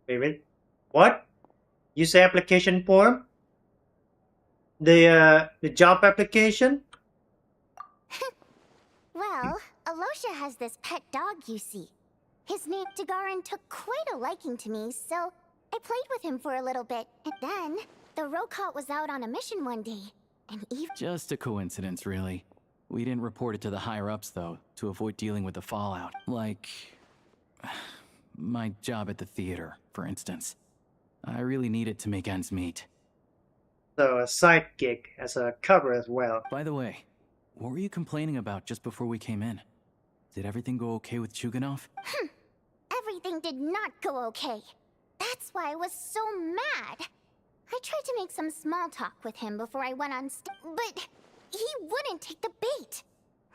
S1: Wait a minute. What? You say application form? The job application?
S2: Well, Alosha has this pet dog, you see. His name Dagaran took quite a liking to me, so I played with him for a little bit. And then, the Rokot was out on a mission one day, and Eve...
S3: Just a coincidence, really. We didn't report it to the higher-ups, though, to avoid dealing with the fallout. Like... my job at the theater, for instance. I really need it to make ends meet.
S1: So, a side gig as a cover as well.
S3: By the way, what were you complaining about just before we came in? Did everything go okay with Chuganov?
S2: Everything did not go okay. That's why I was so mad. I tried to make some small talk with him before I went on but he wouldn't take the bait.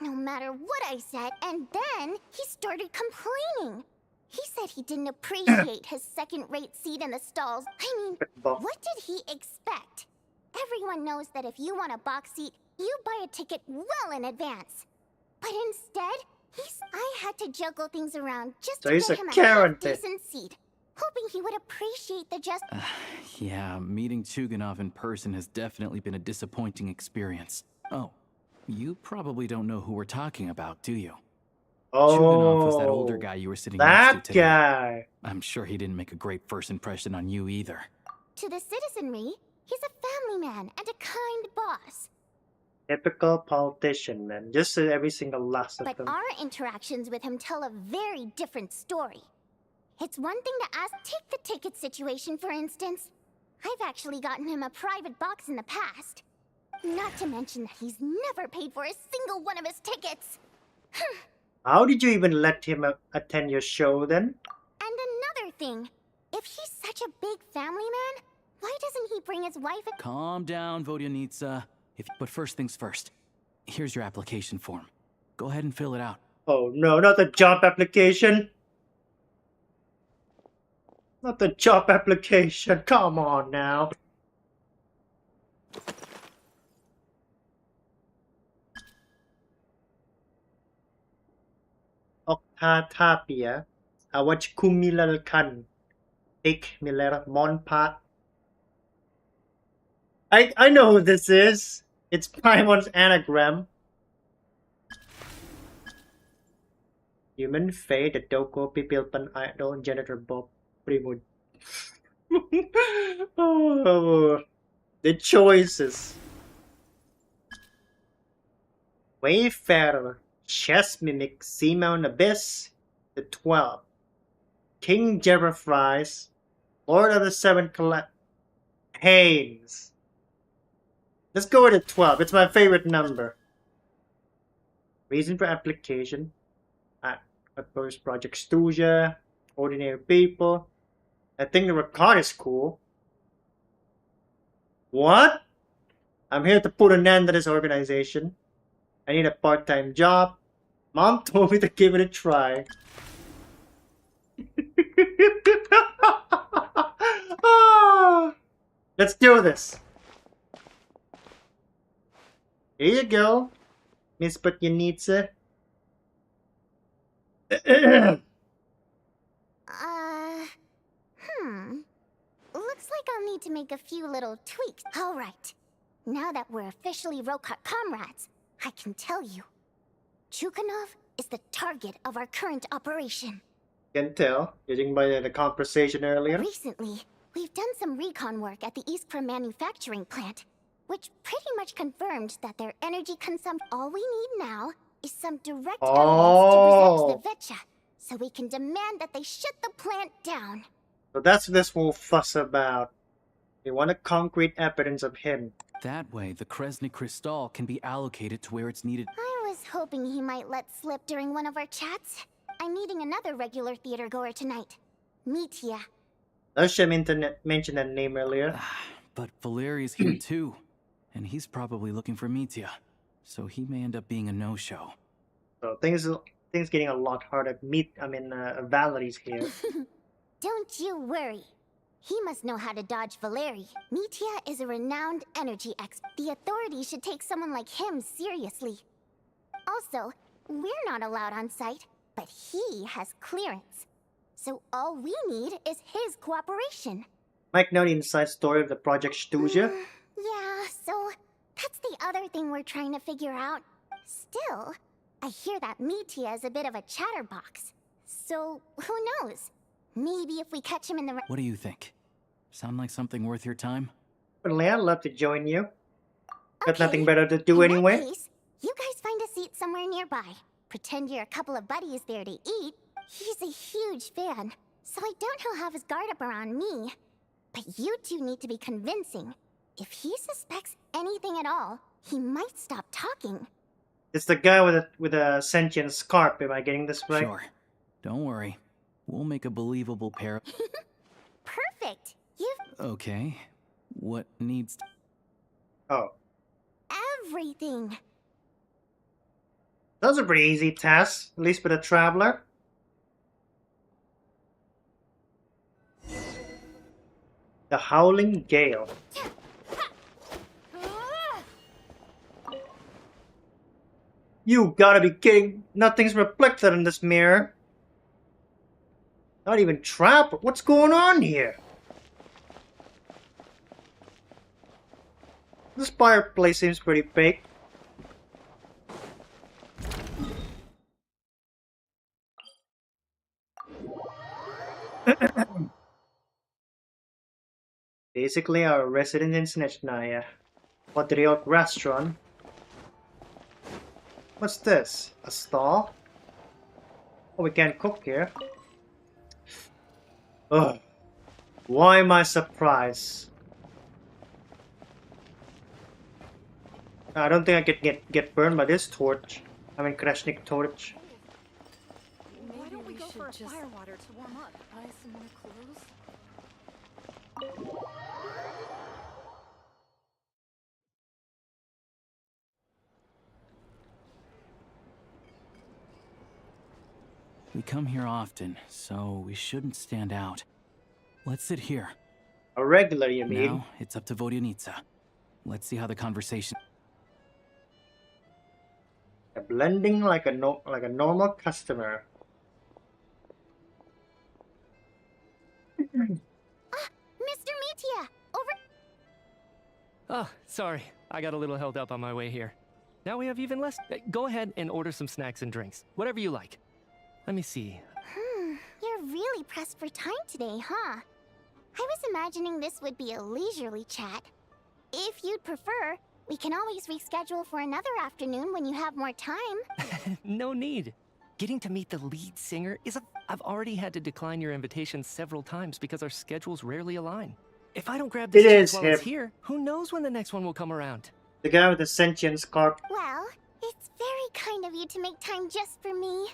S2: No matter what I said, and then he started complaining. He said he didn't appreciate his second-rate seat in the stalls. I mean, what did he expect? Everyone knows that if you want a box seat, you buy a ticket well in advance. But instead, I had to juggle things around just to get him a half-decent seat, hoping he would appreciate the just...
S3: Yeah, meeting Chuganov in person has definitely been a disappointing experience. Oh, you probably don't know who we're talking about, do you? Chuganov was that older guy you were sitting next to today.
S1: That guy!
S3: I'm sure he didn't make a great first impression on you either.
S2: To the citizenry, he's a family man and a kind boss.
S1: Typical politician, man. Just every single last of
S2: them. But our interactions with him tell a very different story. It's one thing to ask, take the ticket situation, for instance. I've actually gotten him a private box in the past. Not to mention that he's never paid for a single one of his tickets.
S1: How did you even let him attend your show then?
S2: And another thing, if he's such a big family man, why doesn't he bring his wife and...
S3: Calm down, Vodyanitsa. But first things first. Here's your application form. Go ahead and fill it out.
S1: Oh no, not the job application. Not the job application. Come on now. Octatapia. Awaj kumilalkan. Ik miler monpat. I know who this is. It's Paimon's anagram. Human fate, the doko pipilpan idol janitor Bob Primud. Oh, the choices. Wayfarer, Chess Mimic, Seamount Abyss, the 12. King Jebberfries, Lord of the Seven Haynes. Let's go with a 12. It's my favorite number. Reason for application. Oppose Project Stuja. Ordinary people. I think the record is cool. What? I'm here to put an end to this organization. I need a part-time job. Mom told me to give it a try. Let's do this. There you go, Miss Patyanitsa.
S2: Looks like I'll need to make a few little tweaks. All right. Now that we're officially Rokat comrades, I can tell you. Chukhanov is the target of our current operation.
S1: Can tell, judging by the conversation earlier.
S2: Recently, we've done some recon work at the Iskra manufacturing plant, which pretty much confirmed that their energy consumption. All we need now is some direct evidence to present to the Vetcha, so we can demand that they shut the plant down.
S1: So that's this whole fuss about. They want a concrete evidence of him.
S3: That way, the Kresny Crystal can be allocated to where it's needed.
S2: I was hoping he might let slip during one of our chats. I'm meeting another regular theater goer tonight, Mitya.
S1: Lasha mentioned that name earlier.
S3: But Valeri's here too, and he's probably looking for Mitya, so he may end up being a no-show.
S1: So things getting a lot harder. Valerie's here.
S2: Don't you worry. He must know how to dodge Valeri. Mitya is a renowned energy expert. The authorities should take someone like him seriously. Also, we're not allowed on site, but he has clearance. So all we need is his cooperation.
S1: Mike know the inside story of the Project Stuja?
S2: Yeah, so that's the other thing we're trying to figure out. Still, I hear that Mitya is a bit of a chatterbox. So, who knows? Maybe if we catch him in the...
S3: What do you think? Sound like something worth your time?
S1: Well, I'd love to join you. Got
S2: Okay,
S1: nothing better to do
S2: in
S1: anyway.
S2: that case, you guys find a seat somewhere nearby. Pretend you're a couple of buddies there to eat. He's a huge fan, so I doubt he'll have his guard up around me. But you two need to be convincing. If he suspects anything at all, he might stop talking.
S1: It's the guy with a sentient scarf. Am I getting this right?
S3: Sure. Don't worry. We'll make a believable pair.
S2: Perfect.
S3: Okay. What needs...
S1: Oh.
S2: Everything.
S1: Those are pretty easy tasks, at least for the traveler. The Howling Gale. You gotta be kidding. Nothing's reflected in this mirror. Not even trap. What's going on here? This fireplace seems pretty fake. Basically, our resident in Snezhnaya. Patriot restaurant. What's this? A stall? Oh, we can't cook here. Ugh. Why am I surprised? I don't think I could get burned by this torch. I mean, Krashnik torch.
S4: Why don't we go for a fire water to warm up? Buy some more clothes?
S3: We come here often, so we shouldn't stand out. Let's sit here.
S1: A regular, you mean?
S3: Now, it's up to Vodyanitsa. Let's see how the conversation...
S1: Blending like a normal customer.
S2: Mr. Mitya, over...
S11: Oh, sorry. I got a little held up on my way here. Now we have even less... Go ahead and order some snacks and drinks. Whatever you like. Let me see.
S2: You're really pressed for time today, huh? I was imagining this would be a leisurely chat. If you'd prefer, we can always reschedule for another afternoon when you have more time.
S11: No need. Getting to meet the lead singer is I've already had to decline your invitation several times because our schedules rarely align. If I don't grab this chance while it's here, who knows when the next one will come around?
S1: The guy with the sentient scarf.
S2: Well, it's very kind of you to make time just for me.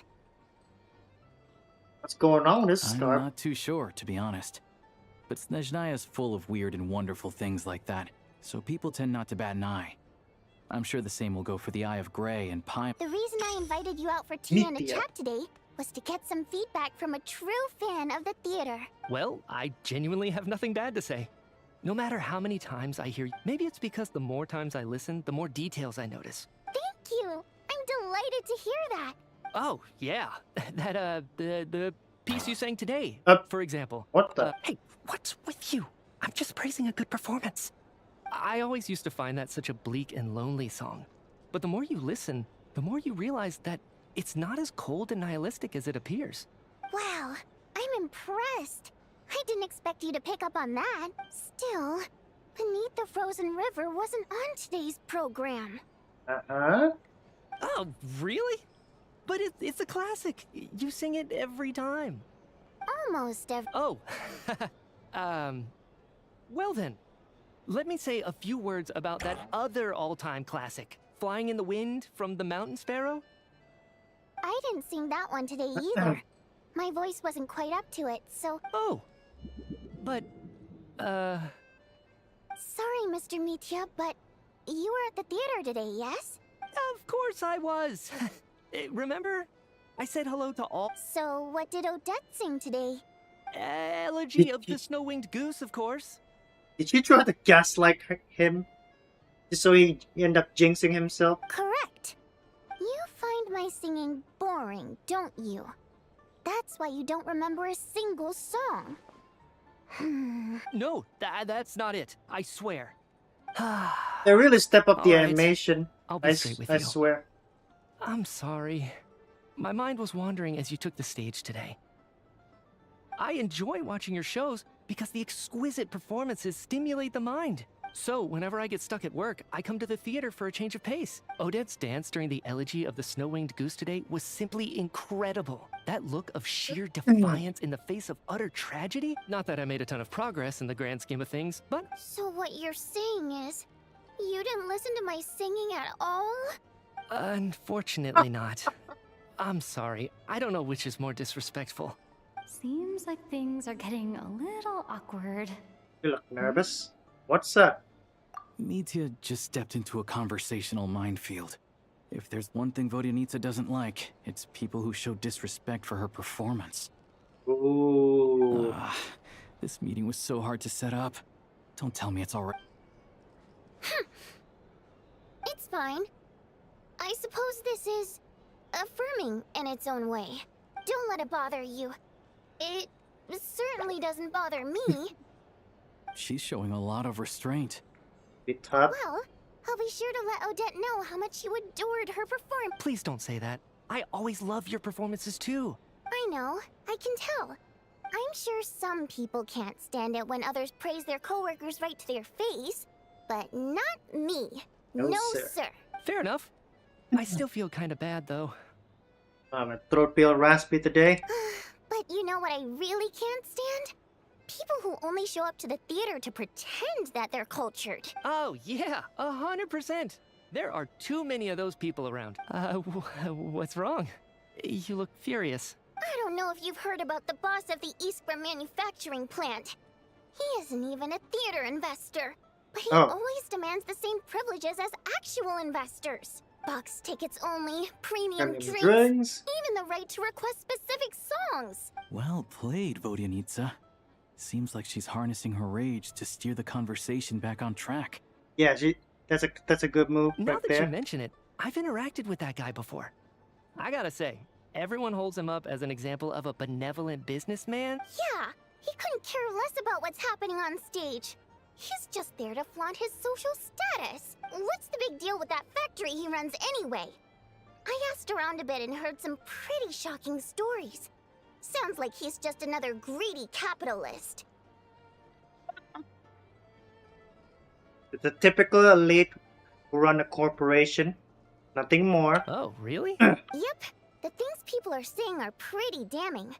S1: What's going on with this
S3: I'm
S1: scarf?
S3: not too sure, to be honest. But Snezhnaya is full of weird and wonderful things like that, so people tend not to bat an eye. I'm sure the same will go for the Eye of Grey and Pine.
S2: The reason I invited you out for tea and a chat today was to get some feedback from a true fan of the theater.
S11: Well, I genuinely have nothing bad to say. No matter how many times I hear you, maybe it's because the more times I listen, the more details I notice.
S2: Thank you. I'm delighted to hear that.
S11: Oh, yeah. That, the piece you sang today, for example.
S1: What the?
S11: Hey, what's with you? I'm just praising a good performance. I always used to find that such a bleak and lonely song. But the more you listen, the more you realize that it's not as cold and nihilistic as it appears.
S2: Wow, I'm impressed. I didn't expect you to pick up on that. Still, Beneath the Frozen River wasn't on today's program.
S1: Uh-huh.
S11: Oh, really? But it's a classic. You sing it every time.
S2: Almost every...
S11: Oh. Well then. Let me say a few words about that other all-time classic, Flying in the Wind from the Mountain Sparrow.
S2: I didn't sing that one today either. My voice wasn't quite up to it, so...
S11: Oh. But,
S2: Sorry, Mr. Mitya, but you were at the theater today, yes?
S11: Of course I was. Remember? I said hello to all...
S2: So, what did Odette sing today?
S11: Elegy of the Snow-Winged Goose, of course.
S1: Did you try to gaslight him? Just so he end up jinxing himself?
S2: Correct. You find my singing boring, don't you? That's why you don't remember a single song.
S11: No, that's not it. I swear.
S1: They really step up the
S11: All right.
S1: animation.
S11: I'll be straight with
S1: I
S11: you.
S1: swear.
S11: I'm sorry. My mind was wandering as you took the stage today. I enjoy watching your shows because the exquisite performances stimulate the mind. So, whenever I get stuck at work, I come to the theater for a change of pace. Odette's dance during the Elegy of the Snow-Winged Goose today was simply incredible. That look of sheer defiance in the face of utter tragedy? Not that I made a ton of progress in the grand scheme of things, but...
S2: So what you're saying is, you didn't listen to my singing at all?
S11: Unfortunately not. I'm sorry. I don't know which is more disrespectful.
S5: Seems like things are getting a little awkward.
S1: You look nervous. What's up?
S3: Mitya just stepped into a conversational minefield. If there's one thing Vodyanitsa doesn't like, it's people who show disrespect for her performance.
S1: Ooh.
S3: This meeting was so hard to set up. Don't tell me it's alright.
S2: It's fine. I suppose this is affirming in its own way. Don't let it bother you. It certainly doesn't bother me.
S3: She's showing a lot of restraint.
S1: Be tough.
S2: Well, I'll be sure to let Odette know how much you adored her performance.
S11: Please don't say that. I always love your performances too.
S2: I know, I can tell. I'm sure some people can't stand it when others praise their coworkers right to their face, but not me.
S1: No,
S2: sir.
S11: Fair enough. I still feel kind of bad though.
S1: My throat feel raspy today.
S2: But you know what I really can't stand? People who only show up to the theater to pretend that they're cultured.
S11: Oh yeah, 100%. There are too many of those people around. What's wrong? You look furious.
S2: I don't know if you've heard about the boss of the Iskra manufacturing plant. He isn't even a theater investor, but he always demands the same privileges as actual investors. Box tickets only, premium drinks, even the right to request specific songs.
S3: Well played, Vodyanitsa. Seems like she's harnessing her rage to steer the conversation back on track.
S1: Yeah, that's a good move
S11: Now
S1: right
S11: that
S1: there.
S11: you mention it, I've interacted with that guy before. I gotta say, everyone holds him up as an example of a benevolent businessman.
S2: Yeah, he couldn't care less about what's happening on stage. He's just there to flaunt his social status. What's the big deal with that factory he runs anyway? I asked around a bit and heard some pretty shocking stories. Sounds like he's just another greedy capitalist.
S1: It's a typical elite who run a corporation. Nothing more.
S11: Oh, really?
S2: Yep, the things people are saying are pretty damning.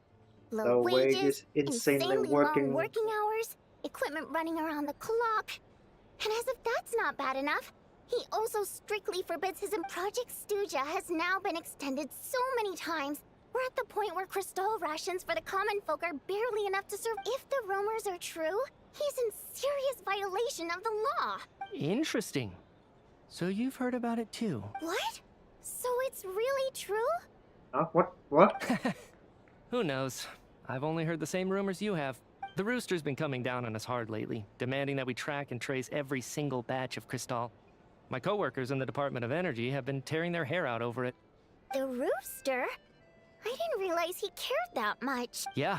S2: Low wages, insanely long working hours, equipment running around the clock. And as if that's not bad enough, he also strictly forbids his Project Stuja has now been extended so many times. We're at the point where crystal rations for the common folk are barely enough to serve. If the rumors are true, he's in serious violation of the law.
S11: Interesting. So you've heard about it too.
S2: What? So it's really true?
S1: What?
S11: Who knows? I've only heard the same rumors you have. The rooster's been coming down on us hard lately, demanding that we track and trace every single batch of crystal. My coworkers in the Department of Energy have been tearing their hair out over it.
S2: The rooster? I didn't realize he cared that much.
S11: Yeah.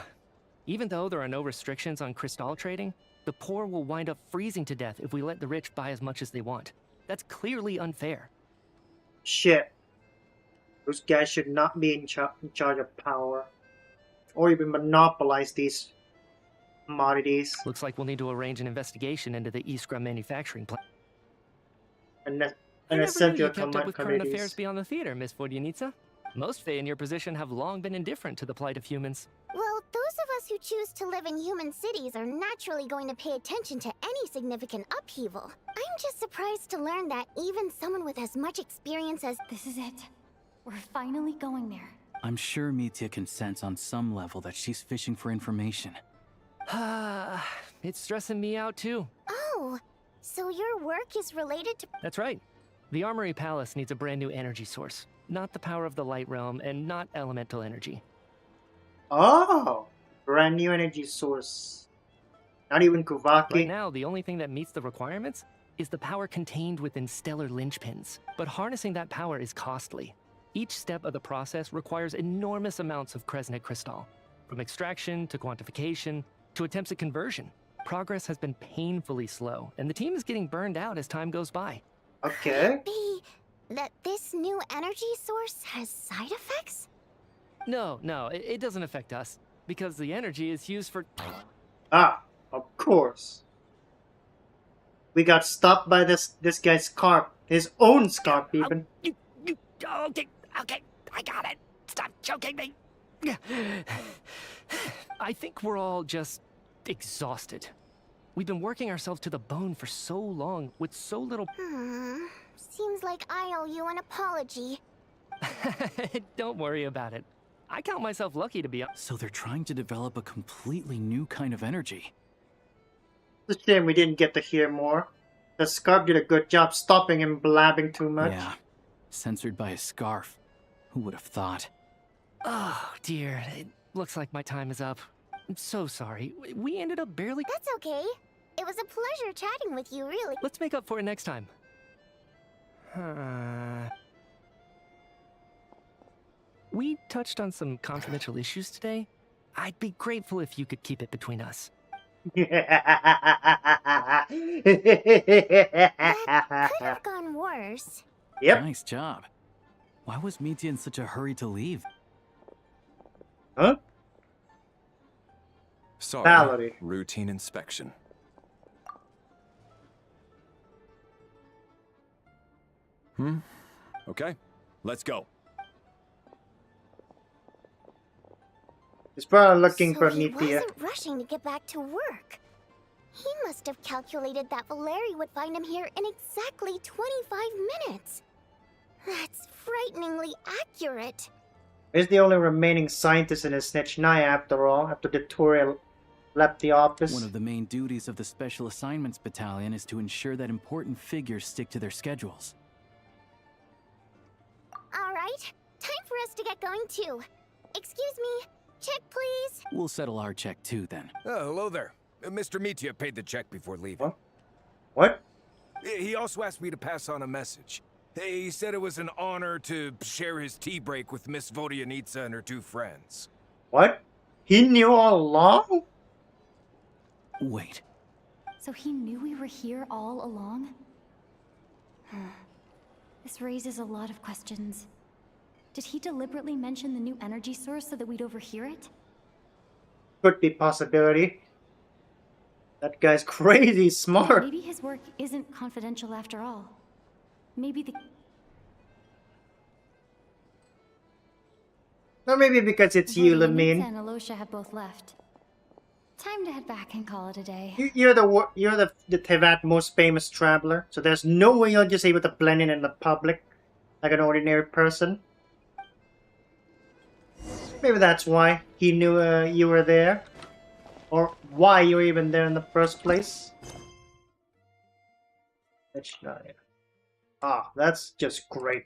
S11: Even though there are no restrictions on crystal trading, the poor will wind up freezing to death if we let the rich buy as much as they want. That's clearly unfair.
S1: Shit. Those guys should not be in charge of power. Or even monopolize these commodities.
S11: Looks like we'll need to arrange an investigation into the Iskra manufacturing plant.
S1: And
S11: I never knew
S1: essential
S11: you kept up with current
S1: committees.
S11: affairs beyond the theater, Miss Vodyanica. Most Fae in your position have long been indifferent to the plight of humans.
S2: Well, those of us who choose to live in human cities are naturally going to pay attention to any significant upheaval. I'm just surprised to learn that even someone with as much experience as—
S5: This is it. We're finally going there.
S3: I'm sure Mitya can sense on some level that she's fishing for information.
S11: It's stressing me out too.
S2: Oh, so your work is related to—
S11: That's right. The Armory Palace needs a brand new energy source. Not the power of the Light Realm, and not elemental energy.
S1: Oh! Brand new energy source. Not even Kuvaki.
S11: Right now, the only thing that meets the requirements is the power contained within stellar linchpins. But harnessing that power is costly. Each step of the process requires enormous amounts of Kresnik crystal. From extraction to quantification to attempts at conversion. Progress has been painfully slow, and the team is getting burned out as time goes by.
S1: Okay.
S2: be that this new energy source has side effects?
S11: No, it doesn't affect us, because the energy is used for...
S1: Ah, of course. We got stopped by this guy's scarf. His own scarf, even.
S11: Okay, I got it. Stop choking me. I think we're all just exhausted. We've been working ourselves to the bone for so long with so little...
S2: Seems like I owe you an apology.
S11: Don't worry about it. I count myself lucky to be...
S3: So they're trying to develop a completely new kind of energy.
S1: It's a shame we didn't get to hear more. The scarf did a good job stopping him blabbing too much.
S3: Yeah. Censored by a scarf. Who would have thought?
S11: Oh, dear. It looks like my time is up. I'm so sorry. We ended up barely...
S2: That's okay. It was a pleasure chatting with you, really.
S11: Let's make up for it next time. We touched on some confidential issues today. I'd be grateful if you could keep it between us.
S2: That could have gone worse.
S1: Yep.
S3: Nice job. Why was Mitya in such a hurry to leave?
S1: Huh?
S13: Sorry.
S1: Valerie.
S13: Routine inspection. Okay, let's go.
S1: He's probably looking
S2: So
S1: for
S2: he
S1: Mitya.
S2: wasn't rushing to get back to work. He must have calculated that Valeri would find him here in exactly 25 minutes. That's frighteningly accurate.
S1: He's the only remaining scientist in his Snezhnaya after all, after the Toriel left the office.
S3: One of the main duties of the Special Assignments Battalion is to ensure that important figures stick to their schedules.
S2: All right, time for us to get going too. Excuse me, check please.
S3: We'll settle our check too then.
S14: Oh, hello there. Mr. Mitya paid the check before leaving.
S1: What?
S14: He also asked me to pass on a message. He said it was an honor to share his tea break with Miss Vodyanica and her two friends.
S1: What? He knew all along?
S3: Wait.
S5: So he knew we were here all along? This raises a lot of questions. Did he deliberately mention the new energy source so that we'd overhear it?
S1: Could be possibility. That guy's crazy smart.
S5: Maybe his work isn't confidential after all. Maybe the...
S1: Or maybe because it's you,
S5: Vodyanica
S1: Lumine.
S5: and Alosha have both left. Time to head back and call it a day.
S1: You're the Tevat most famous traveler, so there's no way you're just able to blend in the public like an ordinary person. Maybe that's why he knew you were there, or why you were even there in the first place. Snezhnaya. Ah, that's just great.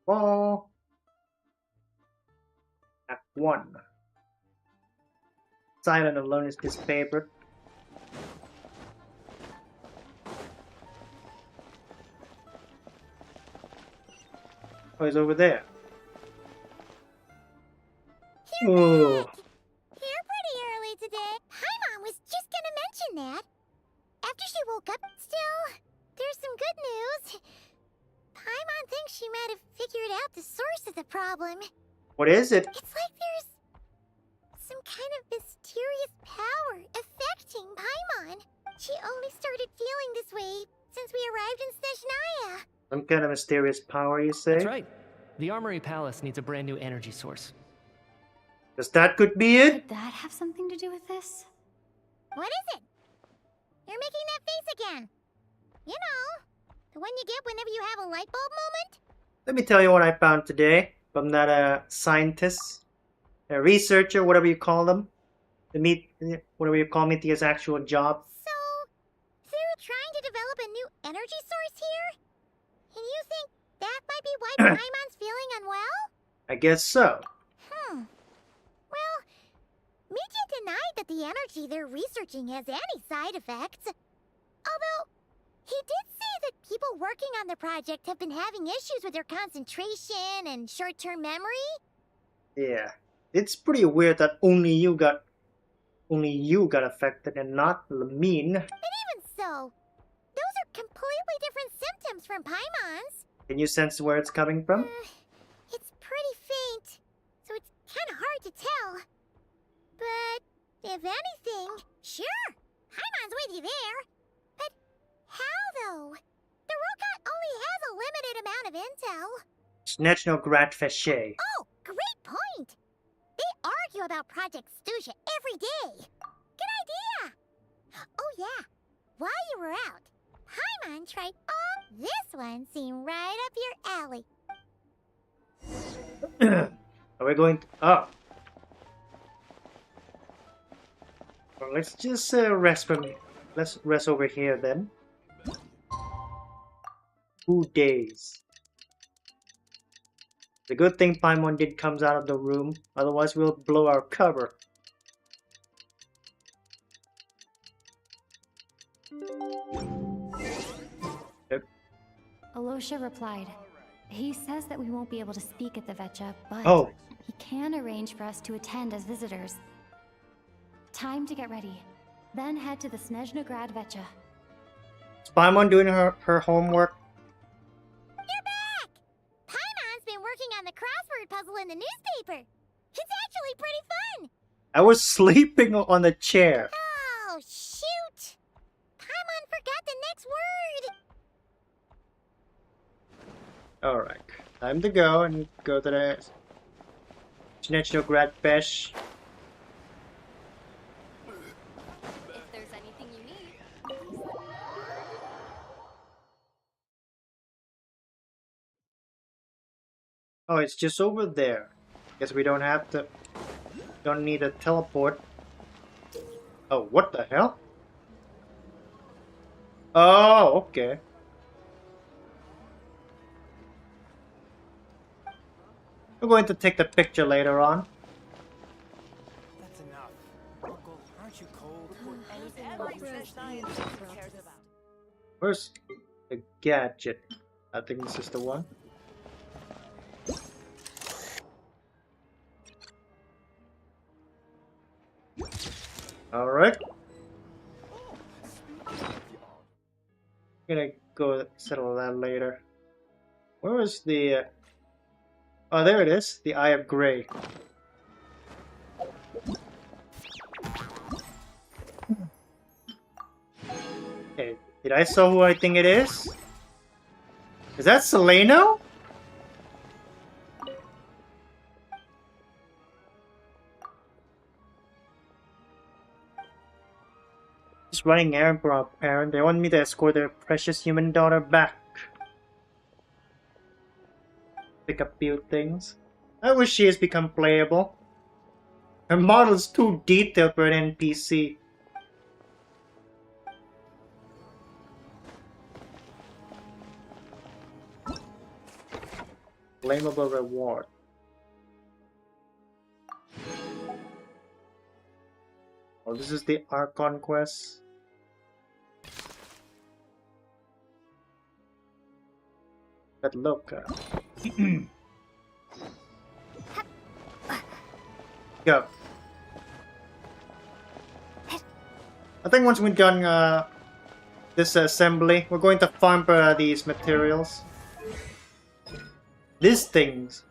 S1: Oh. 1. Silent alone is his favorite. Oh, he's over there. Oh.
S2: Here pretty early today. Paimon was just gonna mention that. After she woke up, still, there's some good news. Paimon thinks she might have figured out the source of the problem.
S1: What is it?
S2: It's like there's some kind of mysterious power affecting Paimon. She only started feeling this way since we arrived in Snezhnaya.
S1: Some kind of mysterious power, you say?
S15: That's right. The Armory Palace needs a brand new energy source.
S1: Because that could be it?
S5: Could that have something to do with this?
S2: What is it? You're making that face again. You know, the one you get whenever you have a light bulb moment?
S1: Let me tell you what I found today from that scientist, a researcher, whatever you call them. Whatever you call Meteor's actual job.
S2: So, they're trying to develop a new energy source here? And you think that might be why Paimon's feeling unwell?
S1: I guess so.
S2: Well, Meteor denied that the energy they're researching has any side effects. Although, he did say that people working on the project have been having issues with their concentration and short-term memory.
S1: Yeah. It's pretty weird that only you got affected and not lumine.
S2: But even so, those are completely different symptoms from Paimon's.
S1: Can you sense where it's coming from?
S2: It's pretty faint, so it's kind of hard to tell. But if anything, sure, Paimon's with you there. But how though? The robot only has a limited amount of intel.
S1: Snezhnaya grad fashe.
S2: Oh, great point! They argue about Project Stuja every day. Good idea! Oh yeah, while you were out, Paimon tried this one seemed right up your alley.
S1: Are we going to... Oh. Well, let's just rest from... Let's rest over here then. 2 days. The good thing Paimon did comes out of the room, otherwise we'll blow our cover.
S5: Alosha replied. He says that we won't be able to speak at the Vecha, but he can arrange for us to attend as visitors. Time to get ready. Then head to the Snezhnaya Vecha.
S1: Is Paimon doing her homework?
S2: You're back! Paimon's been working on the crossword puzzle in the newspaper. It's actually pretty fun.
S1: I was sleeping on the chair.
S2: Oh, shoot! Paimon forgot the next word.
S1: Alright, time to go and go to the Snezhnaya grad bash.
S10: If there's anything you need.
S1: Oh, it's just over there. Guess we don't have to... Don't need a teleport. Oh, what the hell? Oh, okay. We're going to take the picture later on.
S16: That's enough. Uncle, aren't you cold?
S1: Where's the gadget? I think this is the one. Alright. Gonna go settle that later. Where is the... Oh, there it is. The Eye of Grey. Okay, did I saw who I think it is? Is that Seleno? Just running errand for our parent. They want me to escort their precious human daughter back. Pick up a few things. I wish she has become playable. Her model is too detailed for an NPC. Flammable reward. Oh, this is the Archon quest. But look. Go. I think once we're done this assembly, we're going to farm these materials. These things.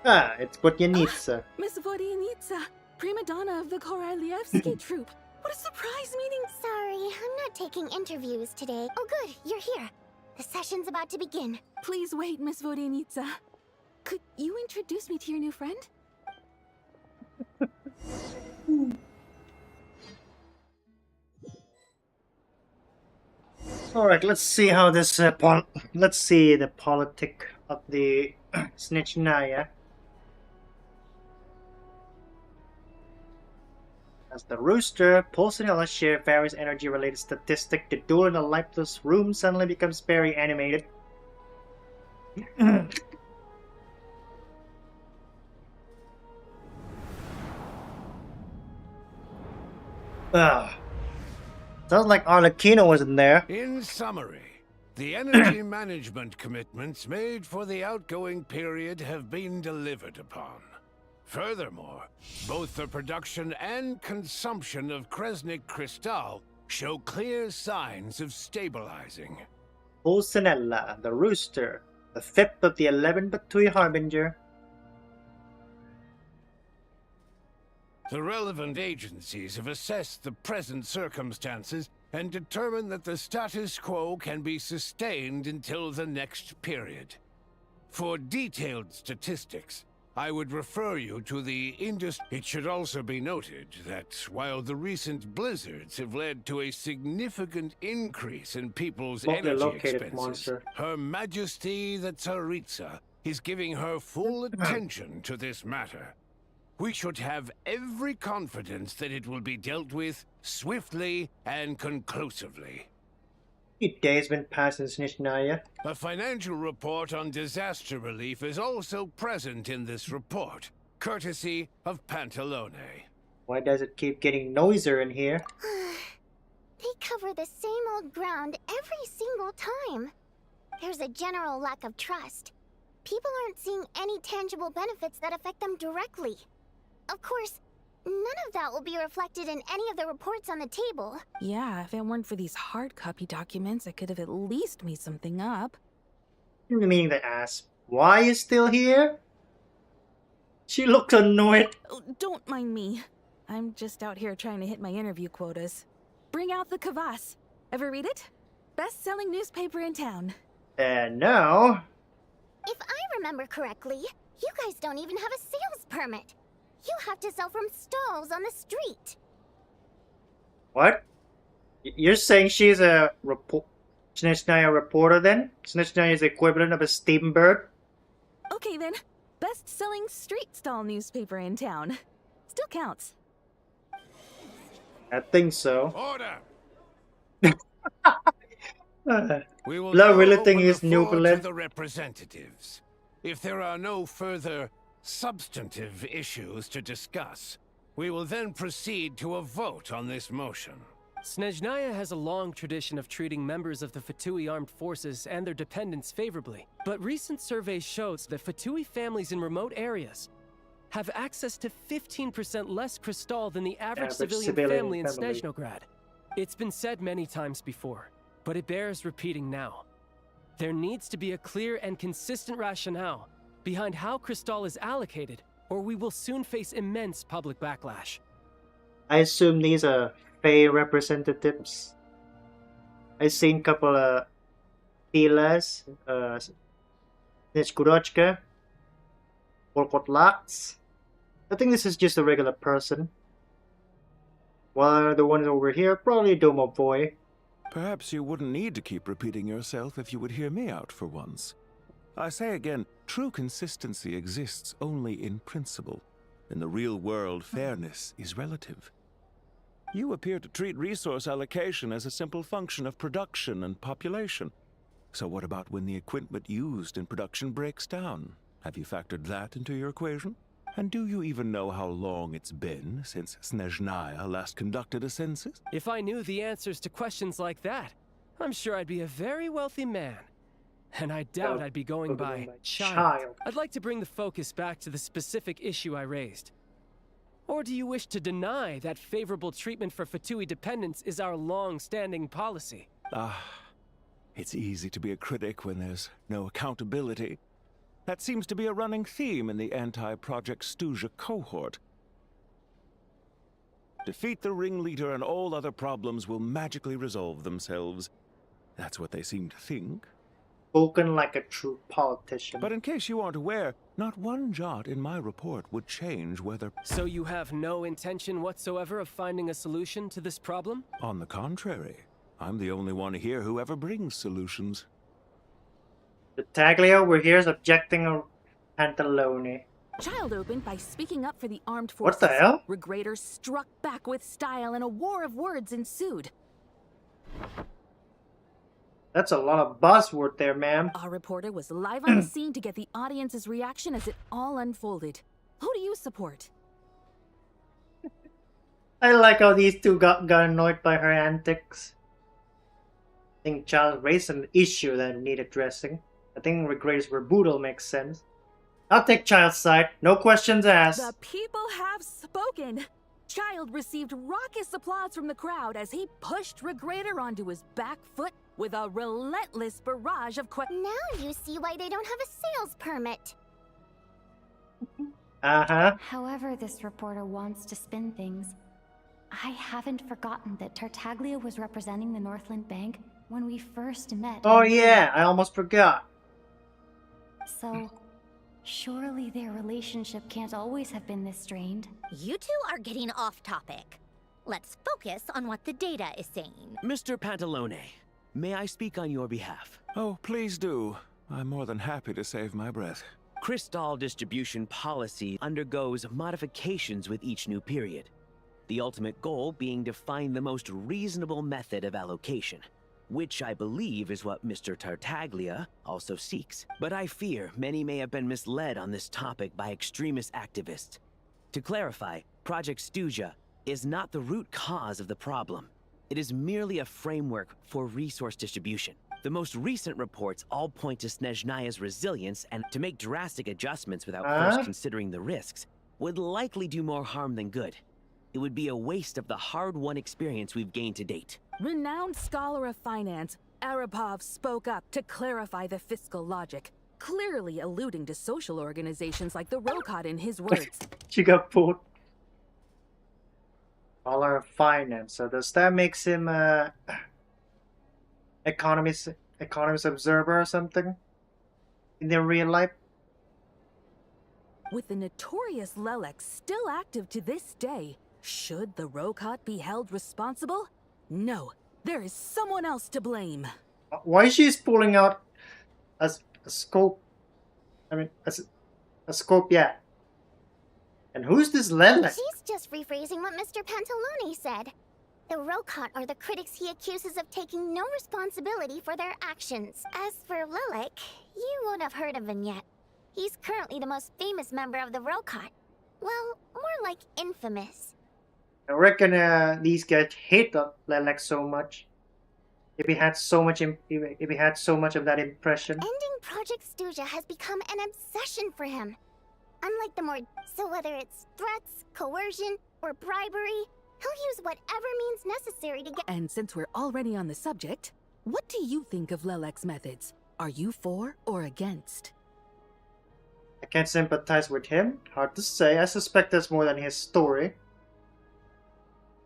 S1: Ah, it's Vodyanitsa.
S4: Miss Vodyanitsa, prima donna of the Korolievsky troupe. What a surprise meeting!
S2: Sorry, I'm not taking interviews today. Oh good, you're here. The session's about to begin.
S4: Please wait, Miss Vodyanitsa. Could you introduce me to your new friend?
S1: All right, let's see how this let's see the politic of the Snezhnaya. As the rooster, Pulsarella share various energy-related statistics. The duel in the lightless room suddenly becomes very animated. Sounds like Arlecchino wasn't there.
S17: In summary, the energy management commitments made for the outgoing period have been delivered upon. Furthermore, both the production and consumption of Kresnik Crystal show clear signs of stabilizing.
S1: Pulsarella, the rooster, the 5th of the 11th Batui Harbinger.
S17: The relevant agencies have assessed the present circumstances and determined that the status quo can be sustained until the next period. For detailed statistics, I would refer you to the industry. It should also be noted that while the recent blizzards have led to a significant increase in people's energy expenses, Her Majesty the Tsaritsa is giving her full attention to this matter. We should have every confidence that it will be dealt with swiftly and conclusively.
S1: A few days been passed in Snezhnaya.
S17: A financial report on disaster relief is also present in this report, courtesy of Pantalone.
S1: Why does it keep getting noisier in here?
S2: They cover the same old ground every single time. There's a general lack of trust. People aren't seeing any tangible benefits that affect them directly. Of course, none of that will be reflected in any of the reports on the table.
S4: Yeah, if it weren't for these hard copy documents, I could have at least made something up.
S1: Meaning the ass. Why are you still here? She looks annoyed.
S4: Oh, don't mind me. I'm just out here trying to hit my interview quotas. Bring out the kvass. Ever read it? Best-selling newspaper in town.
S1: No.
S2: If I remember correctly, you guys don't even have a sales permit. You have to sell from stalls on the street.
S1: What? You're saying she's a Snezhnaya reporter then? Snezhnaya is the equivalent of a steam bird?
S4: Okay then. Best-selling street stall newspaper in town. Still counts.
S1: I think so.
S17: Order! We will
S1: Love
S17: now
S1: really
S17: open
S1: think
S17: the
S1: he's new
S17: floor to
S1: blood.
S17: the representatives. If there are no further substantive issues to discuss, we will then proceed to a vote on this motion.
S11: Snezhnaya has a long tradition of treating members of the Fatui armed forces and their dependents favorably, but recent surveys shows that Fatui families in remote areas have access to 15% less crystal than the average civilian family in Snezhnograd. It's been said many times before, but it bears repeating now. There needs to be a clear and consistent rationale behind how crystal is allocated, or we will soon face immense public backlash.
S1: I assume these are Fey representatives. I've seen a couple of Tilas, Snezhkurochka, Polkotlaks. I think this is just a regular person. While the ones over here, probably Domovoy.
S12: Perhaps you wouldn't need to keep repeating yourself if you would hear me out for once. I say again, true consistency exists only in principle. In the real world, fairness is relative. You appear to treat resource allocation as a simple function of production and population. So what about when the equipment used in production breaks down? Have you factored that into your equation? And do you even know how long it's been since Snezhnaya last conducted a census?
S11: If I knew the answers to questions like that, I'm sure I'd be a very wealthy man. And I doubt I'd be going by child. I'd like to bring the focus back to the specific issue I raised. Or do you wish to deny that favorable treatment for Fatui dependents is our long-standing policy?
S12: It's easy to be a critic when there's no accountability. That seems to be a running theme in the anti-Project Stuja cohort. Defeat the ringleader and all other problems will magically resolve themselves. That's what they seem to think.
S1: Spoken like a true politician.
S12: But in case you aren't aware, not one jot in my report would change whether...
S11: So you have no intention whatsoever of finding a solution to this problem?
S12: On the contrary, I'm the only one here who ever brings solutions.
S1: The Taglio over here is objecting a Pantalone.
S18: Child opened by speaking up for the armed forces.
S1: What the hell?
S18: Regraders struck back with style and a war of words ensued.
S1: That's a lot of buzzword there, ma'am.
S18: Our reporter was live on the scene to get the audience's reaction as it all unfolded. Who do you support?
S1: I like how these two got annoyed by her antics. I think child raised an issue that needed addressing. I think regraders were brutal makes sense. I'll take child's side. No questions asked.
S18: The people have spoken. Child received raucous applause from the crowd as he pushed Regrader onto his back foot with a relentless barrage of questions.
S2: Now you see why they don't have a sales permit.
S5: However this reporter wants to spin things, I haven't forgotten that Tartaglia was representing the Northland Bank when we first met.
S1: Oh yeah, I almost forgot.
S5: So, surely their relationship can't always have been this strained.
S7: You two are getting off topic. Let's focus on what the data is saying.
S19: Mr. Pantalone, may I speak on your behalf?
S12: Oh, please do. I'm more than happy to save my breath.
S19: Crystal distribution policy undergoes modifications with each new period. The ultimate goal being to find the most reasonable method of allocation, which I believe is what Mr. Tartaglia also seeks. But I fear many may have been misled on this topic by extremist activists. To clarify, Project Stuja is not the root cause of the problem. It is merely a framework for resource distribution. The most recent reports all point to Snezhnaya's resilience, and to make drastic adjustments without first considering the risks would likely do more harm than good. It would be a waste of the hard-won experience we've gained to date.
S18: Renowned scholar of finance, Arapov spoke up to clarify the fiscal logic, clearly alluding to social organizations like the Rokot in his words.
S1: She got pulled. Scholar of finance. So does that makes him economist observer or something in their real life?
S18: With the notorious Lelex still active to this day, should the Rokot be held responsible? No, there is someone else to blame.
S1: Why she's pulling out a scope? I mean, a scope, yeah. And who's this Lelex?
S2: She's just rephrasing what Mr. Pantalone said. The Rokot are the critics he accuses of taking no responsibility for their actions. As for Lelex, you won't have heard of him yet. He's currently the most famous member of the Rokot. Well, more like infamous.
S1: I reckon these guys hate Lelex so much. If he had so much, if he had so much of that impression.
S2: Ending Project Stuja has become an obsession for him. Unlike the more, so whether it's threats, coercion, or bribery, he'll use whatever means necessary to get.
S18: And since we're already on the subject, what do you think of Lelex's methods? Are you for or against?
S1: I can't sympathize with him. Hard to say. I suspect that's more than his story.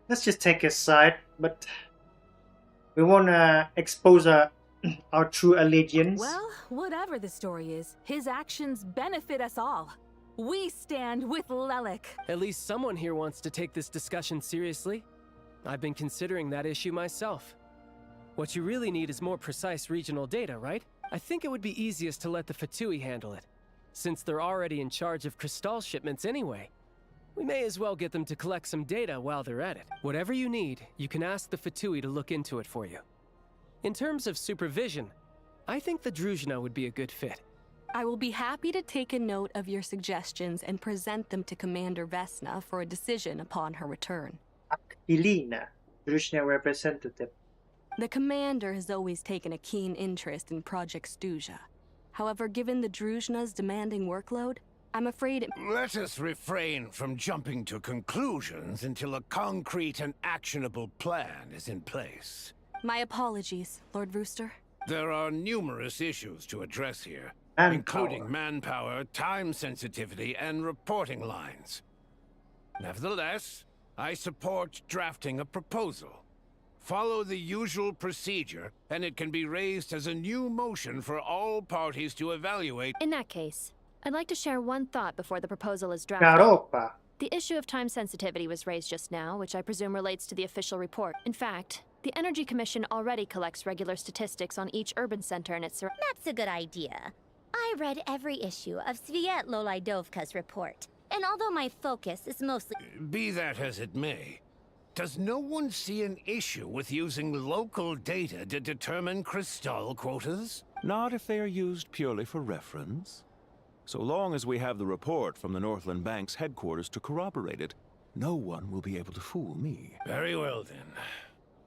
S1: Let's just take his side, but we won't expose our true allegiance.
S18: Well, whatever the story is, his actions benefit us all. We stand with Lelex.
S11: At least someone here wants to take this discussion seriously. I've been considering that issue myself. What you really need is more precise regional data, right? I think it would be easiest to let the Fatui handle it, since they're already in charge of Crystal shipments anyway. We may as well get them to collect some data while they're at it. Whatever you need, you can ask the Fatui to look into it for you. In terms of supervision, I think the Druzhna would be a good fit.
S4: I will be happy to take a note of your suggestions and present them to Commander Vesna for a decision upon her return.
S1: Ilina, Snezhnaya representative.
S4: The Commander has always taken a keen interest in Project Stuja. However, given the Druzhna's demanding workload, I'm afraid it...
S17: Let us refrain from jumping to conclusions until a concrete and actionable plan is in place.
S4: My apologies, Lord Rooster.
S17: There are numerous issues to address here,
S1: Manpower.
S17: including manpower, time sensitivity, and reporting lines. Nevertheless, I support drafting a proposal. Follow the usual procedure, and it can be raised as a new motion for all parties to evaluate.
S10: In that case, I'd like to share one thought before the proposal is drafted.
S1: Garopa.
S10: The issue of time sensitivity was raised just now, which I presume relates to the official report. In fact, the Energy Commission already collects regular statistics on each urban center and its...
S7: That's a good idea. I read every issue of Sviet-Lolaidovka's report, and although my focus is mostly...
S17: Be that as it may, does no one see an issue with using local data to determine crystal quotas?
S12: Not if they are used purely for reference. So long as we have the report from the Northland Bank's headquarters to corroborate it, no one will be able to fool me.
S17: Very well then.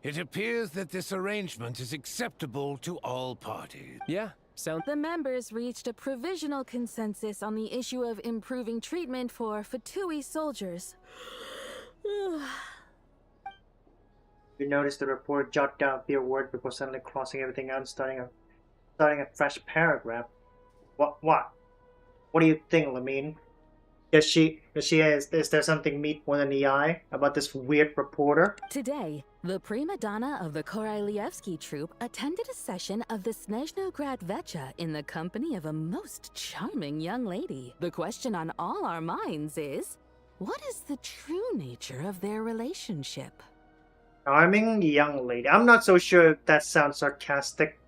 S17: It appears that this arrangement is acceptable to all parties.
S11: Yeah, sound...
S18: The members reached a provisional consensus on the issue of improving treatment for Fatui soldiers.
S1: You notice the report jot down a few words before suddenly crossing everything out and starting a fresh paragraph. What? What do you think, Lumine? Is there something meat more than the eye about this weird reporter?
S18: Today, the prima donna of the Korailievsky troupe attended a session of the Snezhnograd Vecha in the company of a most charming young lady. The question on all our minds is, what is the true nature of their relationship?
S1: Charming young lady. I'm not so sure if that sounds sarcastic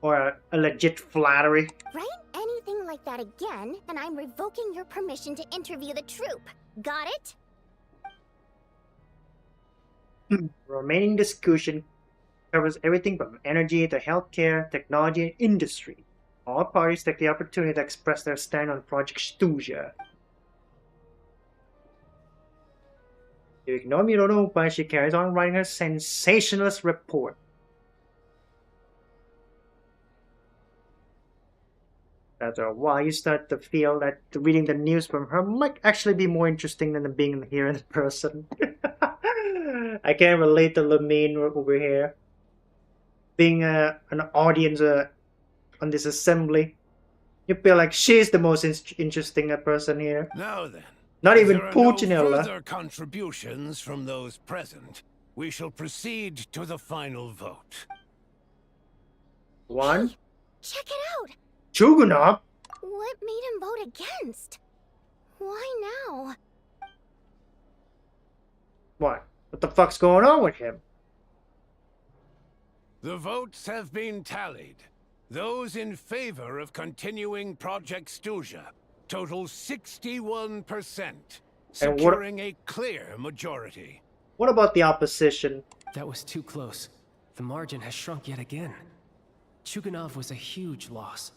S1: or a legit flattery.
S2: Write anything like that again, and I'm revoking your permission to interview the troupe. Got it?
S1: Remaining discussion covers everything from energy to healthcare, technology, and industry. All parties take the opportunity to express their stand on Project Stuja. You ignore me, don't know why she carries on writing her sensationalist report. After a while, you start to feel that reading the news from her might actually be more interesting than being here in person. I can't relate to Lumine over here. Being an audience on this assembly, you feel like she's the most interesting person here.
S17: Now then.
S1: Not even
S17: Putinella.
S1: No
S17: further contributions from those present, we shall proceed to the final vote.
S1: One.
S2: Check it out!
S1: Chugunov?
S2: What made him vote against? Why now?
S1: What? What the fuck's going on with him?
S17: The votes have been tallied. Those in favor of continuing Project Stuja total 61%, securing a clear majority.
S1: What about the opposition?
S11: That was too close. The margin has shrunk yet again. Chuganov was a huge loss.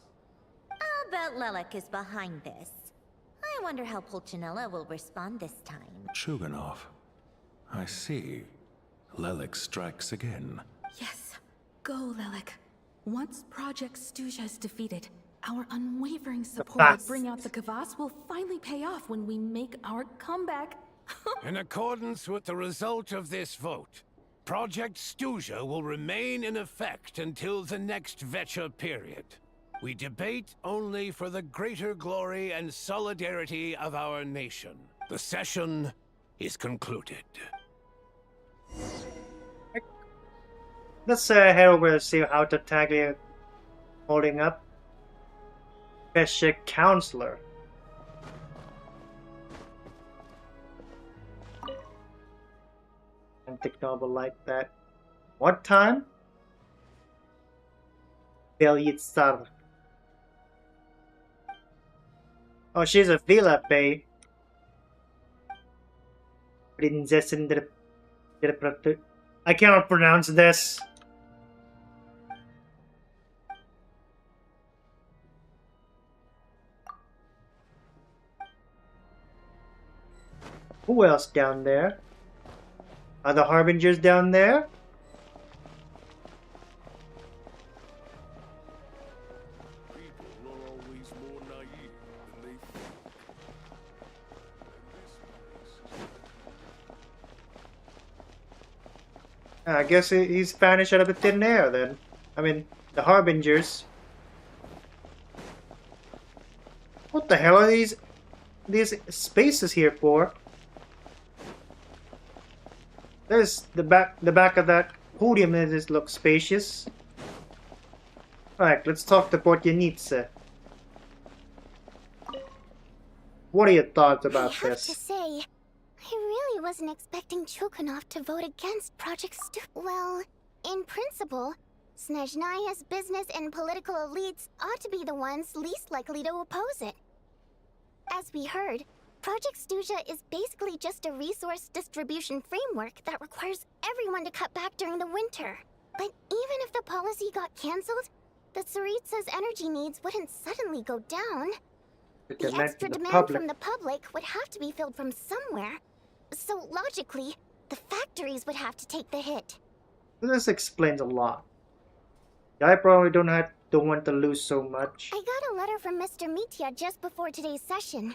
S7: I'll bet Lelek is behind this. I wonder how Pulcinella will respond this time.
S12: Chuganov. I see. Lelek strikes again.
S18: Yes. Go, Lelek. Once Project Stuja is defeated, our unwavering support to bring out the Kvass will finally pay off when we make our comeback.
S17: In accordance with the result of this vote, Project Stuja will remain in effect until the next Vecha period. We debate only for the greater glory and solidarity of our nation. The session is concluded.
S1: Let's head over and see how Tataglia holding up. Special Counselor. And think novel like that. What time? Belyitsar. Oh, she's a Villa Bay. I cannot pronounce this. Who else down there? Are the harbingers down there? I guess he's vanished out of the thin air then. I mean, the harbingers. What the hell are these spaces here for? There's the back of that podium. This looks spacious. Alright, let's talk to Bortyanitsa. What are your thoughts about
S2: I have
S1: this?
S2: to say, I really wasn't expecting Chukhanov to vote against Project Well, in principle, Snezhnaya's business and political elites ought to be the ones least likely to oppose it. As we heard, Project Stuja is basically just a resource distribution framework that requires everyone to cut back during the winter. But even if the policy got cancelled, the Tsaritsa's energy needs wouldn't suddenly go down. The extra demand from the public would have to be filled from somewhere. So logically, the factories would have to take the hit.
S1: This explains a lot. I probably don't want to lose so much.
S2: I got a letter from Mr. Mitya just before today's session.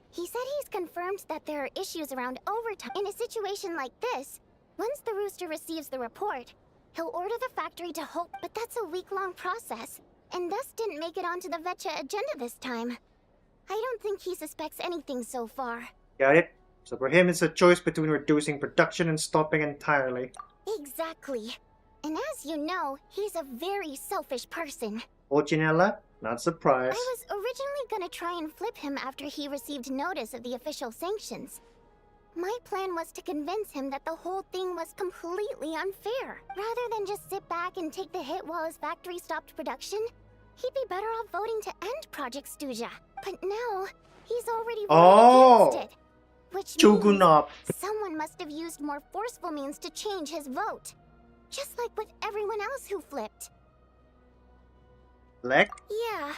S2: He said he's confirmed that there are issues around overtime. In a situation like this, once the Rooster receives the report, he'll order the factory to halt, but that's a week-long process, and thus didn't make it onto the Vecha agenda this time. I don't think he suspects anything so far.
S1: Got it? So for him, it's a choice between reducing production and stopping entirely.
S2: Exactly. And as you know, he's a very selfish person.
S1: Ochinella? Not surprised.
S2: I was originally gonna try and flip him after he received notice of the official sanctions. My plan was to convince him that the whole thing was completely unfair. Rather than just sit back and take the hit while his factory stopped production, he'd be better off voting to end Project Stuja. But now, he's already voted against it. Which means someone must have used more forceful means to change his vote. Just like with everyone else who flipped.
S1: Lek?
S2: Yeah.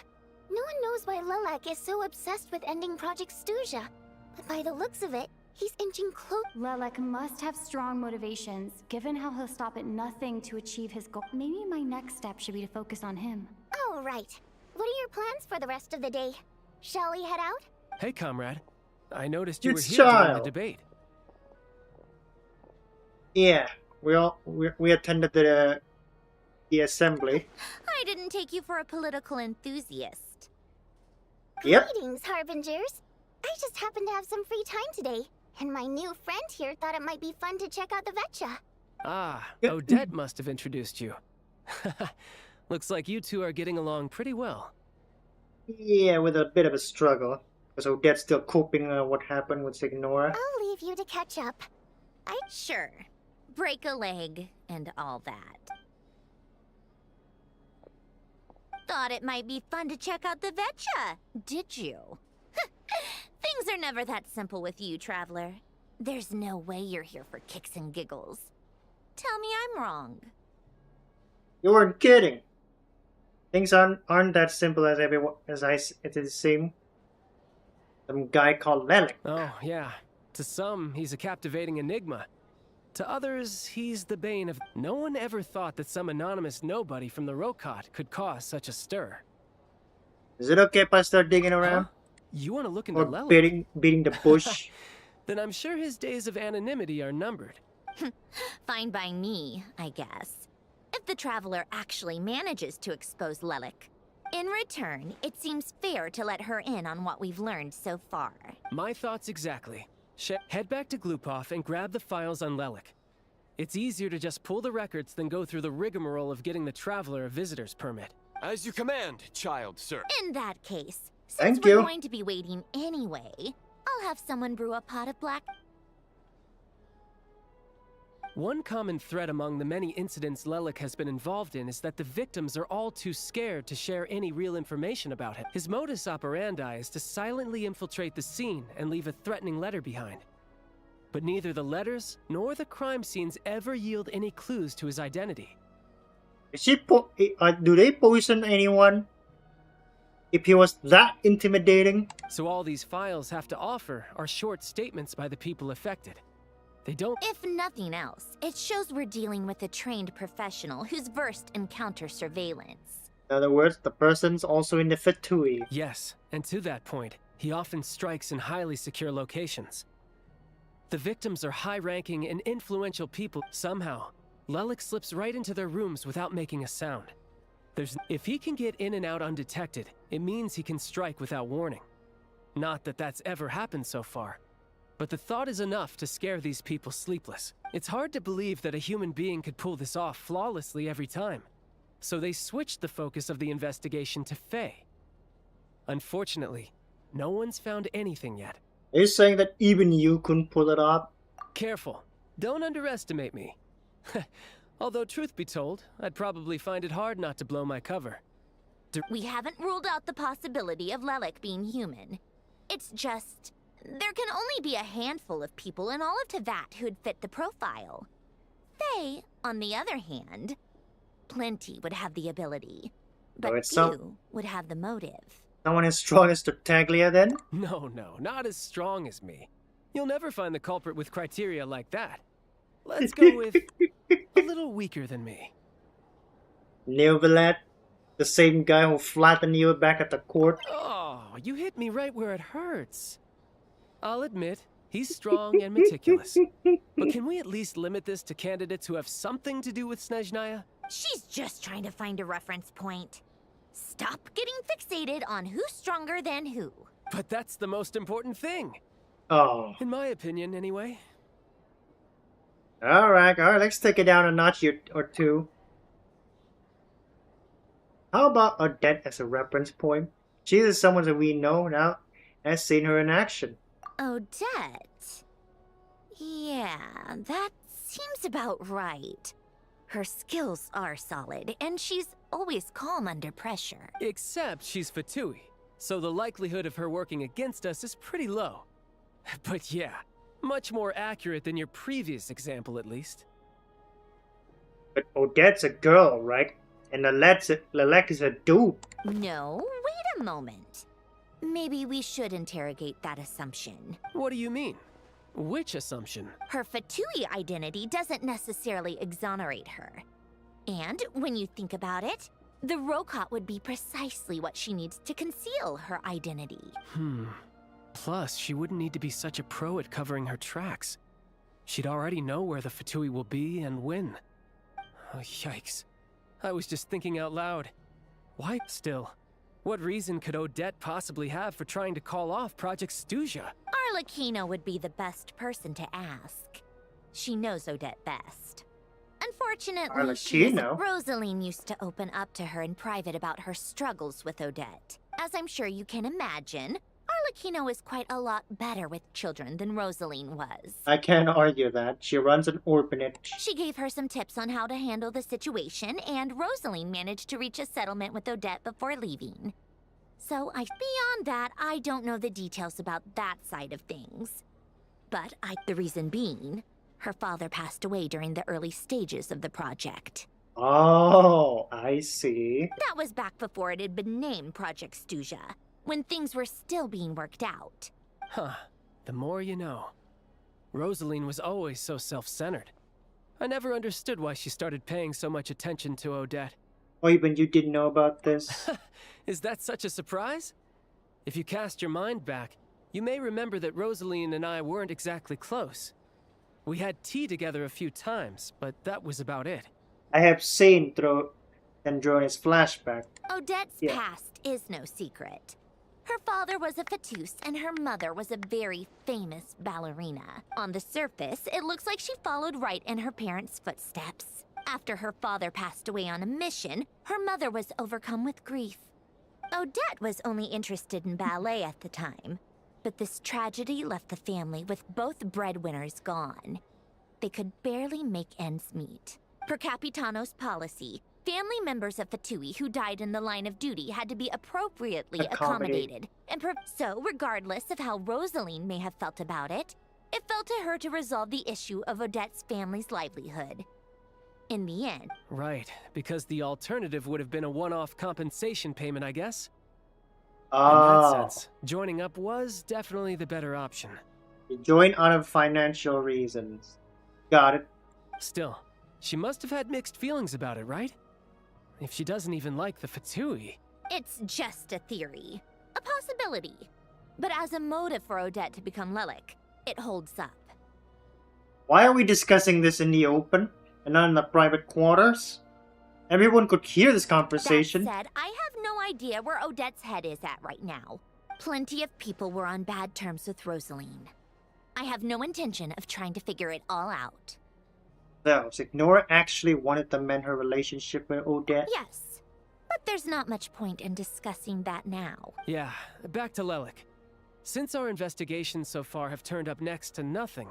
S2: No one knows why Lilac is so obsessed with ending Project Stuja. But by the looks of it, he's inching close.
S5: Lilac must have strong motivations, given how he'll stop at nothing to achieve his goal. Maybe my next step should be to focus on him.
S2: Oh, right. What are your plans for the rest of the day? Shall we head out?
S11: Hey, comrade. I noticed you were
S1: It's
S11: here during
S1: child.
S11: the debate.
S1: Yeah, we attended the assembly.
S7: I didn't take you for a political enthusiast.
S1: Yep.
S2: Greetings, Harbingers. I just happened to have some free time today, and my new friend here thought it might be fun to check out the Vecha.
S11: Ah, Odette must have introduced you. Looks like you two are getting along pretty well.
S1: Yeah, with a bit of a struggle. Because Odette's still coping what happened with Signora.
S2: I'll leave you to catch up.
S7: Sure. Break a leg and all that. Thought it might be fun to check out the Vecha, did you? Things are never that simple with you, Traveler. There's no way you're here for kicks and giggles. Tell me I'm wrong.
S1: You weren't kidding. Things aren't that simple as it seems. Some guy called Lelik.
S11: Oh, yeah. To some, he's a captivating enigma. To others, he's the bane of... No one ever thought that some anonymous nobody from the Rokot could cause such a stir.
S1: Is it okay if I start digging around?
S11: You want to look into
S1: Or
S11: Lelik?
S1: beating the bush?
S11: Then I'm sure his days of anonymity are numbered.
S7: Fine by me, I guess. If the Traveler actually manages to expose Lelik. In return, it seems fair to let her in on what we've learned so far.
S11: My thoughts exactly. Head back to Glupov and grab the files on Lelik. It's easier to just pull the records than go through the rigmarole of getting the Traveler a visitor's permit.
S20: As you command, child, sir.
S7: In that case, since
S1: Thank
S7: we're
S1: you.
S7: going to be waiting anyway, I'll have someone brew a pot of black...
S11: One common thread among the many incidents Lelik has been involved in is that the victims are all too scared to share any real information about him. His modus operandi is to silently infiltrate the scene and leave a threatening letter behind. But neither the letters nor the crime scenes ever yield any clues to his identity.
S1: Is she do they poison anyone? If he was that intimidating.
S11: So all these files have to offer are short statements by the people affected. They don't...
S7: If nothing else, it shows we're dealing with a trained professional who's versed in counter surveillance.
S1: In other words, the person's also in the Fatui.
S11: Yes, and to that point, he often strikes in highly secure locations. The victims are high-ranking and influential people. Somehow, Lelik slips right into their rooms without making a sound. If he can get in and out undetected, it means he can strike without warning. Not that that's ever happened so far, but the thought is enough to scare these people sleepless. It's hard to believe that a human being could pull this off flawlessly every time. So they switched the focus of the investigation to Faye. Unfortunately, no one's found anything yet.
S1: Are you saying that even you couldn't pull it off?
S11: Careful. Don't underestimate me. Although, truth be told, I'd probably find it hard not to blow my cover.
S7: We haven't ruled out the possibility of Lelik being human. It's just... there can only be a handful of people in all of Teyvat who'd fit the profile. Faye, on the other hand, plenty would have the ability. But few would have the motive.
S1: Someone as strong as Tartaglia, then?
S11: No, not as strong as me. You'll never find the culprit with criteria like that. Let's go with a little weaker than me.
S1: Neovilette? The same guy who flattened you back at the court?
S11: Oh, you hit me right where it hurts. I'll admit, he's strong and meticulous. But can we at least limit this to candidates who have something to do with Snezhnaya?
S7: She's just trying to find a reference point. Stop getting fixated on who's stronger than who.
S11: But that's the most important thing.
S1: Oh.
S11: In my opinion, anyway.
S1: Alright, let's take it down a notch or two. How about Odette as a reference point? She is someone that we know now and has seen her in action.
S7: Odette? Yeah, that seems about right. Her skills are solid, and she's always calm under pressure.
S11: Except she's Fatui, so the likelihood of her working against us is pretty low. But yeah, much more accurate than your previous example, at least.
S1: But Odette's a girl, right? And Lelik is a dude.
S7: No, wait a moment. Maybe we should interrogate that assumption.
S11: What do you mean? Which assumption?
S7: Her Fatui identity doesn't necessarily exonerate her. And when you think about it, the Rokot would be precisely what she needs to conceal her identity.
S11: Plus, she wouldn't need to be such a pro at covering her tracks. She'd already know where the Fatui will be and when. Oh, yikes. I was just thinking out loud. Why still? What reason could Odette possibly have for trying to call off Project Stuzha?
S7: Arlecchino would be the best person to ask. She knows Odette best. Unfortunately, Rosaline used to open up to her in private about her struggles with Odette. As I'm sure you can imagine, Arlecchino is quite a lot better with children than Rosaline was.
S1: I can't argue that. She runs an orphanage.
S7: She gave her some tips on how to handle the situation, and Rosaline managed to reach a settlement with Odette before leaving. So beyond that, I don't know the details about that side of things. But the reason being, her father passed away during the early stages of the project.
S1: Oh, I see.
S7: That was back before it had been named Project Stuzha, when things were still being worked out.
S11: Huh. The more you know. Rosaline was always so self-centered. I never understood why she started paying so much attention to Odette.
S1: Oh, even you didn't know about this?
S11: Is that such a surprise? If you cast your mind back, you may remember that Rosaline and I weren't exactly close. We had tea together a few times, but that was about it.
S1: I have seen through Androne's flashback.
S7: Odette's past is no secret. Her father was a Ventuz, and her mother was a very famous ballerina. On the surface, it looks like she followed right in her parents' footsteps. After her father passed away on a mission, her mother was overcome with grief. Odette was only interested in ballet at the time, but this tragedy left the family with both breadwinners gone. They could barely make ends meet. Per Capitano's policy, family members of Fatui who died in the line of duty had to be appropriately accommodated. So, regardless of how Rosaline may have felt about it, it fell to her to resolve the issue of Odette's family's livelihood. In the end.
S11: Right, because the alternative would have been a one-off compensation payment, I guess? In that
S1: Oh,
S11: sense, joining up was definitely the better option.
S1: you join out of financial reasons. Got it.
S11: Still, she must have had mixed feelings about it, right? If she doesn't even like the Fatui.
S7: It's just a theory. A possibility. But as a motive for Odette to become Lilac, it holds up.
S1: Why are we discussing this in the open and not in the private quarters? Everyone could hear this conversation.
S7: That said, I have no idea where Odette's head is at right now. Plenty of people were on bad terms with Rosaline. I have no intention of trying to figure it all out.
S1: So, Signora actually wanted to mend her relationship with Odette?
S7: Yes, but there's not much point in discussing that now.
S11: Yeah, back to Lilac. Since our investigations so far have turned up next to nothing,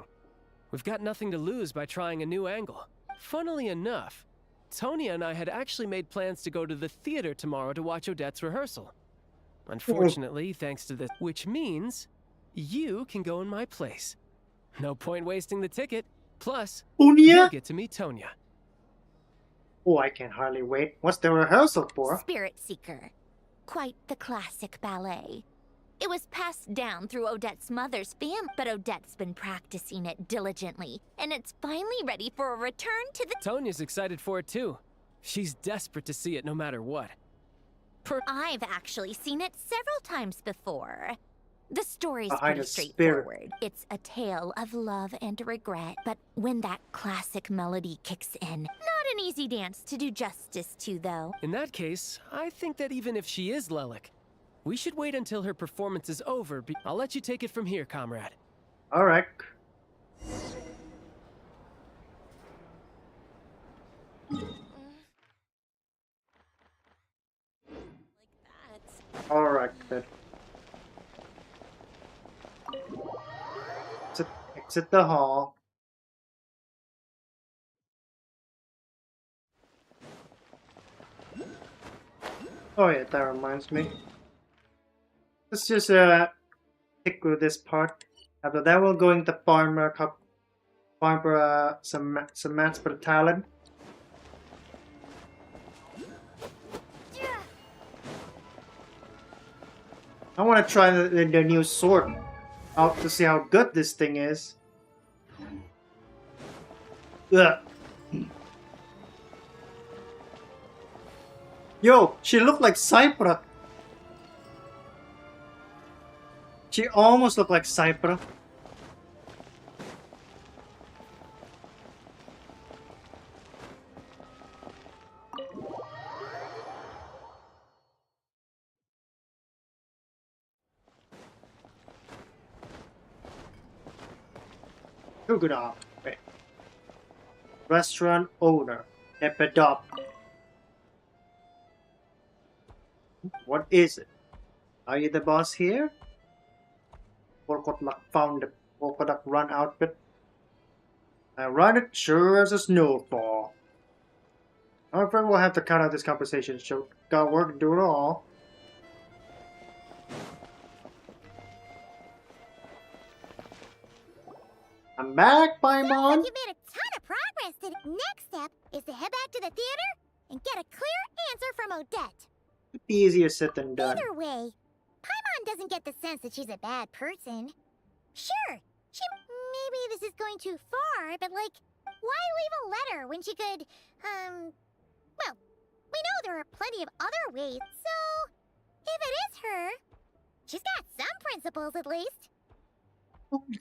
S11: we've got nothing to lose by trying a new angle. Funnily enough, Tonya and I had actually made plans to go to the theater tomorrow to watch Odette's rehearsal. Unfortunately, thanks to this, which means you can go in my place. No point wasting the ticket. Plus, you'll get to meet Tonya.
S1: Oh, I can hardly wait. What's the rehearsal for?
S7: Spirit Seeker. Quite the classic ballet. It was passed down through Odette's mother's family, but Odette's been practicing it diligently, and it's finally ready for a return to the—
S11: Tonya's excited for it too. She's desperate to see it no matter what.
S7: I've actually seen it several times before. The story's
S1: Behind
S7: pretty
S1: a
S7: straightforward. It's a tale of love and regret, but when that classic melody kicks in, not an easy dance to do justice to, though.
S11: In that case, I think that even if she is Lilac, we should wait until her performance is over. I'll let you take it from here, comrade.
S1: All right. All right, then. Exit the hall. Oh yeah, that reminds me. Let's just stick with this part. After that, we're going to farm some mats for the talent. I want to try the new sword out to see how good this thing is. Ugh. Yo, she looked like Cypra. She almost looked like Cypra. Good up. Wait. Restaurant owner. Epidop. What is it? Are you the boss here? Polka found the polka dot run outfit. I run it sure as a snowfall. Our friend will have to cut out this conversation. So got work to do it all. I'm back, Paimon.
S2: You made a ton of progress today. Next step is to head back to the theater and get a clear answer from Odette.
S1: Easier said than done.
S2: Either way, Paimon doesn't get the sense that she's a bad person. Sure, maybe this is going too far, but like, why leave a letter when she could, well, we know there are plenty of other ways, so if it is her, she's got some principles at least.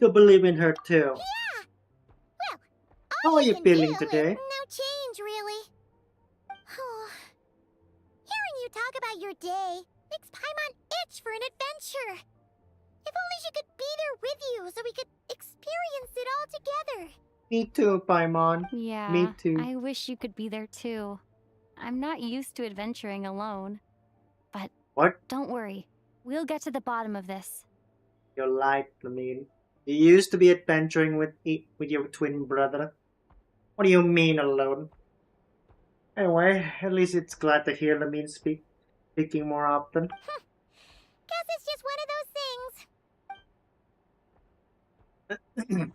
S1: You believe in her too.
S2: Yeah. Well,
S1: how are you feeling today?
S2: No change, really. Hearing you talk about your day makes Paimon itch for an adventure. If only she could be there with you so we could experience it all together.
S1: Me too, Paimon.
S5: Yeah,
S1: me too.
S5: I wish you could be there too. I'm not used to adventuring alone. But
S1: what?
S5: Don't worry. We'll get to the bottom of this.
S1: You're right, Lumine. You used to be adventuring with your twin brother. What do you mean alone? Anyway, at least it's glad to hear Lumine speaking more often.
S2: Guess it's just one of those things.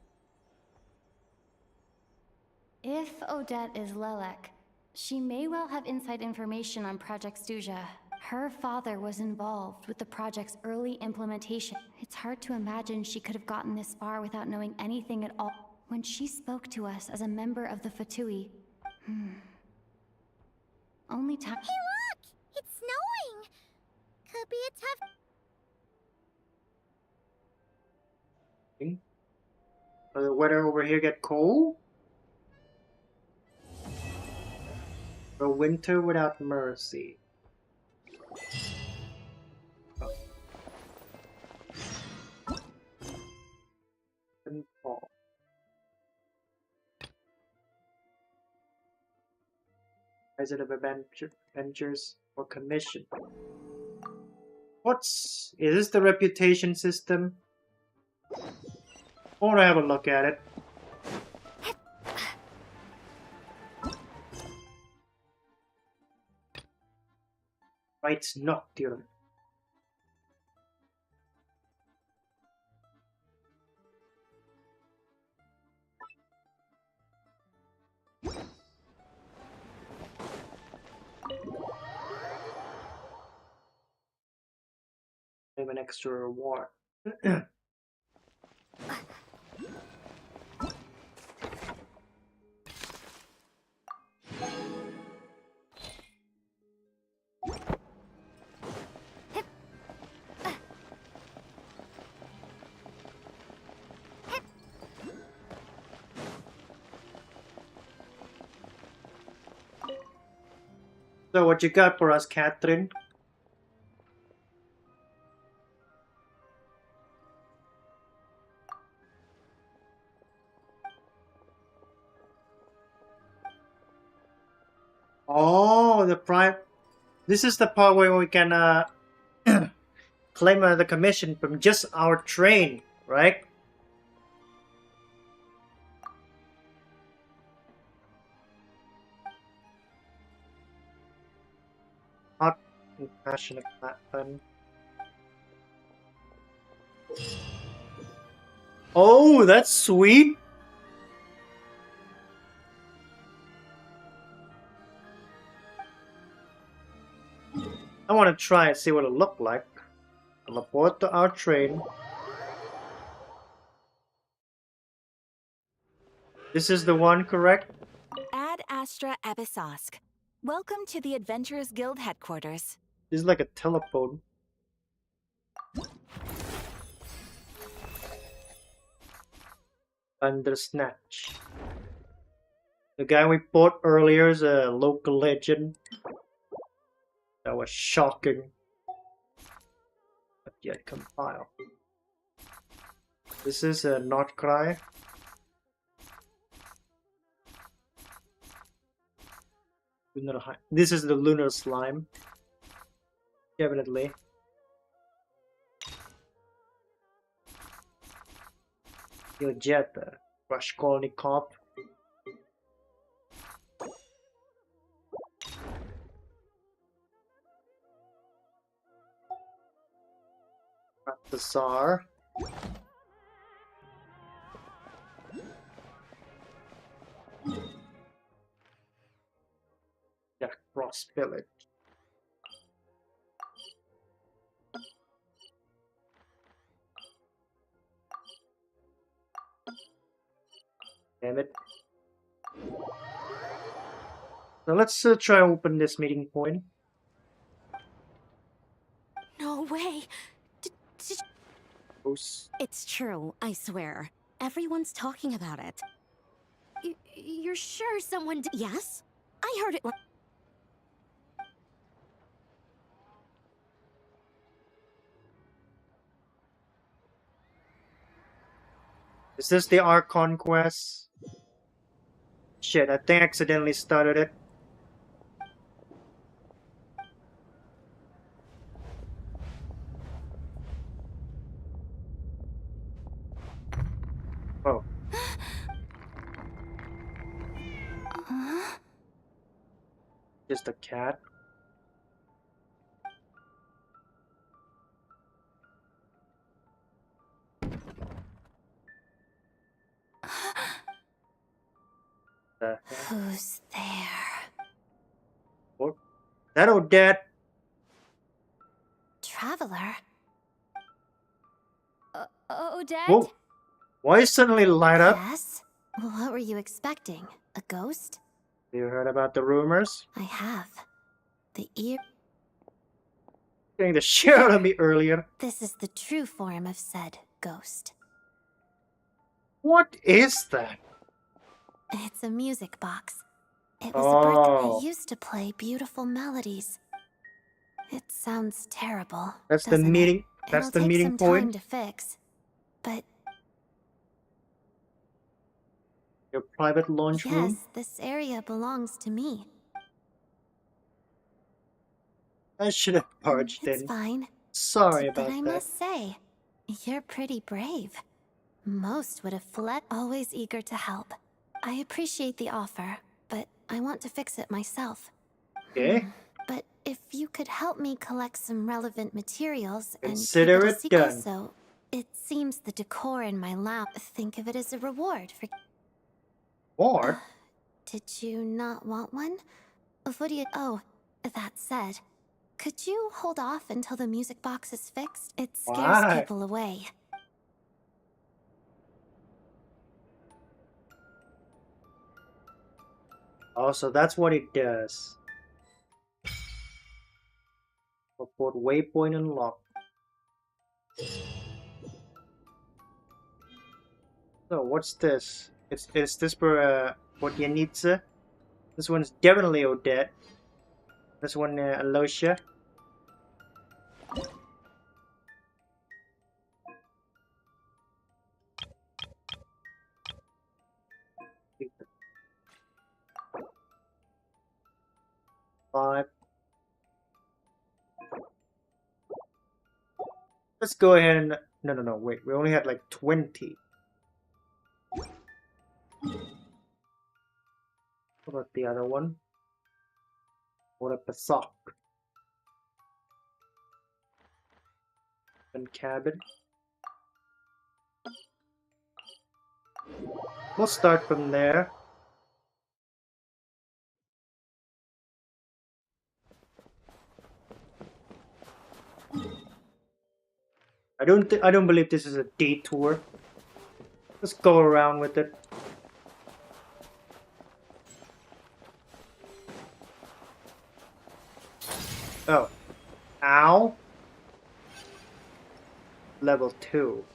S5: If Odette is Lilac, she may well have inside information on Project Stuja. Her father was involved with the project's early implementation. It's hard to imagine she could have gotten this far without knowing anything at all. When she spoke to us as a member of the Fatui, only time.
S2: Hey, look! It's snowing! Could be a tough.
S1: Does the weather over here get cold? A winter without mercy. Oh. And fall. President of Adventures or Commission. Is this the reputation system? I want to have a look at it. Rites Nocturne. Name an extra reward. So what you got for us, Catherine? Oh, the prime. This is the part where we can claim the commission from just our train, right? Hot and passionate fun. Oh, that's sweet. I want to try and see what it looked like. I'll aboard our train. This is the one, correct?
S21: Ad Astra Abyssosk. Welcome to the Adventurers Guild headquarters.
S1: This is like a telephone. Snatch. The guy we bought earlier is a local legend. That was shocking. But yet compile. This is a not cry. This is the lunar slime. Definitely. Odette, Raskolnikov. The SARA. Yeah, Cross Village. Damn it. So let's try to open this meeting point.
S7: No way. It's true, I swear. Everyone's talking about it. You're sure someone Yes? I heard it.
S1: Is this the Archon quest? Shit, I think I accidentally started it. Oh. Just a cat.
S9: Who's there?
S1: What? That Odette.
S9: traveler.
S5: Odette?
S1: Whoa. Why you suddenly light up?
S9: Yes? What were you expecting? A ghost?
S1: You heard about the rumors?
S9: I have. The ear.
S1: Getting the shit out of me earlier.
S9: This is the true form of said ghost.
S1: What is that?
S9: It's a music box. It was a brick
S1: Oh.
S9: that used to play beautiful melodies. It sounds terrible.
S1: That's the
S9: doesn't it?
S1: meeting. That's the
S9: It'll take
S1: meeting
S9: some
S1: point.
S9: time to fix, but
S1: Your private launch
S9: yes,
S1: room.
S9: this area belongs to me.
S1: I should have barged
S9: It's
S1: in.
S9: fine.
S1: Sorry
S9: But
S1: about
S9: I
S1: that.
S9: must say, you're pretty brave. Most would have fled, always eager to help. I appreciate the offer, but I want to fix it myself.
S1: Okay.
S9: But if you could help me collect some relevant materials
S1: Consider
S9: and keep
S1: it
S9: it a secret,
S1: done.
S9: also, it seems the decor in my lounge. Think of it as a reward for.
S1: Or
S9: Did you not want one? What do you? Oh, that said, could you hold off until the music box is fixed? It scares
S1: Why?
S9: people away.
S1: also that's what it does. Report waypoint unlocked. So what's this? It's this for Odianitsa. This one's definitely Odette. This one Aloysia. Five. Let's go ahead and no wait, we only had like 20. What about the other one? What about the sock? And cabin. We'll start from there. I don't believe this is a detour. Let's go around with it. Oh. Ow. Level 2.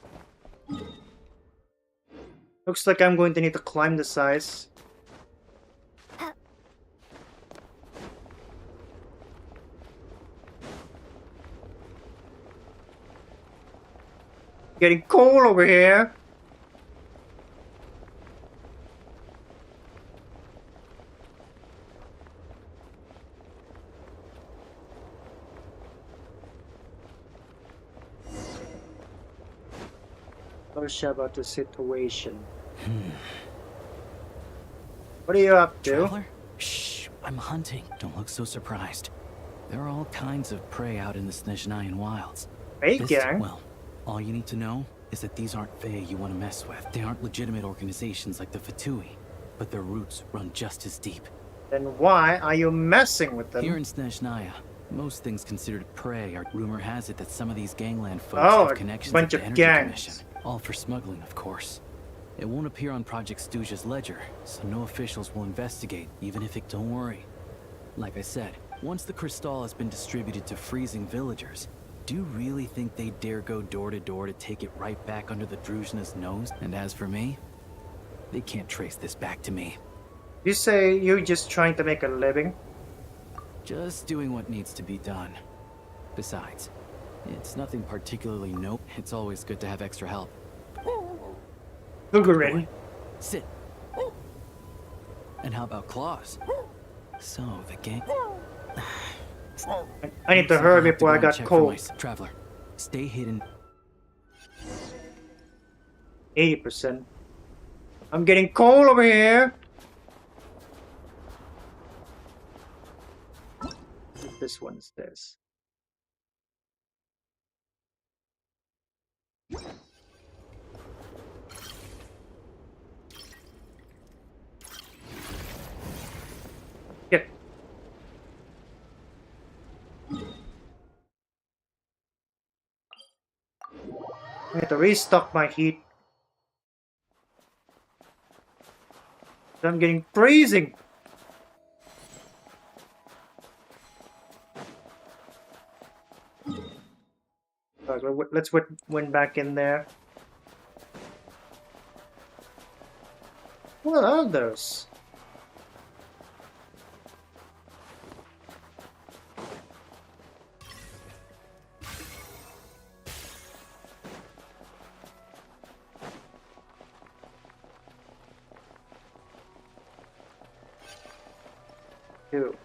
S1: Looks like I'm going to need to climb the sides. Getting cold over here. Not sure about the situation. What are you up to?
S3: Traveler? Shh, I'm hunting. Don't look so surprised. There are all kinds of prey out in the Snezhnayan wilds.
S1: Hey, gang.
S3: Well, all you need to know is that these aren't Fae you want to mess with. They aren't legitimate organizations like the Fatui, but their roots run just as deep.
S1: Then why are you messing with them?
S3: Here in Snezhnaya, most things considered prey are. Rumor has it that some of these gangland folks
S1: Oh,
S3: have
S1: a
S3: connections
S1: bunch
S3: with the
S1: of
S3: Energy
S1: gangs.
S3: Commission. All for smuggling, of course. It won't appear on Project Stuja's ledger, so no officials will investigate, even if it. Don't worry. Like I said, once the crystal has been distributed to freezing villagers, do you really think they'd dare go door to door to take it right back under the Druzhna's nose? And as for me, they can't trace this back to me.
S1: You say you're just trying to make a living?
S3: Just doing what needs to be done. Besides, it's nothing particularly It's always good to have extra help.
S1: Boy,
S3: sit. And how about claws? So, the gang...
S1: I need to hurry before I got cold.
S3: Traveler, stay hidden.
S1: 80%. I'm getting cold over here. This one's this. Get. have to restock my heat. I'm getting freezing. Let's win back in there. What are those? Two.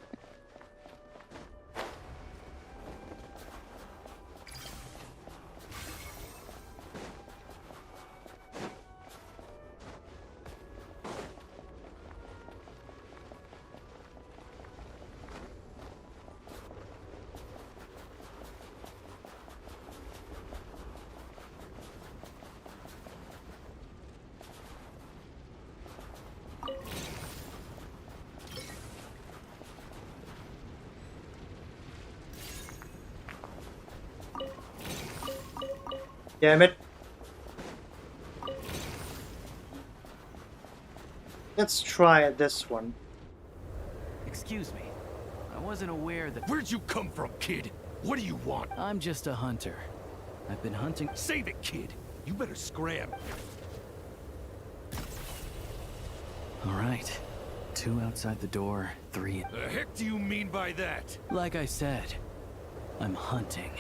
S1: Damn it. Let's try this one.
S3: Excuse me. I wasn't aware that...
S14: Where'd you come from, kid? What do you want?
S3: I'm just a hunter. I've been hunting...
S14: Save it, kid. You better scram.
S3: All right. 2 outside the door, 3...
S14: The heck do you mean by that?
S3: Like I said, I'm hunting.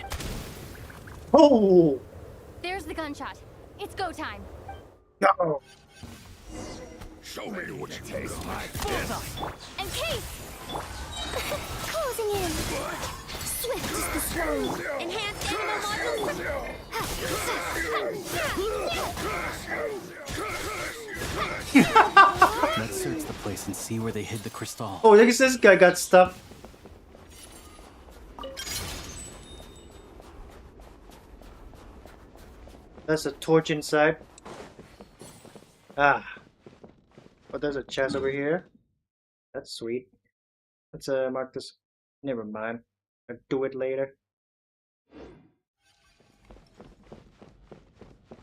S1: Oh!
S10: There's the gunshot. It's go time.
S1: No.
S14: Show me what you taste like.
S10: Bullseye. And case.
S2: Closing in. Swift is the slow.
S7: Enhanced animal modules.
S3: Let's search the place and see where they hid the crystal.
S1: Oh, I guess this guy got stuff. There's a torch inside. Ah. Oh, there's a chest over here. That's sweet. Let's mark this. Never mind. I'll do it later.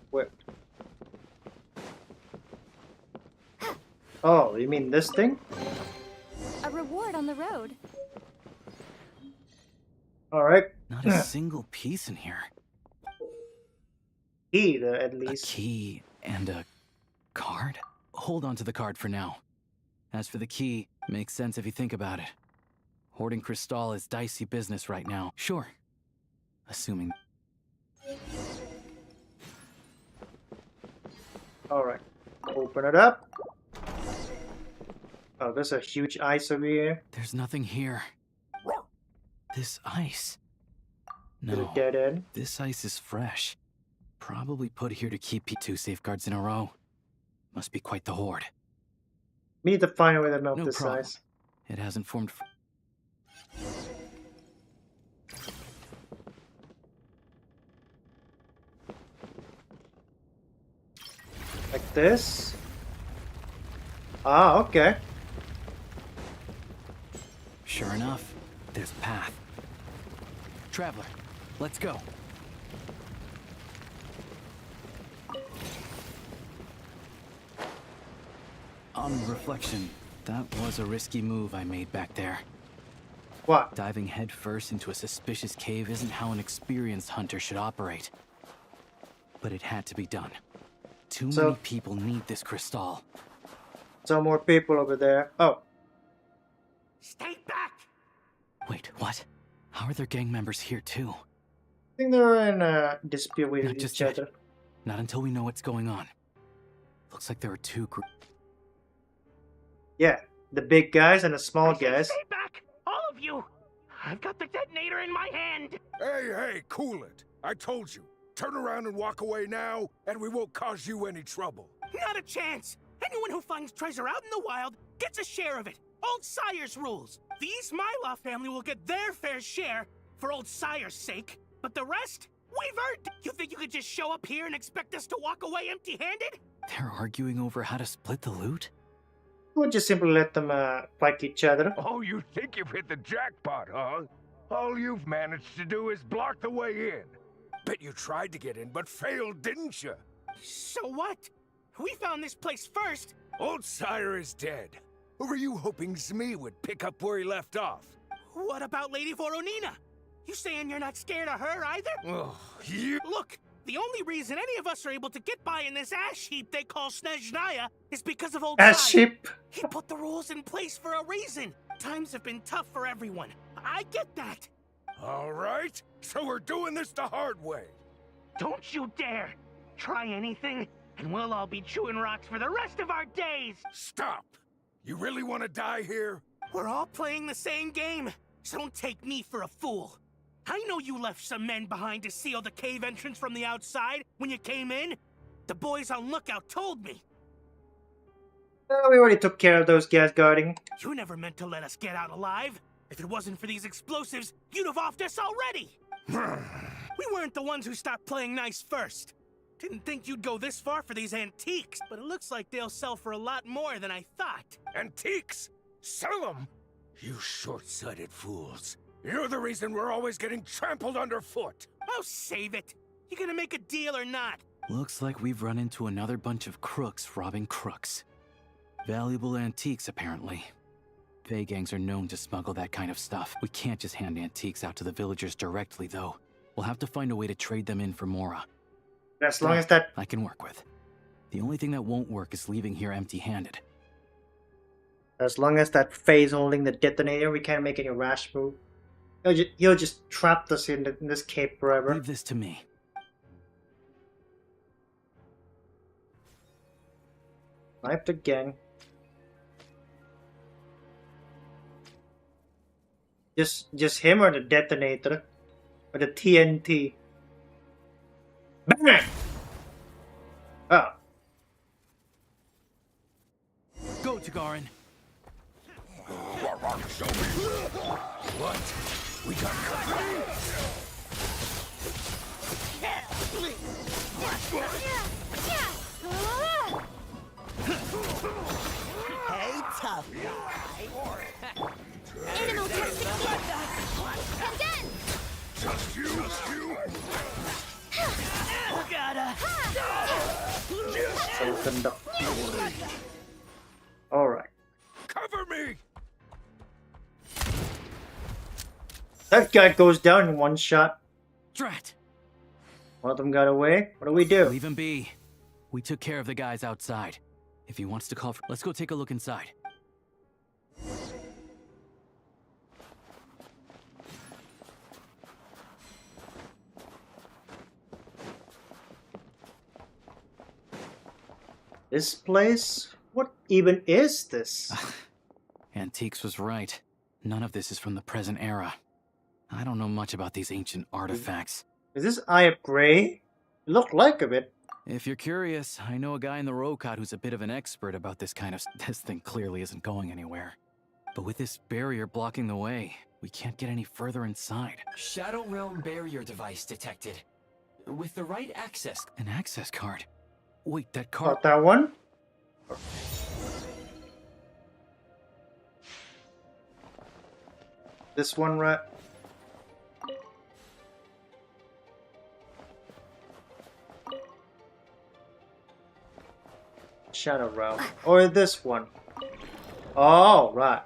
S1: Where? Oh, you mean this thing?
S10: A reward on the road.
S1: Alright.
S3: Not a single piece in here.
S1: Key, at least.
S3: A key and a card? Hold on to the card for now. As for the key, makes sense if you think about it. Hoarding crystal is dicey business right now. Sure. Assuming...
S1: Alright. Open it up. Oh, there's a huge ice over here.
S3: There's nothing here. This ice. No,
S1: dead end.
S3: This ice is fresh. Probably put here to keep PT2 safeguards in a row. Must be quite the hoard.
S1: We need to find a way to melt
S3: No
S1: this
S3: problem.
S1: ice.
S3: It hasn't formed...
S1: Like this? Ah, okay.
S3: Sure enough, there's a path. Traveler, let's go. On reflection, that was a risky move I made back there.
S1: What?
S3: Diving headfirst into a suspicious cave isn't how an experienced hunter should operate. But it had to be done. Too many people need this crystal.
S1: Some more people over there. Oh.
S16: Stay back!
S3: Wait, what? How are there gang members here too?
S1: I think they're in a dispute with
S3: Not just
S1: each
S3: yet.
S1: other.
S3: Not until we know what's going on. Looks like there are 2 groups.
S1: Yeah, the big guys and the small guys.
S16: Stay back! All of you! I've got the detonator in my hand!
S14: Hey, cool it. I told you. Turn around and walk away now, and we won't cause you any trouble.
S16: Not a chance! Anyone who finds treasure out in the wild gets a share of it. Old Sire's rules. These Myloff family will get their fair share for Old Sire's sake. But the rest, we've earned. You think you could just show up here and expect us to walk away empty-handed?
S3: They're arguing over how to split the loot?
S1: We'll just simply let them fight each other.
S14: Oh, you think you've hit the jackpot, huh? All you've managed to do is block the way in. Bet you tried to get in, but failed, didn't you?
S16: So what? We found this place first.
S14: Old Sire is dead. Or were you hoping Zmi would pick up where he left off?
S16: What about Lady Voronina? You saying you're not scared of her either?
S14: Oh, you...
S16: Look, the only reason any of us are able to get by in this ash heap they call Snezhnaya is because of old
S1: Ash
S16: Sire.
S1: heap?
S16: He put the rules in place for a reason. Times have been tough for everyone. I get that.
S14: All right, so we're doing this the hard way.
S16: Don't you dare! Try anything, and we'll all be chewing rocks for the rest of our days!
S14: Stop! You really want to die here?
S16: We're all playing the same game, so don't take me for a fool. I know you left some men behind to seal the cave entrance from the outside when you came in. The boys on lookout told me.
S1: We already took care of those guys guarding.
S16: You never meant to let us get out alive. If it wasn't for these explosives, you'd have offed us already. We weren't the ones who stopped playing nice first. Didn't think you'd go this far for these antiques, but it looks like they'll sell for a lot more than I thought.
S14: Antiques? Sell them? You short-sighted fools. You're the reason we're always getting trampled underfoot.
S16: Oh, save it. You gonna make a deal or not?
S3: Looks like we've run into another bunch of crooks robbing crooks. Valuable antiques, apparently. Fey gangs are known to smuggle that kind of stuff. We can't just hand antiques out to the villagers directly, though. We'll have to find a way to trade them in for Mora.
S1: As long as that...
S3: I can work with. The only thing that won't work is leaving here empty-handed.
S1: As long as that Faye's holding the detonator, we can't make any rash move. He'll just trap us in this cave forever.
S3: Leave this to me.
S1: Knife again. Just him or the detonator? Or the TNT? Bang! Oh.
S3: Go, Tagarin.
S14: Show me. What? We got company?
S8: Hey, tough guy.
S2: Animal testing condemned.
S14: Just you.
S1: Alright.
S14: Cover me!
S1: That guy goes down in one shot.
S3: Drat!
S1: One of them got away. What do we do?
S3: Leave him be. We took care of the guys outside. If he wants to call for... Let's go take a look inside.
S1: This place? What even is this?
S3: Antiques was right. None of this is from the present era. I don't know much about these ancient artifacts.
S1: Is this Eye of Grey? It looked like a bit.
S3: If you're curious, I know a guy in the Rokot who's a bit of an expert about this kind of... This thing clearly isn't going anywhere. But with this barrier blocking the way, we can't get any further inside.
S15: Shadow Realm barrier device detected. With the right access...
S3: An access card? Wait, that card...
S1: Got that one? This one, right? Shadow Realm. Or this one. Oh, right.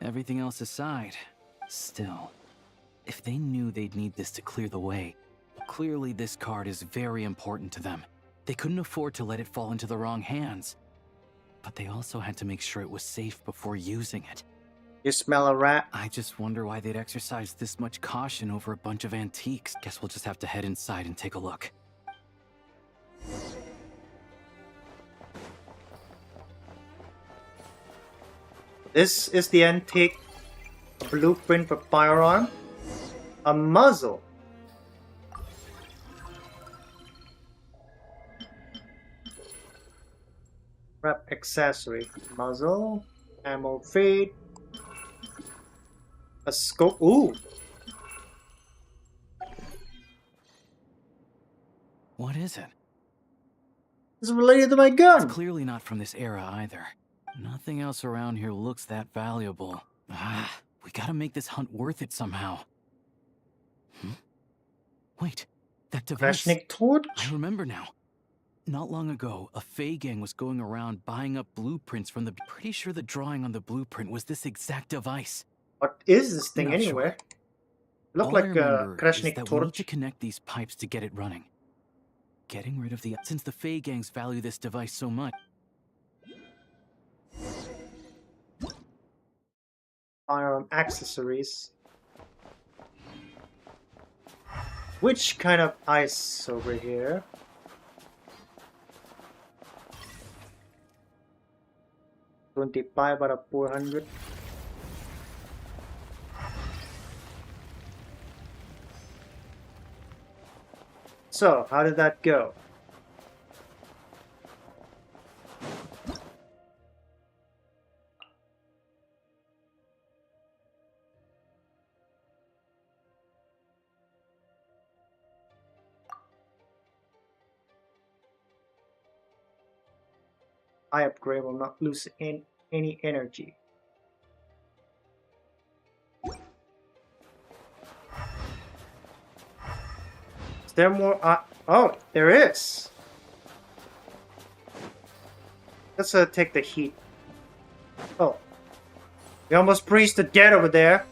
S3: Everything else aside, still, if they knew they'd need this to clear the way, clearly this card is very important to them. They couldn't afford to let it fall into the wrong hands. But they also had to make sure it was safe before using it.
S1: You smell a rat?
S3: I just wonder why they'd exercise this much caution over a bunch of antiques. Guess we'll just have to head inside and take a look.
S1: This is the antique blueprint for firearm. A muzzle. Wrap accessory. Muzzle. Ammo feed. A scope. Ooh.
S3: What is it?
S1: It's related to my gun.
S3: It's clearly not from this era either. Nothing else around here looks that valuable. We gotta make this hunt worth it somehow. Wait, that device.
S1: Krashnik torch?
S3: I remember now. Not long ago, a Fey gang was going around buying up blueprints from the... Pretty sure the drawing on the blueprint was this exact device.
S1: What is this thing
S3: Not
S1: anyway?
S3: sure.
S1: It looked
S3: All I
S1: like a
S3: remember is
S1: Krashnik
S3: that we need
S1: torch.
S3: to connect these pipes to get it running. Getting rid of the... Since the Fey gangs value this device so much...
S1: Firearm accessories. Which kind of ice over here? $25 out of 400. So, how did that go? I upgrade will not lose any energy. Is there more? Oh, there is. Let's take the heat. Oh, we almost breached the dead over there.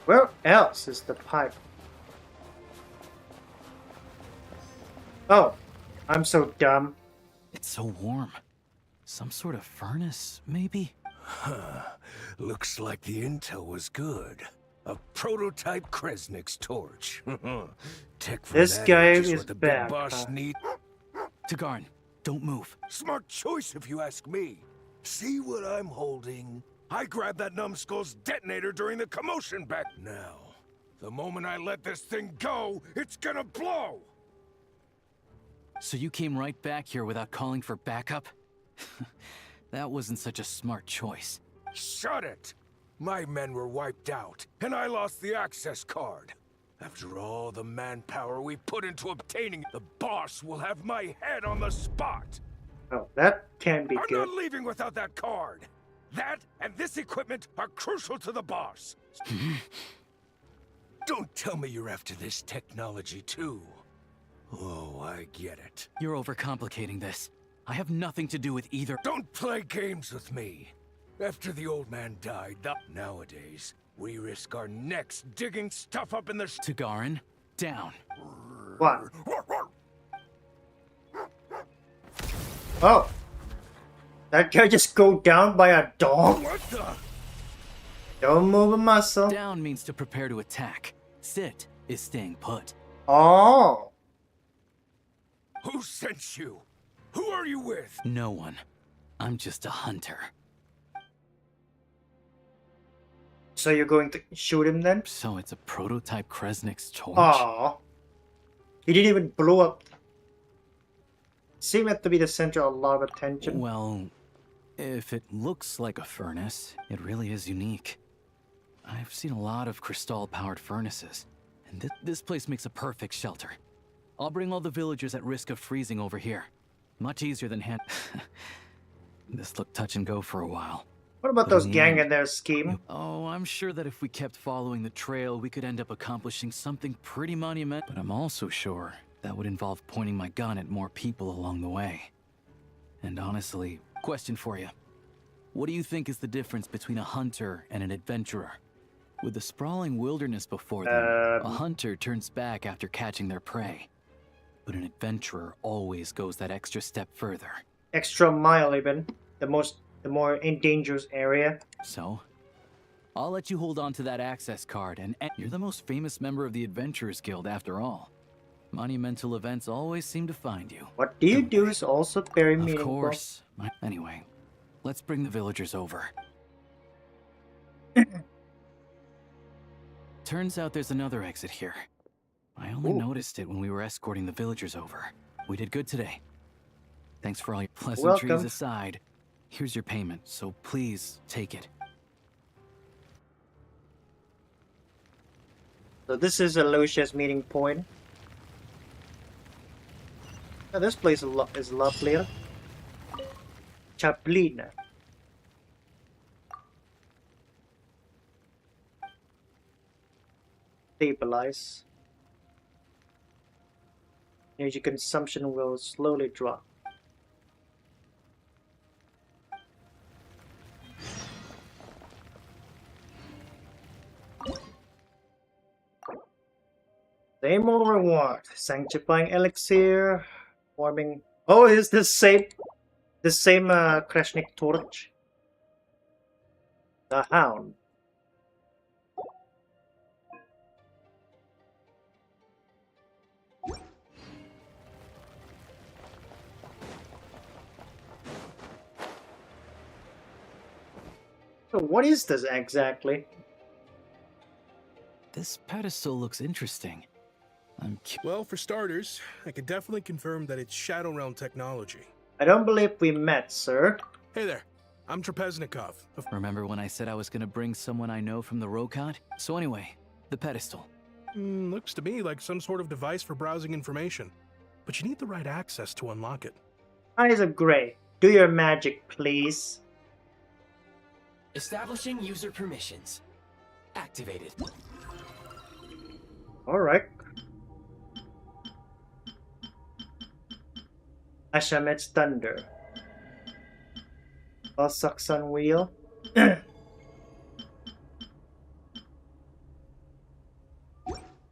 S1: Where else is the pipe? Oh, I'm so dumb.
S3: It's so warm. Some sort of furnace, maybe?
S14: Huh. Looks like the intel was good. A prototype Kresnik's torch. Tech for
S1: This
S14: that
S1: guy
S14: is
S1: is
S14: what the
S1: back,
S14: big boss
S1: huh?
S14: need.
S3: Tagarin, don't move.
S14: Smart choice if you ask me. See what I'm holding? I grabbed that numbskull's detonator during the commotion back now. The moment I let this thing go, it's gonna blow!
S3: So you came right back here without calling for backup? That wasn't such a smart choice.
S14: Shut it! My men were wiped out, and I lost the access card. After all the manpower we put into obtaining, the boss will have my head on the spot.
S1: Oh, that can be
S14: I'm
S1: good.
S14: not leaving without that card. That and this equipment are crucial to the boss. Don't tell me you're after this technology too. Oh, I get it.
S3: You're overcomplicating this. I have nothing to do with either.
S14: Don't play games with me. After the old man died, nowadays, we risk our necks digging stuff up in the...
S3: Tagarin, down.
S1: What? Oh. That guy just go down by a dog?
S14: What the?
S1: Don't move a muscle.
S3: Down means to prepare to attack. Sit is staying put.
S1: Oh.
S14: Who sent you? Who are you with?
S3: No one. I'm just a hunter.
S1: So you're going to shoot him then?
S3: So it's a prototype Kresnik's torch?
S1: Aww. He didn't even blow up. Seemed to be the center of a lot of attention.
S3: Well, if it looks like a furnace, it really is unique. I've seen a lot of crystal-powered furnaces, and this place makes a perfect shelter. I'll bring all the villagers at risk of freezing over here. Much easier than hand... This looked touch and go for a while.
S1: What about
S3: But
S1: those
S3: in the
S1: gang
S3: end-
S1: and their scheme?
S3: Oh, I'm sure that if we kept following the trail, we could end up accomplishing something pretty monumental. But I'm also sure that would involve pointing my gun at more people along the way. And honestly, question for you. What do you think is the difference between a hunter and an adventurer? With the sprawling wilderness before them, a hunter turns back after catching their prey. But an adventurer always goes that extra step further.
S1: Extra mile even. The more in dangerous area.
S3: So, I'll let you hold on to that access card, and you're the most famous member of the Adventurers Guild after all. Monumental events always seem to find you.
S1: What do you do is also very
S3: Of
S1: meaningful.
S3: course. Anyway, let's bring the villagers over. Turns out there's another exit here. I only noticed it when we were escorting the villagers over. We did good today. Thanks for all your pleasantries
S1: Welcome.
S3: aside. Here's your payment, so please take it.
S1: So this is a Lucia's meeting point. Now this place is lovely. Chaplina. Stabilize. Energy consumption will slowly drop. Same old reward. Sanctifying elixir. Warming. Oh, is this same Krashnik torch? The hound. So what is this exactly?
S3: This pedestal looks interesting.
S6: Well, for starters, I can definitely confirm that it's Shadow Realm technology.
S1: I don't believe we met, sir.
S6: Hey there, I'm Trapeznikov.
S3: Remember when I said I was gonna bring someone I know from the Rokot? So anyway, the pedestal.
S6: Looks to me like some sort of device for browsing information. But you need the right access to unlock it.
S1: Eyes of Grey, do your magic, please.
S15: Establishing user permissions. Activated.
S1: Alright. Ashamet's Thunder. Balsaksan Wheel.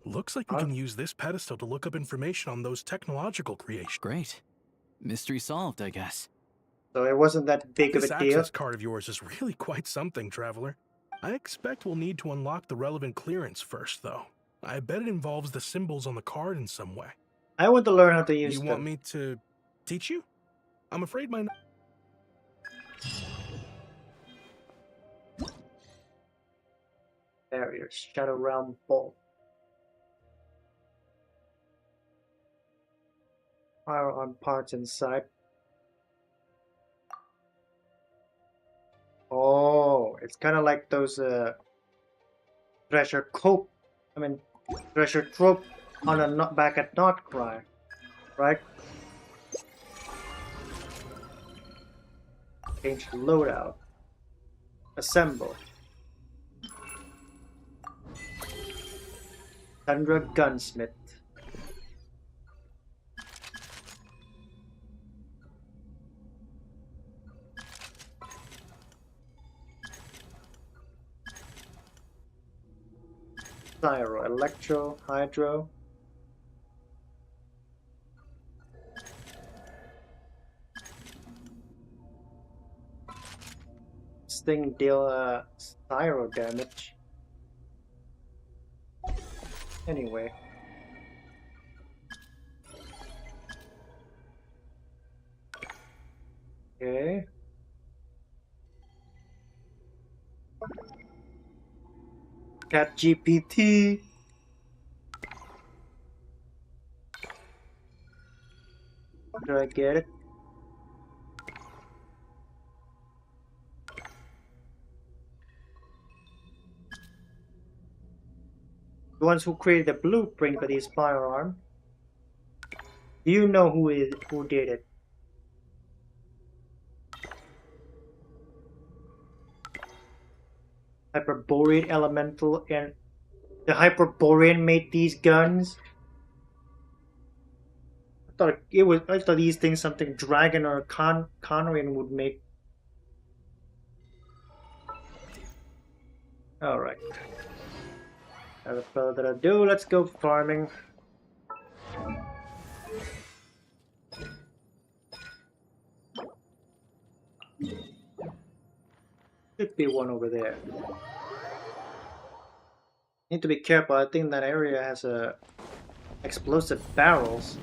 S6: Looks like we can use this pedestal to look up information on those technological creations.
S3: Great. Mystery solved, I guess.
S1: So it wasn't that big of a
S6: This
S1: deal.
S6: access card of yours is really quite something, Traveler. I expect we'll need to unlock the relevant clearance first, though. I bet it involves the symbols on the card in some way.
S1: I want to learn how to use
S6: You
S1: them.
S6: want me to teach you? I'm afraid my...
S1: Barriers. Shadow Realm Bolt. Firearm parts inside. Oh, it's kind of like those treasure trope on a back at Notcry, right? Change loadout. Assemble. Tundra Gunsmith. Pyro, Electro, Hydro. This thing deal Pyro damage. Anyway. Okay. Cat GPT. Do I get it? The ones who created the blueprint for this firearm. Do you know who did it? Hyperborean Elemental, and the Hyperborean made these guns. I thought these things something Dragon or Conrian would make. All right. Without further ado, let's go farming. Should be one over there. Need to be careful. I think that area has explosive barrels.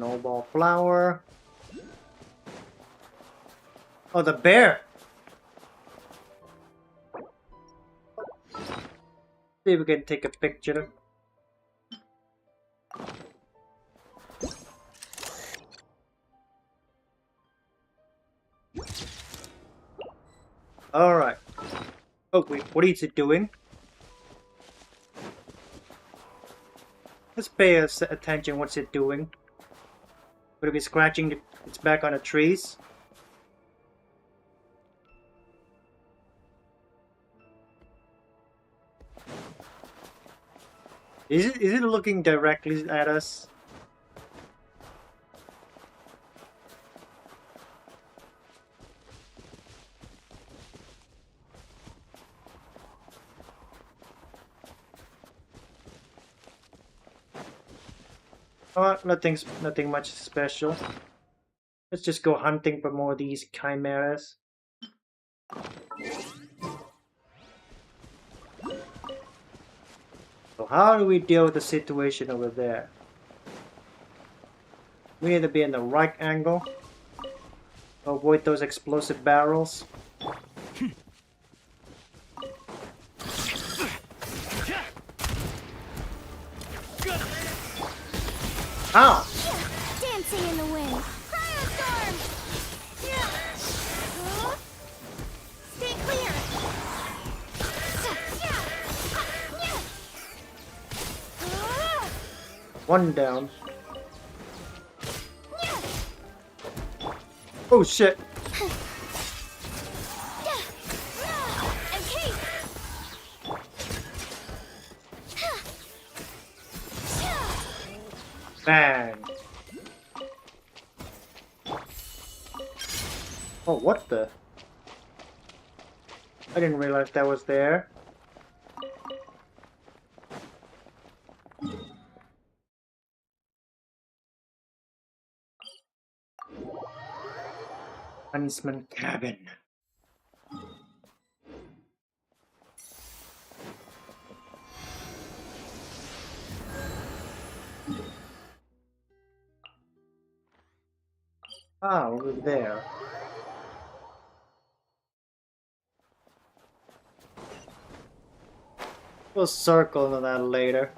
S1: Snowball flower. Oh, the bear! See if we can take a picture. Alright. Oh wait, what is it doing? Let's pay attention what's it doing. Would it be scratching its back on the trees? Is it looking directly at us? Nothing much special. Let's just go hunting for more of these chimeras. So how do we deal with the situation over there? We need to be in the right angle. Avoid those explosive barrels. Ow!
S2: Dancing in the wind. Cryostorm! Stay clear.
S1: One down. Oh shit! Bang! Oh, what the? I didn't realize that was there. Huntsman cabin. Ah, over there. We'll circle on that later.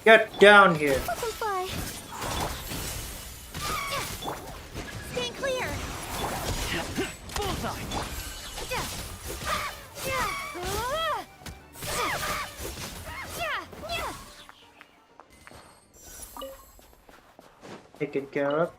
S1: Get down here.
S2: Stay clear.
S16: Bullseye.
S1: Taken care of.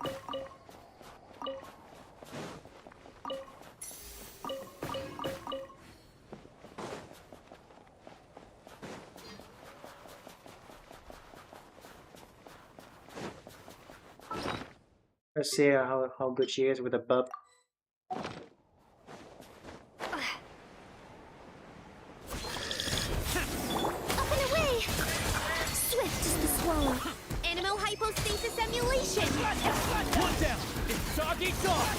S1: Let's see how good she is with a bub.
S2: Hypostasis emulation!
S16: One down! It's dog eat dog!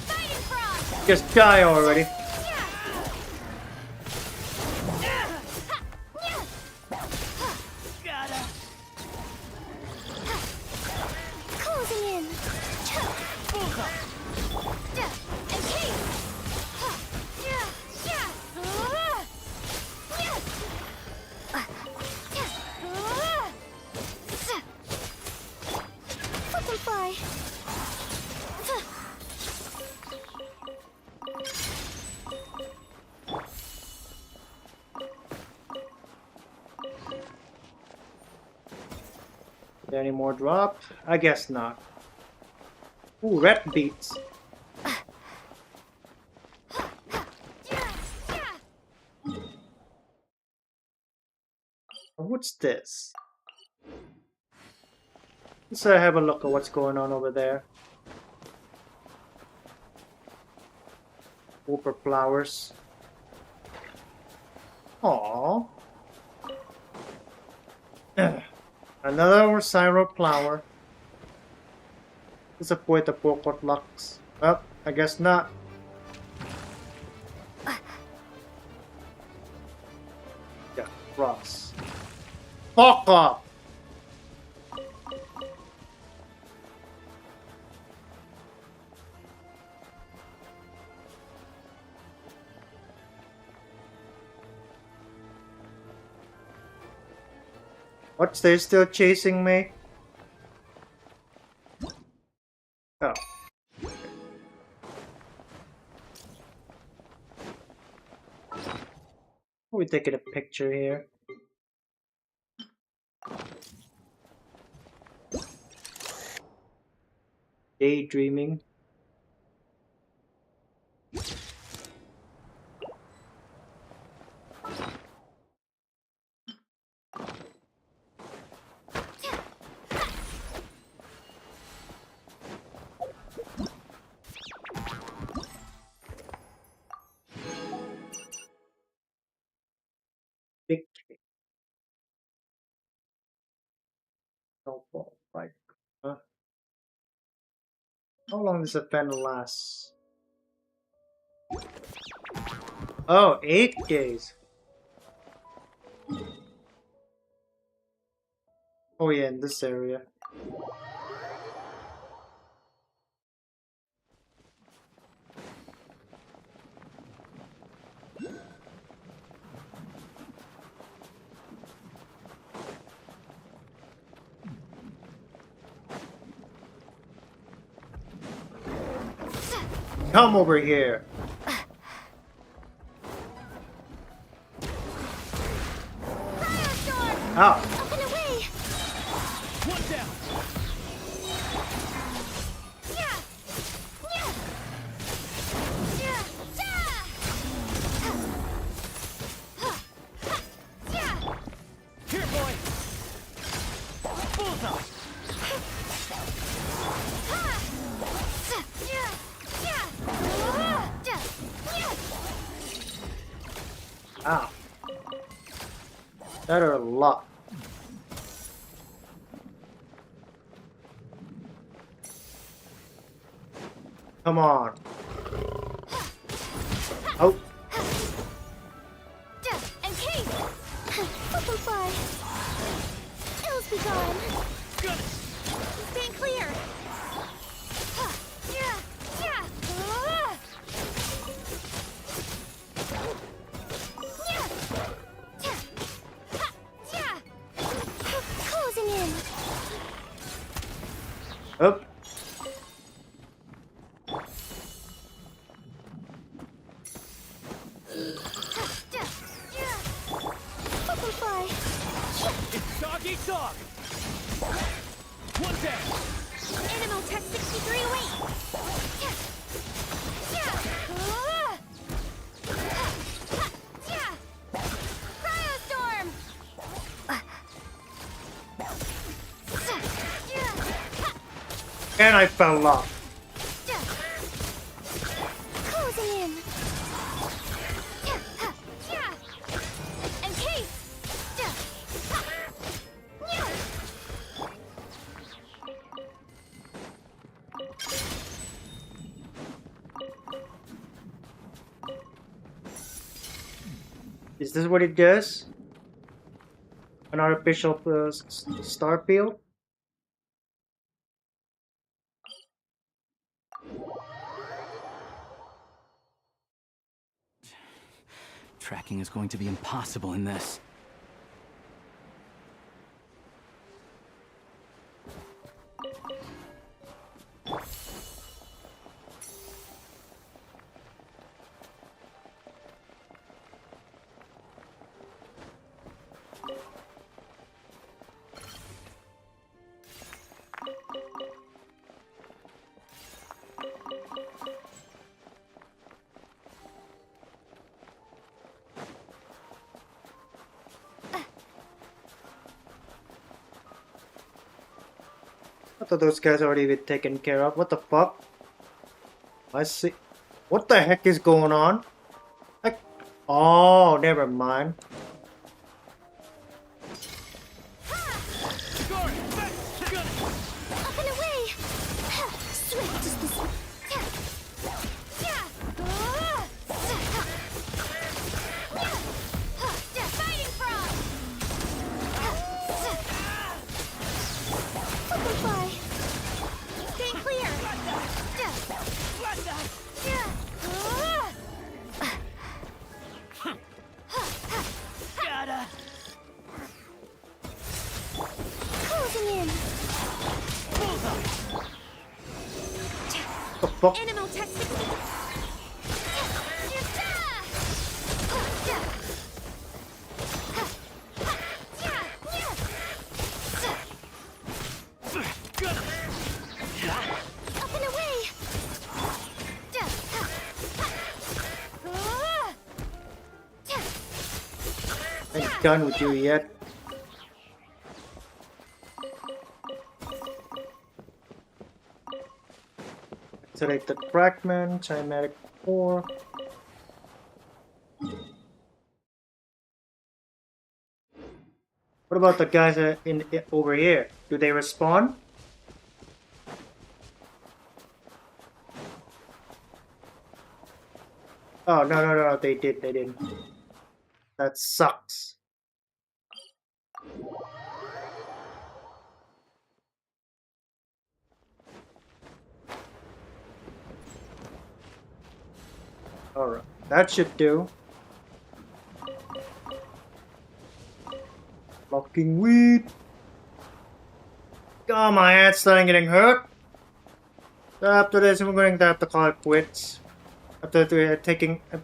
S2: Fighting frog!
S1: Just die already.
S2: Closing in!
S1: Any more drop? I guess not. Ooh, red beets. What's this? Let's have a look at what's going on over there. Whooper flowers. Aww. Another SARA flower. Disappoint the Pokot Lux. Well, I guess not. Yeah, Ross. Fuck up! What's they still chasing me? Oh. We're taking a picture here. Daydreaming. Victory. Snowball fight. Huh? How long does a pen last? Oh, 8 days. Oh yeah, in this area. Come over here. Ow.
S2: Up and away!
S16: One down!
S2: Yeah! Yeah! Yeah! Yeah!
S16: Here, boy! Bullseye!
S1: Ow. That are a lot. Come on. Oh.
S2: And Kate! Butterfly! Ills be gone!
S16: Got it!
S2: Stand clear! Yeah! Yeah! Closing in!
S1: Up.
S2: Butterfly!
S16: It's dog eat dog! One down!
S2: Animal Tech 63 away! Cryostorm!
S1: And I fell off.
S2: Closing in! And case!
S1: Is this what it does? An artificial star field?
S3: Tracking is going to be impossible in this.
S1: I thought those guys already been taken care of. What the fuck? I see. What the heck is going on? Like, oh, never mind.
S2: Up and away! Swift is this. Fighting frog! Butterfly! Stay clear! Closing in!
S1: The fuck?
S2: Animal test 60! Up and away!
S1: I'm done with you yet. Select the fragment, Chimeric 4. What about the guys over here? Do they respawn? Oh, no, they didn't. That sucks. Alright, that should do. Fucking weed. God, my head's starting getting hurt. So after this, we're going to have to call it quits. After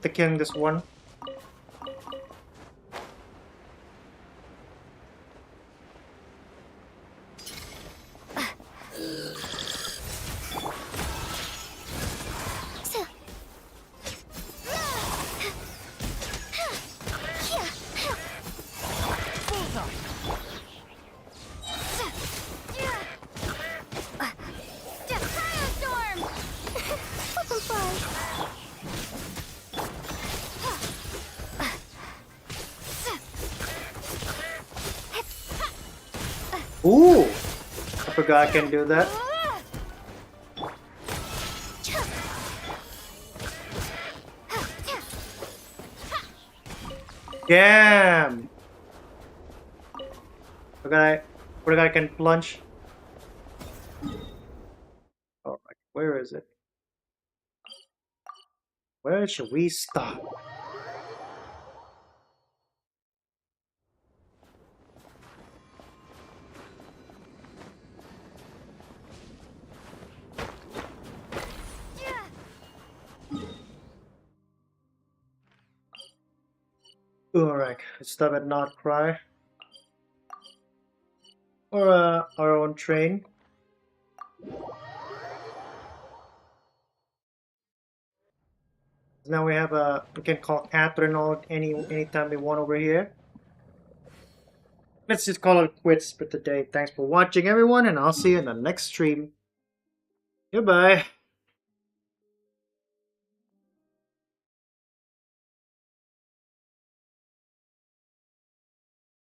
S1: killing this one. Ooh! I forgot I can do that. Damn! Forgot I can plunge. Alright, where is it? Where should we stop? Alright, let's stop at Not Cry. Or our own train. Now we have we can call Catherine anytime we want over here. Let's just call it quits for today. Thanks for watching everyone, and I'll see you in the next stream. Goodbye.